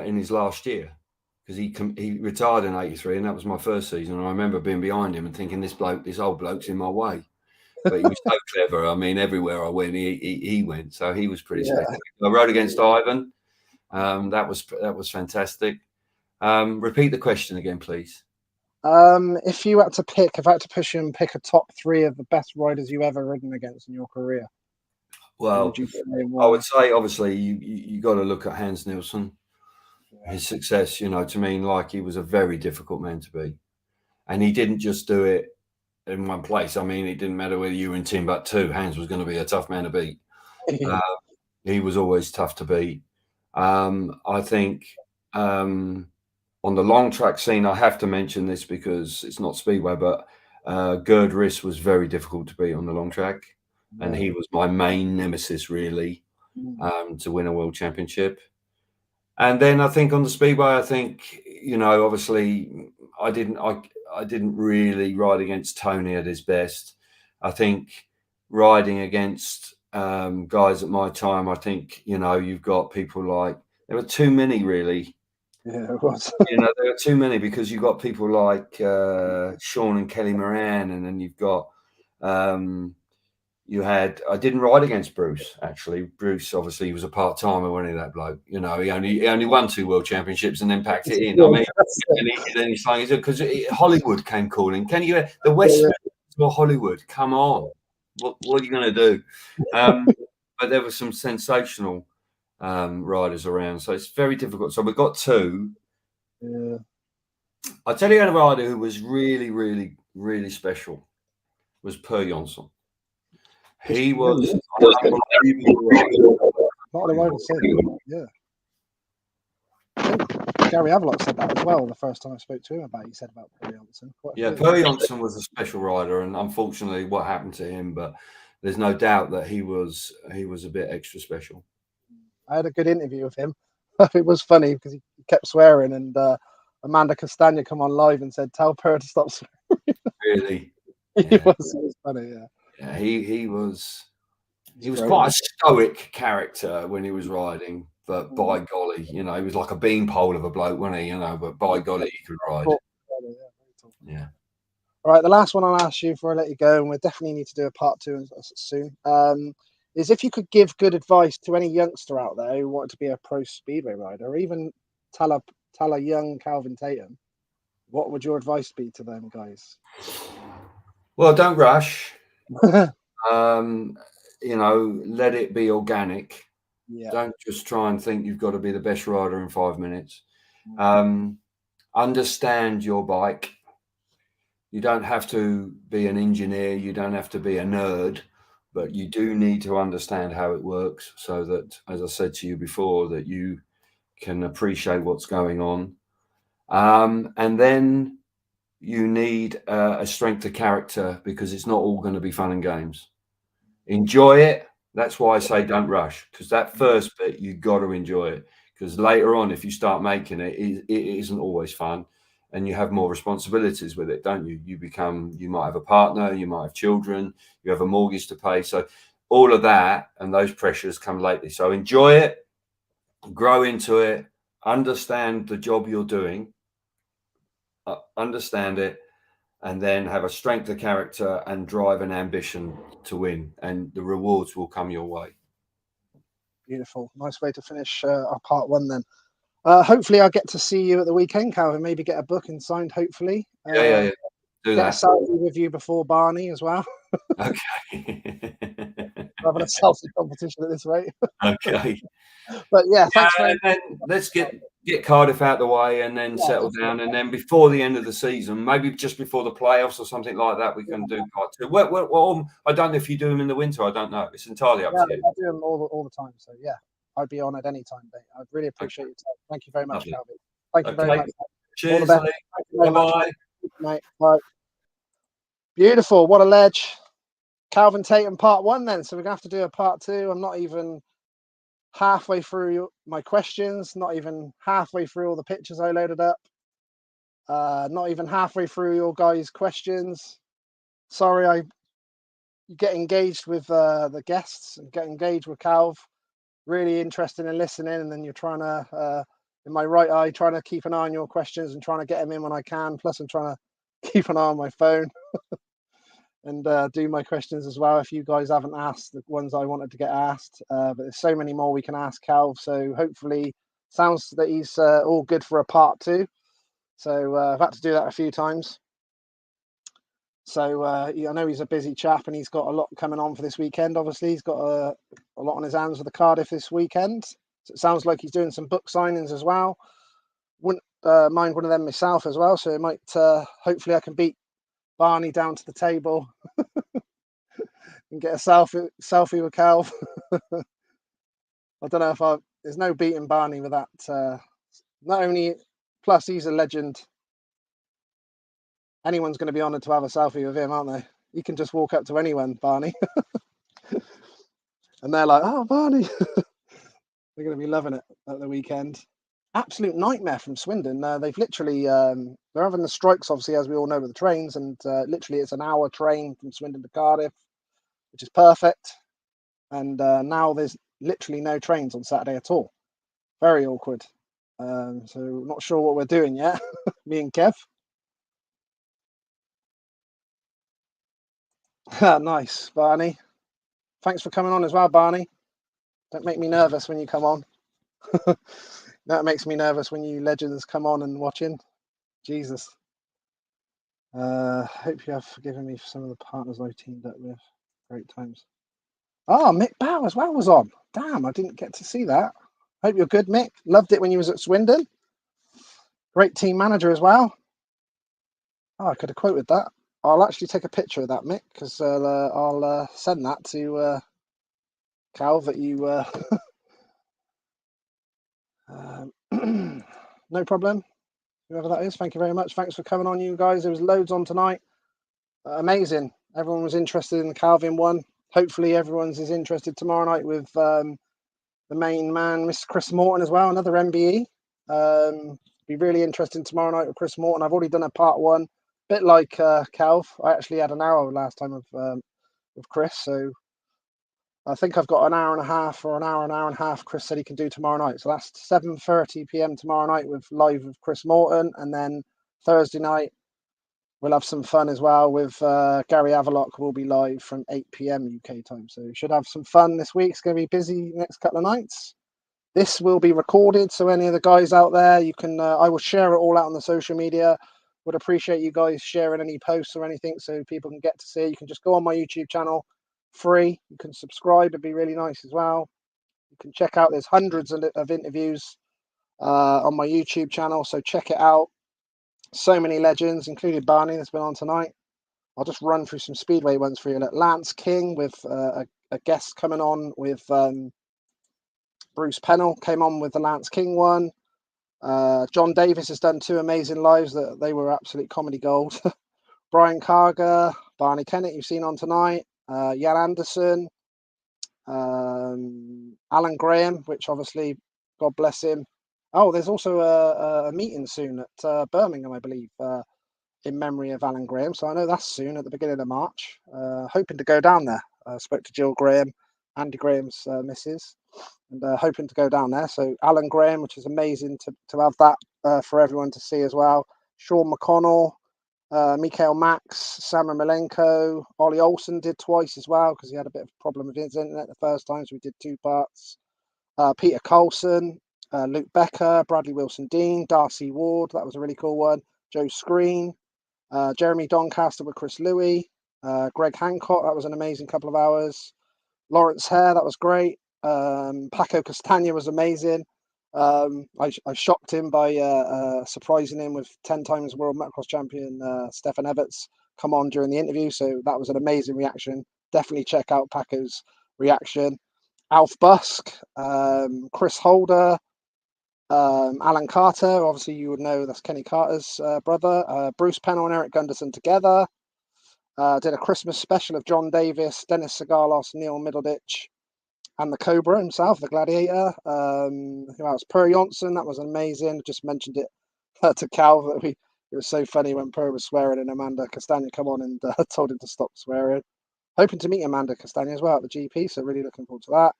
In his last year, because he retired in '83, and that was my first season. And I remember being behind him and thinking, this old bloke's in my way. But he was so clever. I mean, everywhere I went, he went. So he was pretty spectacular. I rode against Ivan. That was fantastic. Repeat the question again, please. If I had to push you and pick a top 3 of the best riders you've ever ridden against in your career. Well, I would say obviously you got to look at Hans Nielsen. His success, you know, to me, like, he was a very difficult man to beat, and he didn't just do it in one place. I mean, it didn't matter whether you were in Timbuktu, Hans was going to be a tough man to beat. He was always tough to beat. I think on the long track scene, I have to mention this because it's not Speedway, but Gerd Riss was very difficult to beat on the long track, and he was my main nemesis, really, to win a world championship. And then I think on the Speedway, I think, you know, obviously I didn't really ride against Tony at his best. I think riding against guys at my time, I think, you know, you've got people like, there were too many really. Yeah, it was. You know, there were too many because you've got people like Sean and Kelly Moran, and then you've got I didn't ride against Bruce, actually. Bruce, obviously, he was a part-timer, wasn't he, that bloke? You know, he only won 2 world championships and then packed it in. I mean, then he's saying, because Hollywood came calling. Can you, the West or Hollywood, come on. What are you going to do? But there were some sensational riders around, so it's very difficult. So we've got 2. Yeah. I'll tell you a rider who was really, really, really special was Per Jonsson. He was unbelievable. Yeah. Gary Havelock said that as well the first time I spoke to him about it. He said about Perry Johnson. Yeah, Perry Johnson was a special rider, and unfortunately, what happened to him. But there's no doubt that he was a bit extra special. I had a good interview with him. It was funny because he kept swearing, and Amanda Castagna come on live and said, "Tell Per to stop swearing." Really, It was funny. Yeah, yeah, he was great. quite a stoic character when he was riding, but by golly, he was like a beanpole of a bloke, wasn't he? But by golly, he could ride. Yeah. All right, the last one I'll ask you before I let you go, and we definitely need to do a part 2 soon, is if you could give good advice to any youngster out there who wanted to be a pro speedway rider, or even tell a young Kelvin Tatum, what would your advice be to them guys? Well, don't rush. Let it be organic. Yeah. Don't just try and think you've got to be the best rider in 5 minutes. Understand your bike. You don't have to be an engineer. You don't have to be a nerd, but you do need to understand how it works so that, as I said to you before, that you can appreciate what's going on. And then you need a strength of character, because it's not all going to be fun and games. Enjoy it. That's why I say don't rush, because that first bit, you've got to enjoy it, because later on, if you start making it, it isn't always fun, and you have more responsibilities with it, don't you? You might have a partner, you might have children, you have a mortgage to pay. So all of that and those pressures come lately. So enjoy it, grow into it, understand the job you're doing, understand it, and then have a strength of character and drive and ambition to win, and the rewards will come your way. Beautiful. Nice way to finish our part 1 then. Hopefully I'll get to see you at the weekend, Calvin. Maybe get a book and signed, hopefully. Yeah. Do get that. a selfie with you before Barney as well. Okay. We're having a selfie competition at this rate. Okay. But yeah, thanks very much. Let's get Cardiff out of the way, and then settle down, and then before the end of the season, maybe just before the playoffs or something like that, we can do part 2. Well, I don't know if you do them in the winter. I don't know. It's entirely up to you. I do them all the time. So yeah, I'd be on at any time, mate. I really appreciate your time. Thank you very much, Calvin. Thank you very much. Cheers. Bye-bye. Mate. Bye. Beautiful. What a ledge. Kelvin Tatum part 1 then. So we're going to have to do a part 2. I'm not even halfway through my questions, not even halfway through all the pictures I loaded up, not even halfway through your guys' questions. Sorry, I get engaged with the guests and get engaged with Calv, really interested in listening, and then you're trying to in my right eye trying to keep an eye on your questions and trying to get them in when I can, plus I'm trying to keep an eye on my phone and do my questions as well if you guys haven't asked the ones I wanted to get asked, but there's so many more we can ask Calv, so hopefully sounds that he's all good for a part 2. So I've had to do that a few times, so I know he's a busy chap and he's got a lot coming on for this weekend. Obviously he's got a lot on his hands with the Cardiff this weekend, so it sounds like he's doing some book signings as well. Wouldn't mind one of them myself as well, so it might hopefully I can beat Barney down to the table and get a selfie with Calv. I don't know if there's no beating Barney with that. Not only, plus he's a legend. Anyone's going to be honoured to have a selfie with him, aren't they? You can just walk up to anyone, Barney, and they're like, "Oh, Barney." They're going to be loving it at the weekend. Absolute nightmare from Swindon. They've literally they're having the strikes, obviously, as we all know, with the trains, and literally it's an hour train from Swindon to Cardiff, which is perfect. And now there's literally no trains on Saturday at all. Very awkward. So not sure what we're doing yet. Me and Kev. Nice, Barney. Thanks for coming on as well, Barney. Don't make me nervous when you come on. That makes me nervous when you legends come on and watching. Jesus. Hope you have forgiven me for some of the partners I've teamed up with. Great times. Oh, Mick Bow as well was on. Damn, I didn't get to see that. Hope you're good, Mick. Loved it when you was at Swindon. Great team manager as well. Oh, I could have quoted that. I'll actually take a picture of that, Mick, because I'll send that to Cal that you no problem. Whoever that is, thank you very much. Thanks for coming on, you guys. There was loads on tonight. Amazing. Everyone was interested in the Kelvin one. Hopefully everyone's as interested tomorrow night with the main man, Mr. Chris Morton, as well, another MBE. Be really interesting tomorrow night with Chris Morton. I've already done a part one, bit like Calv. I actually had an hour last time with Chris, so I think I've got an hour and a half or an hour and a half Chris said he can do tomorrow night. So that's 7:30 p.m. tomorrow night with live with Chris Morton, and then Thursday night we'll have some fun as well with Gary Avalok. Will be live from 8 p.m. UK time. So we should have some fun this week. It's going to be busy next couple of nights. This will be recorded, so any of the guys out there, you can. I will share it all out on the social media. Would appreciate you guys sharing any posts or anything so people can get to see it. You can just go on my YouTube channel, free. You can subscribe. It'd be really nice as well. You can check out. There's hundreds of interviews on my YouTube channel, so check it out. So many legends, including Barney, that's been on tonight. I'll just run through some Speedway ones for you. Look, Lance King with a guest coming on with Bruce Pennell, came on with the Lance King one. John Davis has done 2 amazing lives that they were absolute comedy gold. Brian Carger, Barney Kennett, you've seen on tonight. Jan Anderson, Alan Graham, which obviously, God bless him. Oh, there's also a meeting soon at Birmingham, I believe, in memory of Alan Graham. So I know that's soon at the beginning of March. Hoping to go down there. Spoke to Jill Graham, Andy Graham's missus, and hoping to go down there. So Alan Graham, which is amazing to have that for everyone to see as well. Sean McConnell, Mikael Max, Samra Milenko, Ollie Olsen did twice as well because he had a bit of a problem with his internet the first time, so we did 2 parts. Peter Coulson, Luke Becker, Bradley Wilson-Dean, Darcy Ward, that was a really cool one. Joe Screen, Jeremy Doncaster with Chris Louis, Greg Hancock, that was an amazing couple of hours. Lawrence Hare, that was great. Paco Castagna was amazing. I shocked him by surprising him with 10 times world motocross champion Stefan Everts come on during the interview, so that was an amazing reaction. Definitely check out Paco's reaction. Alf Busk, Chris Holder, Alan Carter, obviously you would know that's Kenny Carter's brother. Bruce Pennell and Eric Gunderson together. Did a Christmas special of John Davis, Dennis Sagalos, Neil Middleditch, and the Cobra himself, the Gladiator. Who else? Per Jonsson, that was amazing. Just mentioned it to Cal that it was so funny when Per was swearing and Amanda Castagna come on and told him to stop swearing. Hoping to meet Amanda Castagna as well at the GP, so really looking forward to that.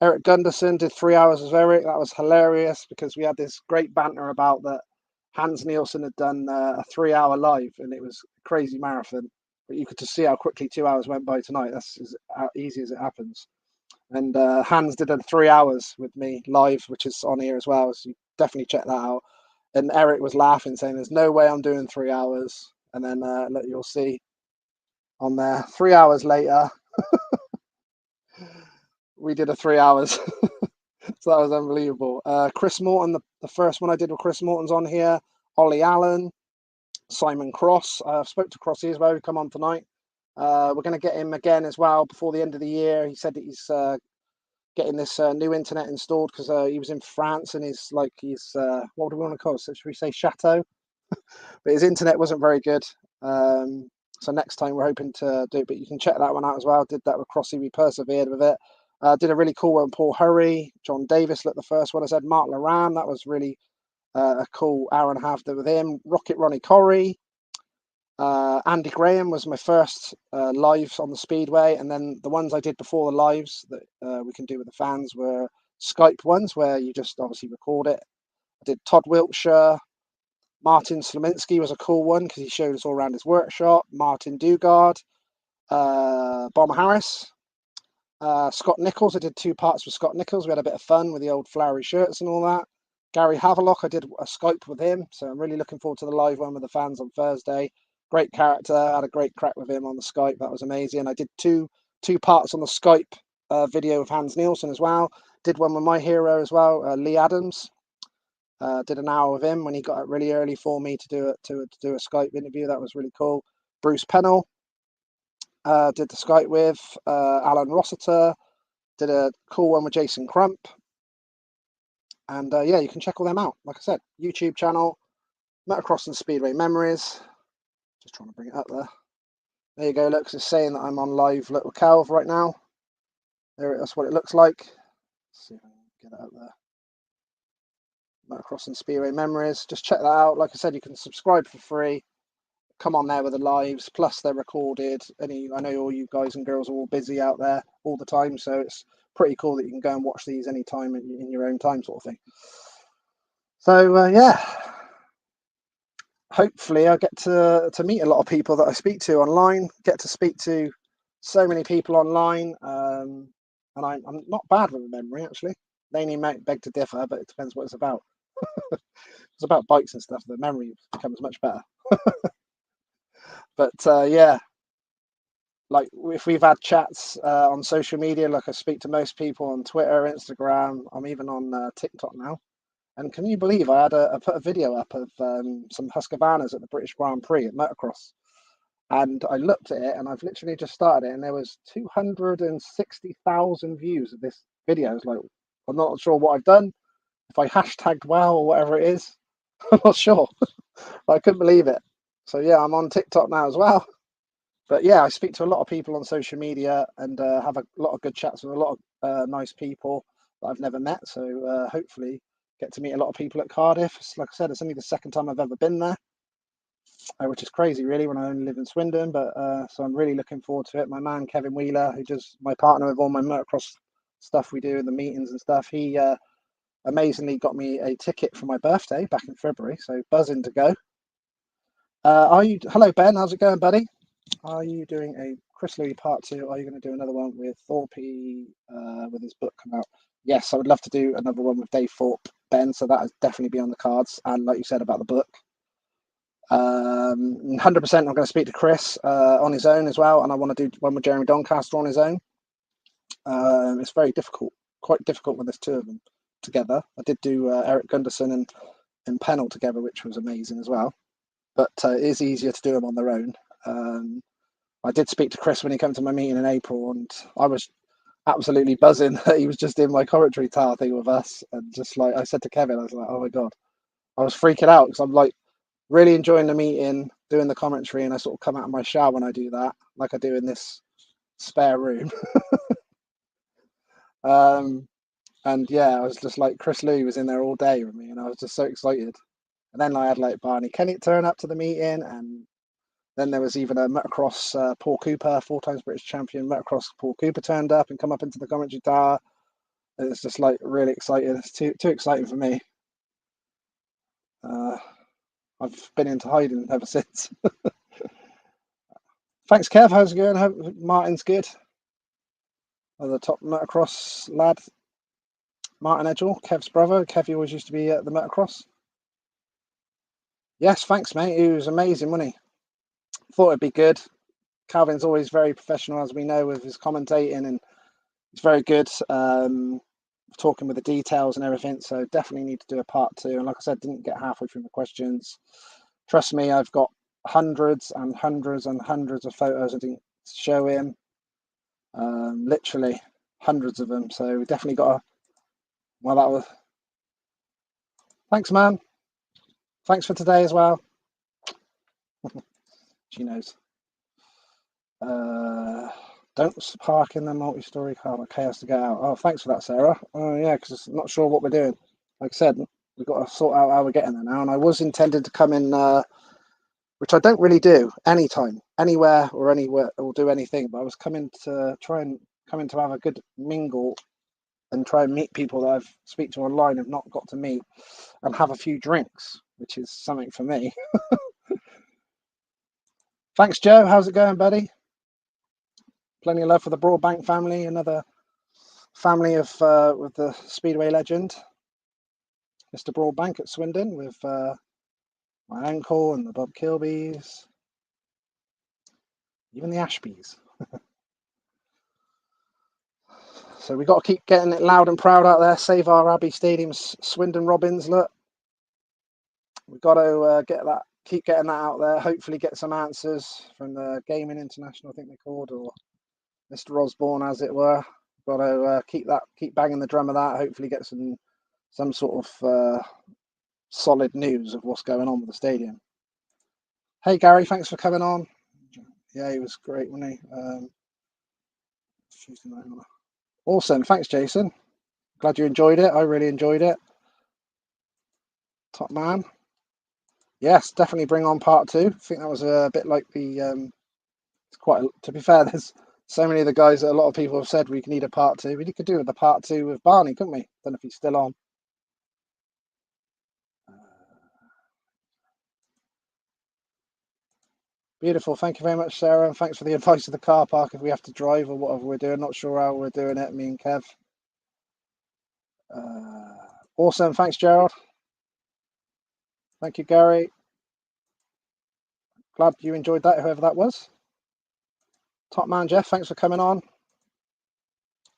Eric Gunderson did 3 hours with Eric. That was hilarious because we had this great banter about that Hans Nielsen had done a 3-hour live and it was a crazy marathon. But you could just see how quickly 2 hours went by tonight. That's as easy as it happens. And Hans did 3 hours with me live, which is on here as well. So you definitely check that out. And Eric was laughing, saying, "There's no way I'm doing 3 hours." And then you'll see on there 3 hours later, we did a 3 hours. So that was unbelievable. Chris Morton, the first one I did with Chris Morton's on here. Ollie Allen, Simon Cross. I spoke to Crossy as well, who come on tonight. We're going to get him again as well before the end of the year. He said that he's getting this new internet installed because he was in France and he's what do we want to call it? So should we say chateau? But his internet wasn't very good. So next time we're hoping to do it, but you can check that one out as well. Did that with Crossy, we persevered with it. Did a really cool one, Paul Hurry, John Davis, look, the first one I said, Mark Laram, that was really a cool hour and a half there with him. Rocket Ronnie Corrie. Andy Graham was my first live on the Speedway, and then the ones I did before the lives that we can do with the fans were Skype ones where you just obviously record it. I did Todd Wiltshire. Martin Slominski was a cool one because he showed us all around his workshop. Martin Dugard, Bomber Harris, Scott Nichols. I did 2 parts with Scott Nichols. We had a bit of fun with the old flowery shirts and all that. Gary Havelock, I did a Skype with him, so I'm really looking forward to the live one with the fans on Thursday. Great character. I had a great crack with him on the Skype. That was amazing. I did two parts on the Skype video of Hans Nielsen as well. Did one with my hero as well, Lee Adams. Did an hour with him when he got up really early for me to do a Skype interview. That was really cool. Bruce Pennell did the Skype with. Alan Rossiter did a cool one with Jason Crump. And yeah, you can check all them out. Like I said, YouTube channel, Motocross and Speedway Memories. Just trying to bring it up there. There you go. Looks it's saying that I'm on live Little Kelv right now. That's what it looks like. Let's see if I can get it up there. Motocross and Speedway Memories. Just check that out. Like I said, you can subscribe for free. Come on there with the lives. Plus, they're recorded. I know all you guys and girls are all busy out there all the time, so it's pretty cool that you can go and watch these anytime in your own time, sort of thing. So yeah. Hopefully I get to meet a lot of people that I speak to online, get to speak to so many people online, and I'm not bad with memory, actually. They might beg to differ, but it depends what it's about. If it's about bikes and stuff, the memory becomes much better. But yeah, like if we've had chats on social media, like I speak to most people on Twitter, Instagram, I'm even on TikTok now. And can you believe I put a video up of some Husqvarnas at the British Grand Prix at Motocross, and I looked at it, and I've literally just started it, and there was 260,000 views of this video. I was like, I'm not sure what I've done. If I hashtagged wow or whatever it is, I'm not sure. I couldn't believe it. So yeah, I'm on TikTok now as well. But yeah, I speak to a lot of people on social media and have a lot of good chats with a lot of nice people that I've never met. So hopefully get to meet a lot of people at Cardiff. Like I said, it's only the second time I've ever been there, which is crazy really when I only live in Swindon. But so I'm really looking forward to it. My man Kevin Wheeler, who does my partner with all my motocross stuff we do in the meetings and stuff, he amazingly got me a ticket for my birthday back in February. So buzzing to go. Hello Ben, how's it going, buddy? Are you doing a Chris Louis part 2? Are you going to do another one with Thorpe with his book come out? Yes, I would love to do another one with Dave Thorpe, Ben. So that is definitely be on the cards. And like you said about the book, 100% I'm going to speak to Chris on his own as well. And I want to do one with Jeremy Doncaster on his own. It's very difficult, quite difficult when there's two of them together. I did do Eric Gunderson and Pennell together, which was amazing as well. But it is easier to do them on their own. I did speak to Chris when he came to my meeting in April, and I was absolutely buzzing that he was just in my commentary tower thing with us. And just like I said to Kevin, I was like, oh my God, I was freaking out because I'm like really enjoying the meeting, doing the commentary, and I sort of come out of my shell when I do that, like I do in this spare room. And yeah, I was just like, Chris Louis was in there all day with me, and I was just so excited. And then I had like Barney Kennett turn up to the meeting, and then there was even a motocross Paul Cooper, 4 times British champion motocross Paul Cooper turned up and come up into the commentary tower. And it's just like really exciting. It's too exciting for me. I've been into hiding ever since. Thanks, Kev. How's it going? Hope Martin's good. The top motocross lad, Martin Edgell, Kev's brother. Kev always used to be at the motocross. Yes, thanks, mate. He was amazing, wasn't he? Thought it'd be good. Calvin's always very professional, as we know, with his commentating, and he's very good talking with the details and everything. So definitely need to do a part 2. And like I said, didn't get halfway through the questions. Trust me, I've got hundreds and hundreds and hundreds of photos I didn't show him. Literally hundreds of them. So we definitely got well, that was. Thanks, man. Thanks for today as well. She knows. Don't park in the multi-story car, but chaos to get out. Oh, thanks for that, Sarah. Yeah, because I'm not sure what we're doing. Like I said, we've got to sort out how we're getting there now. And I was intended to come in, which I don't really do anytime, anywhere or anywhere, or do anything. But I was coming to have a good mingle and try and meet people that I've speak to online, have not got to meet, and have a few drinks, which is something for me. Thanks, Joe. How's it going, buddy? Plenty of love for the Broadbank family, another family of with the Speedway legend, Mr. Broadbank at Swindon, with my uncle and the Bob Kilbys, even the Ashbys. So we got to keep getting it loud and proud out there. Save our Abbey Stadium's Swindon Robins. Look, we've got to keep getting that out there. Hopefully get some answers from the Gaming International, I think they called, or Mr. Osborne, as it were. Got to keep banging the drum of that. Hopefully get some some sort of solid news of what's going on with the stadium. Hey Gary, thanks for coming on. Yeah, he was great, wasn't he? Tuesday night. Awesome, thanks Jason. Glad you enjoyed it. I really enjoyed it. Top man. Yes, definitely bring on part 2. I think that was a bit like the to be fair, there's so many of the guys that a lot of people have said we need a part 2. We could do the part 2 with Barney, couldn't we? Don't know if he's still on. Beautiful. Thank you very much, Sarah, and thanks for the advice of the car park if we have to drive or whatever we're doing. Not sure how we're doing it, me and Kev. Awesome. Thanks, Gerald. Thank you, Gary. Glad you enjoyed that, whoever that was. Top man, Jeff, thanks for coming on.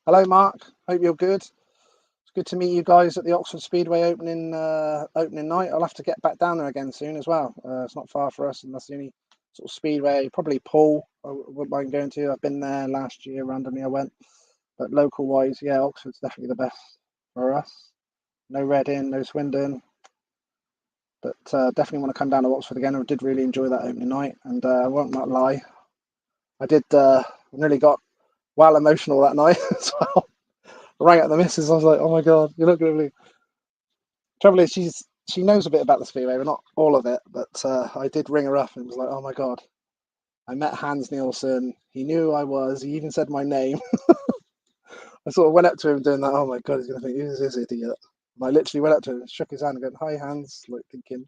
Hello, Mark. Hope you're good. It's good to meet you guys at the Oxford Speedway opening night. I'll have to get back down there again soon as well. It's not far for us, and that's the only sort of speedway. Probably Poole I wouldn't mind going to. I've been there last year, randomly I went. But local wise, yeah, Oxford's definitely the best for us. No Reading, no Swindon. But definitely want to come down to Oxford again. I did really enjoy that opening night, and I won't not lie, I did nearly got well emotional that night as well. I rang at the missus. I was like, "Oh my god, you're not going to believe." Trouble is, she knows a bit about the speedway, but not all of it. But I did ring her up and was like, "Oh my god, I met Hans Nielsen. He knew who I was. He even said my name." I sort of went up to him doing that. Oh my god, he's going to think who's this idiot. And I literally went up to him, shook his hand, and went, "Hi, Hans," like thinking.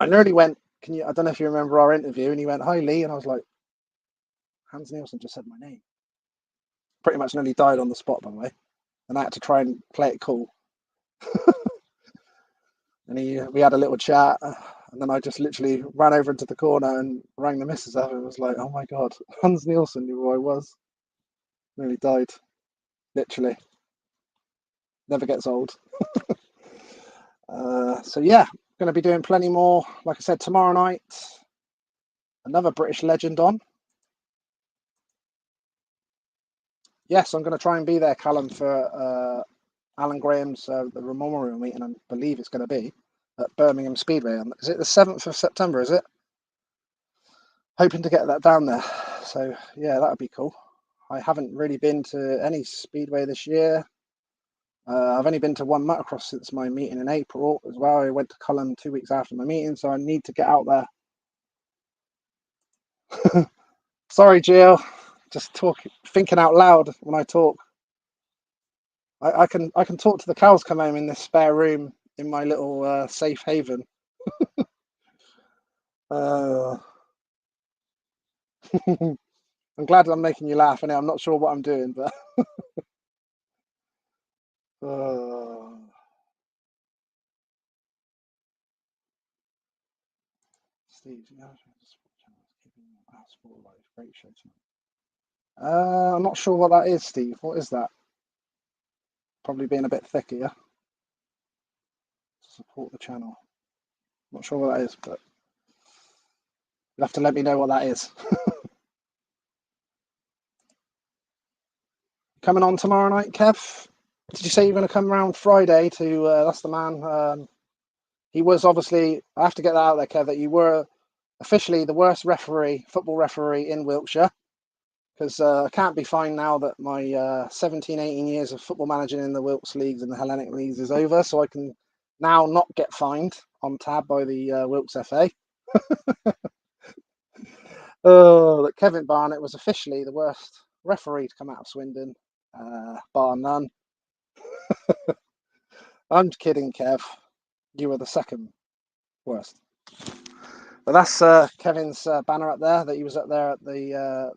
I nearly went, "Can you?" I don't know if you remember our interview, and he went, "Hi, Lee," and I was like, Hans Nielsen just said my name. Pretty much nearly died on the spot, by the way, and I had to try and play it cool. And we had a little chat, and then I just literally ran over into the corner and rang the missus up and was like, "Oh my god, Hans Nielsen knew who I was." Nearly died, literally. Never gets old. So yeah, going to be doing plenty more. Like I said, tomorrow night, another British legend on. Yes, I'm going to try and be there, Callum, for Alan Graham's the memorial meeting. I believe it's going to be at Birmingham Speedway. Is it the 7th of September? Is it? Hoping to get that down there. So yeah, that would be cool. I haven't really been to any Speedway this year. I've only been to one Motocross since my meeting in April as well. I went to Cullen 2 weeks after my meeting, so I need to get out there. Sorry, Jill. Just thinking out loud when I talk. I can talk to the cows come home in this spare room in my little safe haven. I'm glad I'm making you laugh, and I'm not sure what I'm doing, but Steve, great show tonight. I'm not sure what that is, Steve. What is that? Probably being a bit thicker, yeah? Support the channel. Not sure what that is, but you'll have to let me know what that is. Coming on tomorrow night, Kev? Did you say you're going to come around Friday to, that's the man. He was obviously, I have to get that out there, Kev, that you were officially the worst football referee in Wiltshire. Because I can't be fined now that my 17, 18 years of football managing in the Wilts Leagues and the Hellenic Leagues is over. So I can now not get fined on tab by the Wilts FA. That Kevin Barnett was officially the worst referee to come out of Swindon, bar none. I'm kidding, Kev. You were the second worst. But that's Kevin's banner up there. That he was up there at the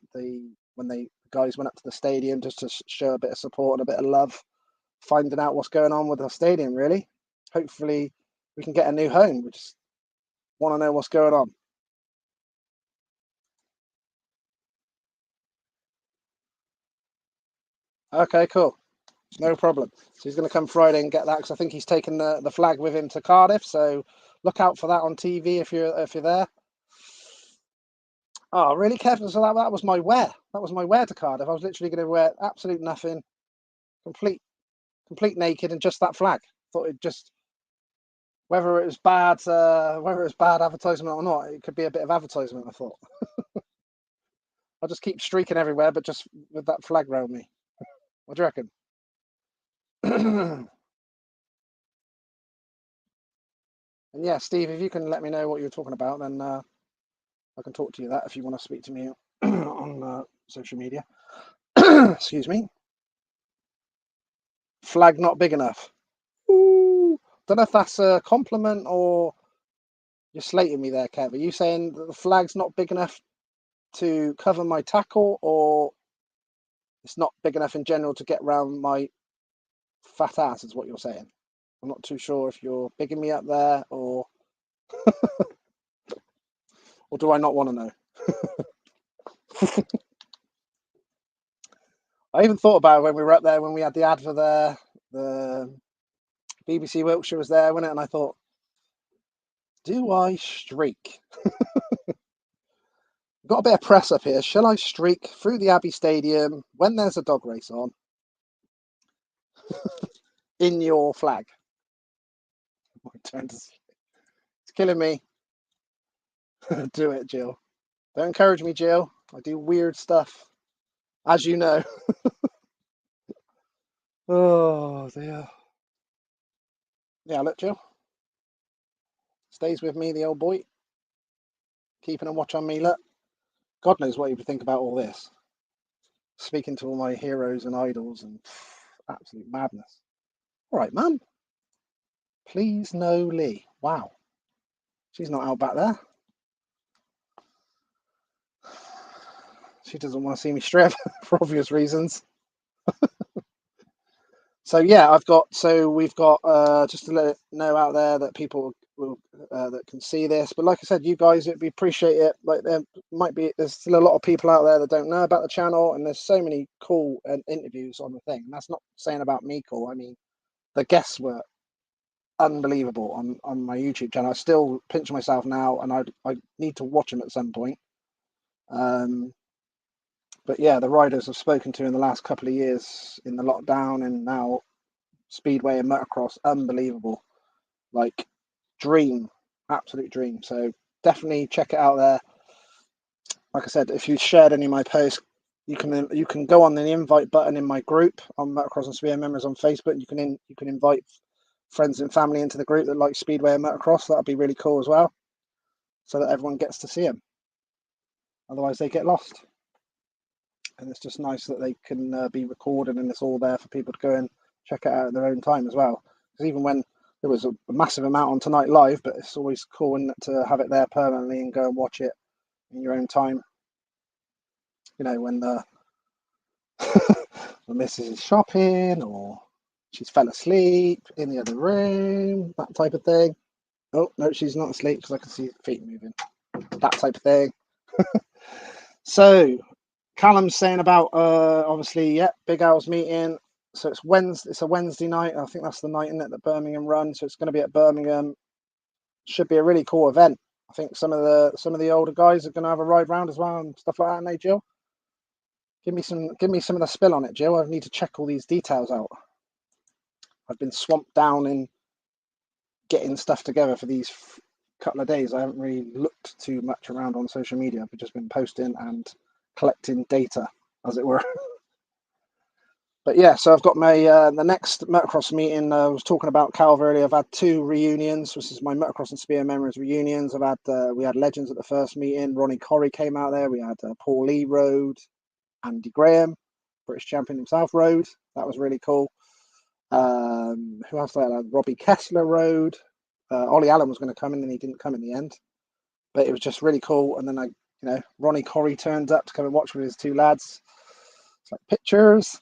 when the guys went up to the stadium just to show a bit of support and a bit of love, finding out what's going on with the stadium. Really, hopefully we can get a new home. We just want to know what's going on. Okay, cool. No problem. So he's going to come Friday and get that, because I think he's taken the flag with him to Cardiff. So look out for that on TV if you're there. Oh, really, Kevin? So that was my wear. That was my wear to Cardiff. I was literally going to wear absolute nothing, complete complete naked and just that flag. Thought it just, whether it was bad advertisement or not, it could be a bit of advertisement. I thought I'll just keep streaking everywhere, but just with that flag round me. What do you reckon? And yeah, Steve, if you can let me know what you're talking about, then I can talk to you that if you want to speak to me on social media. Excuse me. Flag not big enough. Ooh. Don't know if that's a compliment or you're slating me there, Kev. Are you saying that the flag's not big enough to cover my tackle, or it's not big enough in general to get round my fat ass, is what you're saying? I'm not too sure if you're bigging me up there, or or do I not want to know? I even thought about it when we were up there, when we had the advert there, the BBC Wiltshire was there, wasn't it? And I thought, do I streak? Got a bit of press up here. Shall I streak through the Abbey Stadium when there's a dog race on in your flag? It's killing me. Do it, Jill. Don't encourage me, Jill. I do weird stuff, as you know. Oh dear. Yeah, look, Jill. Stays with me, the old boy. Keeping a watch on me, look. God knows what he would think about all this. Speaking to all my heroes and idols and absolute madness. All right, Mum. Please no Lee. Wow. She's not out back there. She doesn't want to see me strip for obvious reasons. So yeah, we've got just to let it know out there that people will that can see this. But like I said, you guys, it'd be appreciate it. Like there's still a lot of people out there that don't know about the channel, and there's so many cool interviews on the thing. And that's not saying about me cool. I mean, the guests were unbelievable on my YouTube channel. I still pinch myself now, and I need to watch them at some point. But yeah, the riders I've spoken to in the last couple of years in the lockdown and now Speedway and Motocross, unbelievable. Like dream, absolute dream. So definitely check it out there. Like I said, if you shared any of my posts, you can go on the invite button in my group on Motocross and Speedway members on Facebook. You can invite friends and family into the group that like Speedway and Motocross. That'd be really cool as well, so that everyone gets to see them. Otherwise, they get lost. And it's just nice that they can be recorded and it's all there for people to go and check it out at their own time as well. Because even when there was a massive amount on tonight live, but it's always cool to have it there permanently and go and watch it in your own time. You know, when the missus is shopping or she's fell asleep in the other room, that type of thing. Oh, no, she's not asleep because I can see feet moving. That type of thing. So Callum's saying about obviously, yeah, Big Al's meeting. So it's Wednesday. It's a Wednesday night. I think that's the night in it that Birmingham run. So it's going to be at Birmingham. Should be a really cool event. I think some of the older guys are going to have a ride round as well and stuff like that. And they, Jill, give me some of the spill on it, Jill. I need to check all these details out. I've been swamped down in getting stuff together for these couple of days. I haven't really looked too much around on social media. I've just been posting and collecting data, as it were. But yeah, so I've got my the next Motocross meeting. I was talking about Calv earlier. I've had 2 reunions. This is my Motocross and Spear Memories reunions. We had legends at the first meeting. Ronnie Corrie came out there. We had Paul Lee rode, Andy Graham, British champion himself, rode. That was really cool. Who else? Robbie Kessler rode. Ollie Allen was going to come in and he didn't come in the end. But it was just really cool. And then Ronnie Corrie turned up to come and watch with his 2 lads. It's like pictures.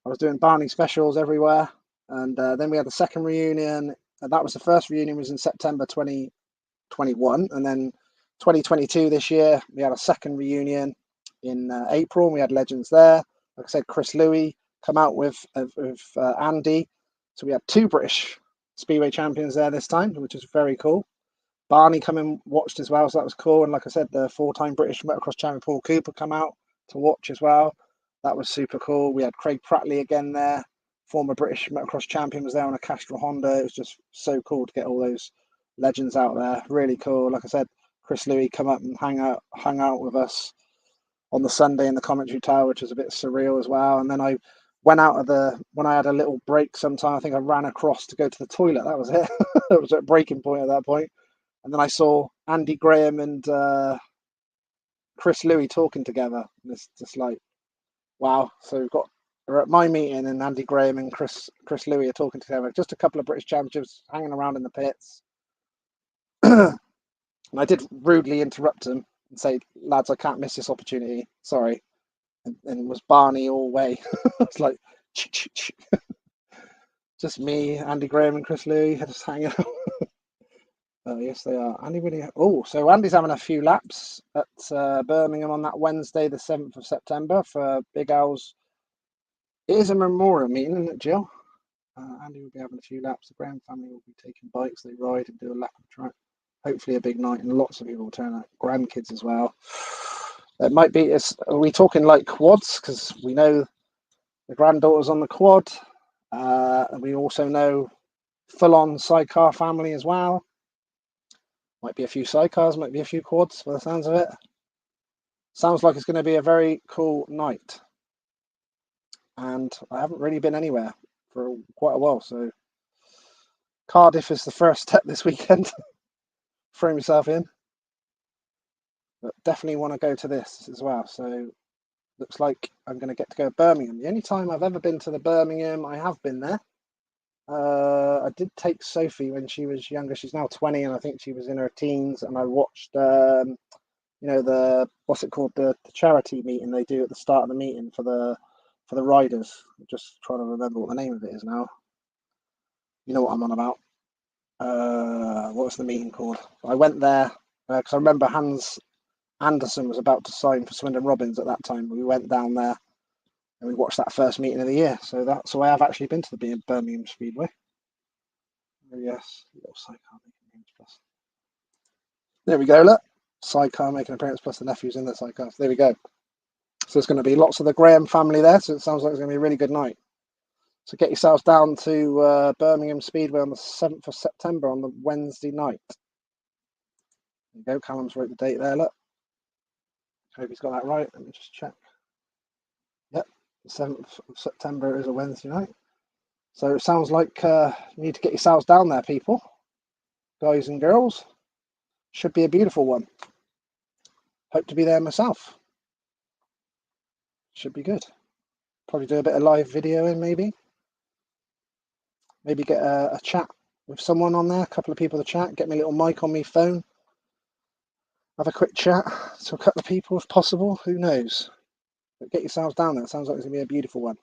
I was doing Barney specials everywhere. And then we had the second reunion. That was the first reunion, was in September 2021. And then 2022 this year, we had a second reunion in April. And we had legends there. Like I said, Chris Louis come out with Andy. So we had 2 British Speedway champions there this time, which is very cool. Barney come and watched as well, so that was cool. And like I said, the 4-time British Motocross champion Paul Cooper come out to watch as well. That was super cool. We had Craig Prattley again there. former British motocross champion was there on a Castrol Honda. It was just so cool to get all those legends out there. Really cool. Like I said, Chris Louis come up and hung out with us on the Sunday in the commentary tower, which was a bit surreal as well. And then I went out of when I had a little break sometime, I think I ran across to go to the toilet. That was it. It was at breaking point at that point. And then I saw Andy Graham and Chris Louis talking together. And it's just like, wow. So we're at my meeting and Andy Graham and Chris Louis are talking together. Just a couple of British championships hanging around in the pits. And I did rudely interrupt him and say, lads, I can't miss this opportunity. Sorry. And it was Barney all way. It's like, just me, Andy Graham and Chris Louis just hanging out. Oh, yes, they are. Andy really. Oh, so Andy's having a few laps at Birmingham on that Wednesday, the 7th of September for Big Al's. It is a memorial meeting, isn't it, Jill? Andy will be having a few laps. The Graham family will be taking bikes. They ride and do a lap of the track. Hopefully a big night, and lots of people will turn out. Grandkids as well. It might be. Are we talking like quads? Because we know the granddaughter's on the quad. And we also know full-on sidecar family as well. Might be a few sidecars, might be a few quads by the sounds of it. Sounds like it's going to be a very cool night. And I haven't really been anywhere for quite a while. So Cardiff is the first step this weekend. Throw myself in. But definitely want to go to this as well. So looks like I'm going to get to go to Birmingham. The only time I've ever been to the Birmingham, I have been there. I did take Sophie when she was younger. She's now 20, and I think she was in her teens. And I watched, what's it called, the charity meeting they do at the start of the meeting for the riders. I'm just trying to remember what the name of it is now. You know what I'm on about. What was the meeting called? I went there because I remember Hans Anderson was about to sign for Swindon Robins at that time. We went down there. And we watched that first meeting of the year. So I have actually been to the Birmingham Speedway. Oh, yes, little sidecar making an appearance plus. There we go, look. Sidecar making an appearance plus the nephew's in the sidecar. There we go. So there's going to be lots of the Graham family there. So it sounds like it's going to be a really good night. So get yourselves down to Birmingham Speedway on the 7th of September on the Wednesday night. There you go. Callum's wrote the date there, look. Hope he's got that right. Let me just check. Yep. 7th of September is a Wednesday night. So it sounds like you need to get yourselves down there, people. Guys and girls. Should be a beautiful one. Hope to be there myself. Should be good. Probably do a bit of live video in maybe. Maybe get a chat with someone on there. A couple of people to chat. Get me a little mic on my phone. Have a quick chat to a couple of people if possible. Who knows? But get yourselves down there. It sounds like it's going to be a beautiful one.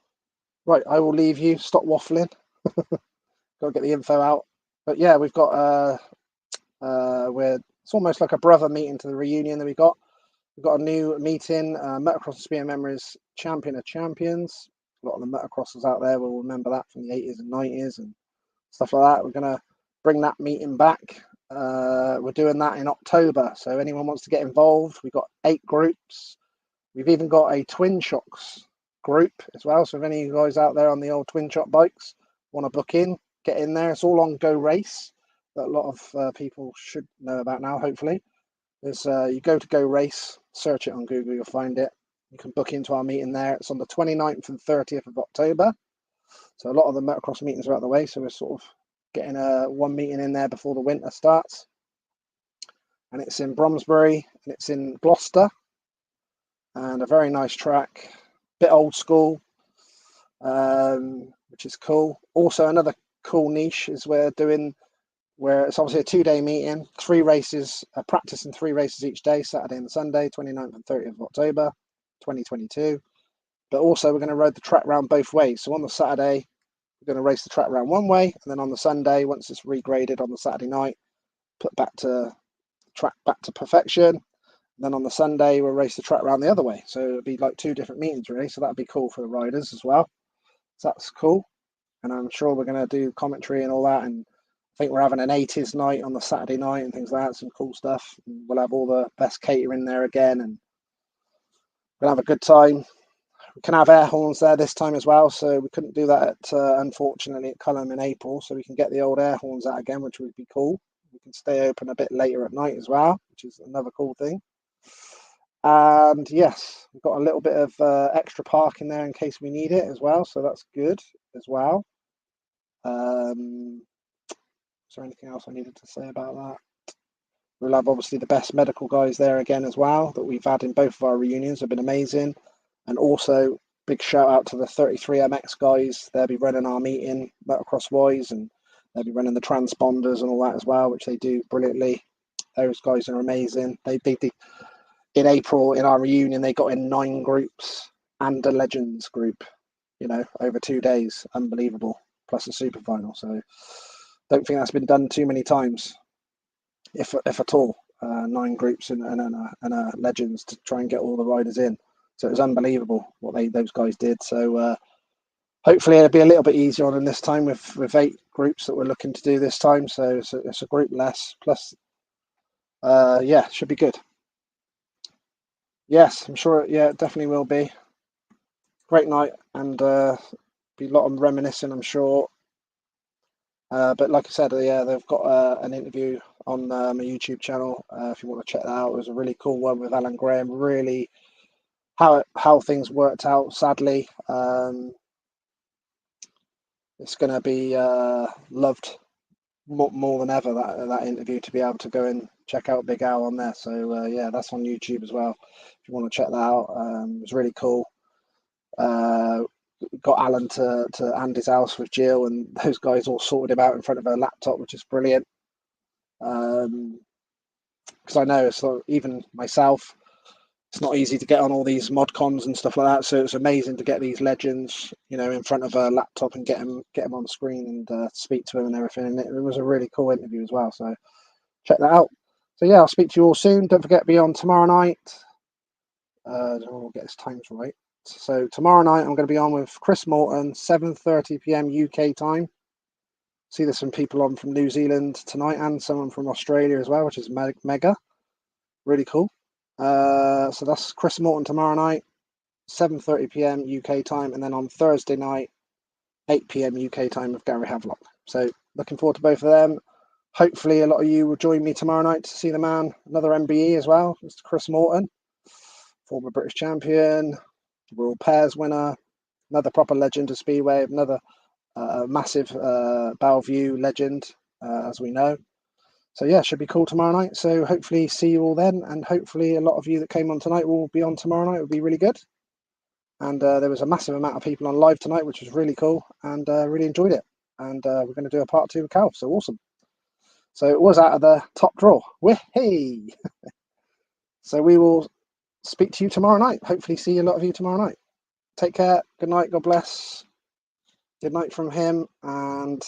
Right, I will leave you. Stop waffling. Got to get the info out. But yeah, we've got it's almost like a brother meeting to the reunion that we got. We've got a new meeting. Motocross and Spear Memories Champion of Champions. A lot of the motocrossers out there will remember that from the 80s and 90s and stuff like that. We're going to bring that meeting back. We're doing that in October. So anyone wants to get involved, we've got 8 groups. We've even got a Twin Shocks group as well. So if any of you guys out there on the old Twin Shock bikes want to book in, get in there. It's all on Go Race that a lot of people should know about now, hopefully. There's you go to Go Race, search it on Google, you'll find it. You can book into our meeting there. It's on the 29th and 30th of October. So a lot of the motocross meetings are out of the way. So we're sort of getting one meeting in there before the winter starts. And it's in Bromsbury and it's in Gloucester. And a very nice track, bit old school, which is cool. Also, another cool niche is where it's obviously a 2-day meeting, 3 races, practice in 3 races each day, Saturday and Sunday, 29th and 30th of October, 2022. But also, we're going to ride the track round both ways. So on the Saturday, we're going to race the track round one way, and then on the Sunday, once it's regraded on the Saturday night, put track back to perfection. Then on the Sunday, we'll race the track around the other way. So it'll be like 2 different meetings, really. So that'd be cool for the riders as well. So that's cool. And I'm sure we're going to do commentary and all that. And I think we're having an 80s night on the Saturday night and things like that. Some cool stuff. And we'll have all the best catering there again. And we'll have a good time. we can have air horns there this time as well. So we couldn't do that, unfortunately, at Culham in April. So we can get the old air horns out again, which would be cool. We can stay open a bit later at night as well, which is another cool thing. And yes, we've got a little bit of extra parking there in case we need it as well. So that's good as well. Is there anything else I needed to say about that? We'll have obviously the best medical guys there again as well that we've had in both of our reunions. Have been amazing. And also big shout out to the 33MX guys. They'll be running our meeting motocross wise, and they'll be running the transponders and all that as well, which they do brilliantly. Those guys are amazing. They in April in our reunion they got in 9 groups and a legends group, over 2 days. Unbelievable. Plus a super final. So don't think that's been done too many times, if at all. 9 groups and a legends to try and get all the riders in. So it was unbelievable what those guys did. So hopefully it'll be a little bit easier on them this time with 8 groups that we're looking to do this time. So it's a group less. Plus, should be good. Yes, I'm sure. Yeah, it definitely will be. Great night, and be a lot of reminiscing, I'm sure. But like I said, they've got an interview on my YouTube channel. If you want to check that out, it was a really cool one with Alan Graham. Really, how things worked out. Sadly, it's going to be loved more than ever. That interview, to be able to go and check out Big Al on there. So yeah, that's on YouTube as well. If you want to check that out, it was really cool. Got Alan to Andy's house with Jill, and those guys all sorted him out in front of a laptop, which is brilliant. Because I know it's even myself, it's not easy to get on all these mod cons and stuff like that. So it's amazing to get these legends, in front of a laptop and get them on screen and speak to them and everything. And it was a really cool interview as well. So check that out. So yeah, I'll speak to you all soon. Don't forget to be on tomorrow night. We'll get his times right. So tomorrow night I'm going to be on with Chris Morton, 7:30 p.m. UK time. See, there's some people on from New Zealand tonight and someone from Australia as well, which is mega, really cool. So that's Chris Morton tomorrow night, 7:30 p.m. UK time, and then on Thursday night, 8 p.m. UK time with Gary Havelock. So looking forward to both of them. Hopefully a lot of you will join me tomorrow night to see the man, another MBE as well, Mr. Chris Morton, former British champion, World Pairs winner, another proper legend of Speedway, another massive Bellevue legend, as we know. So yeah, should be cool tomorrow night. So hopefully see you all then, and hopefully a lot of you that came on tonight will be on tomorrow night. It will be really good. And there was a massive amount of people on live tonight, which was really cool, and really enjoyed it. And we're going to do a part 2 with Cal, so awesome. So it was out of the top draw. Hey! So we will speak to you tomorrow night. Hopefully see a lot of you tomorrow night. Take care. Good night. God bless. Good night from him, and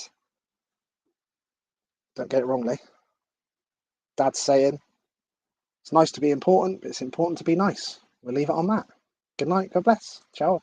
don't get it wrongly. Dad's saying it's nice to be important, but it's important to be nice. We'll leave it on that. Good night. God bless. Ciao.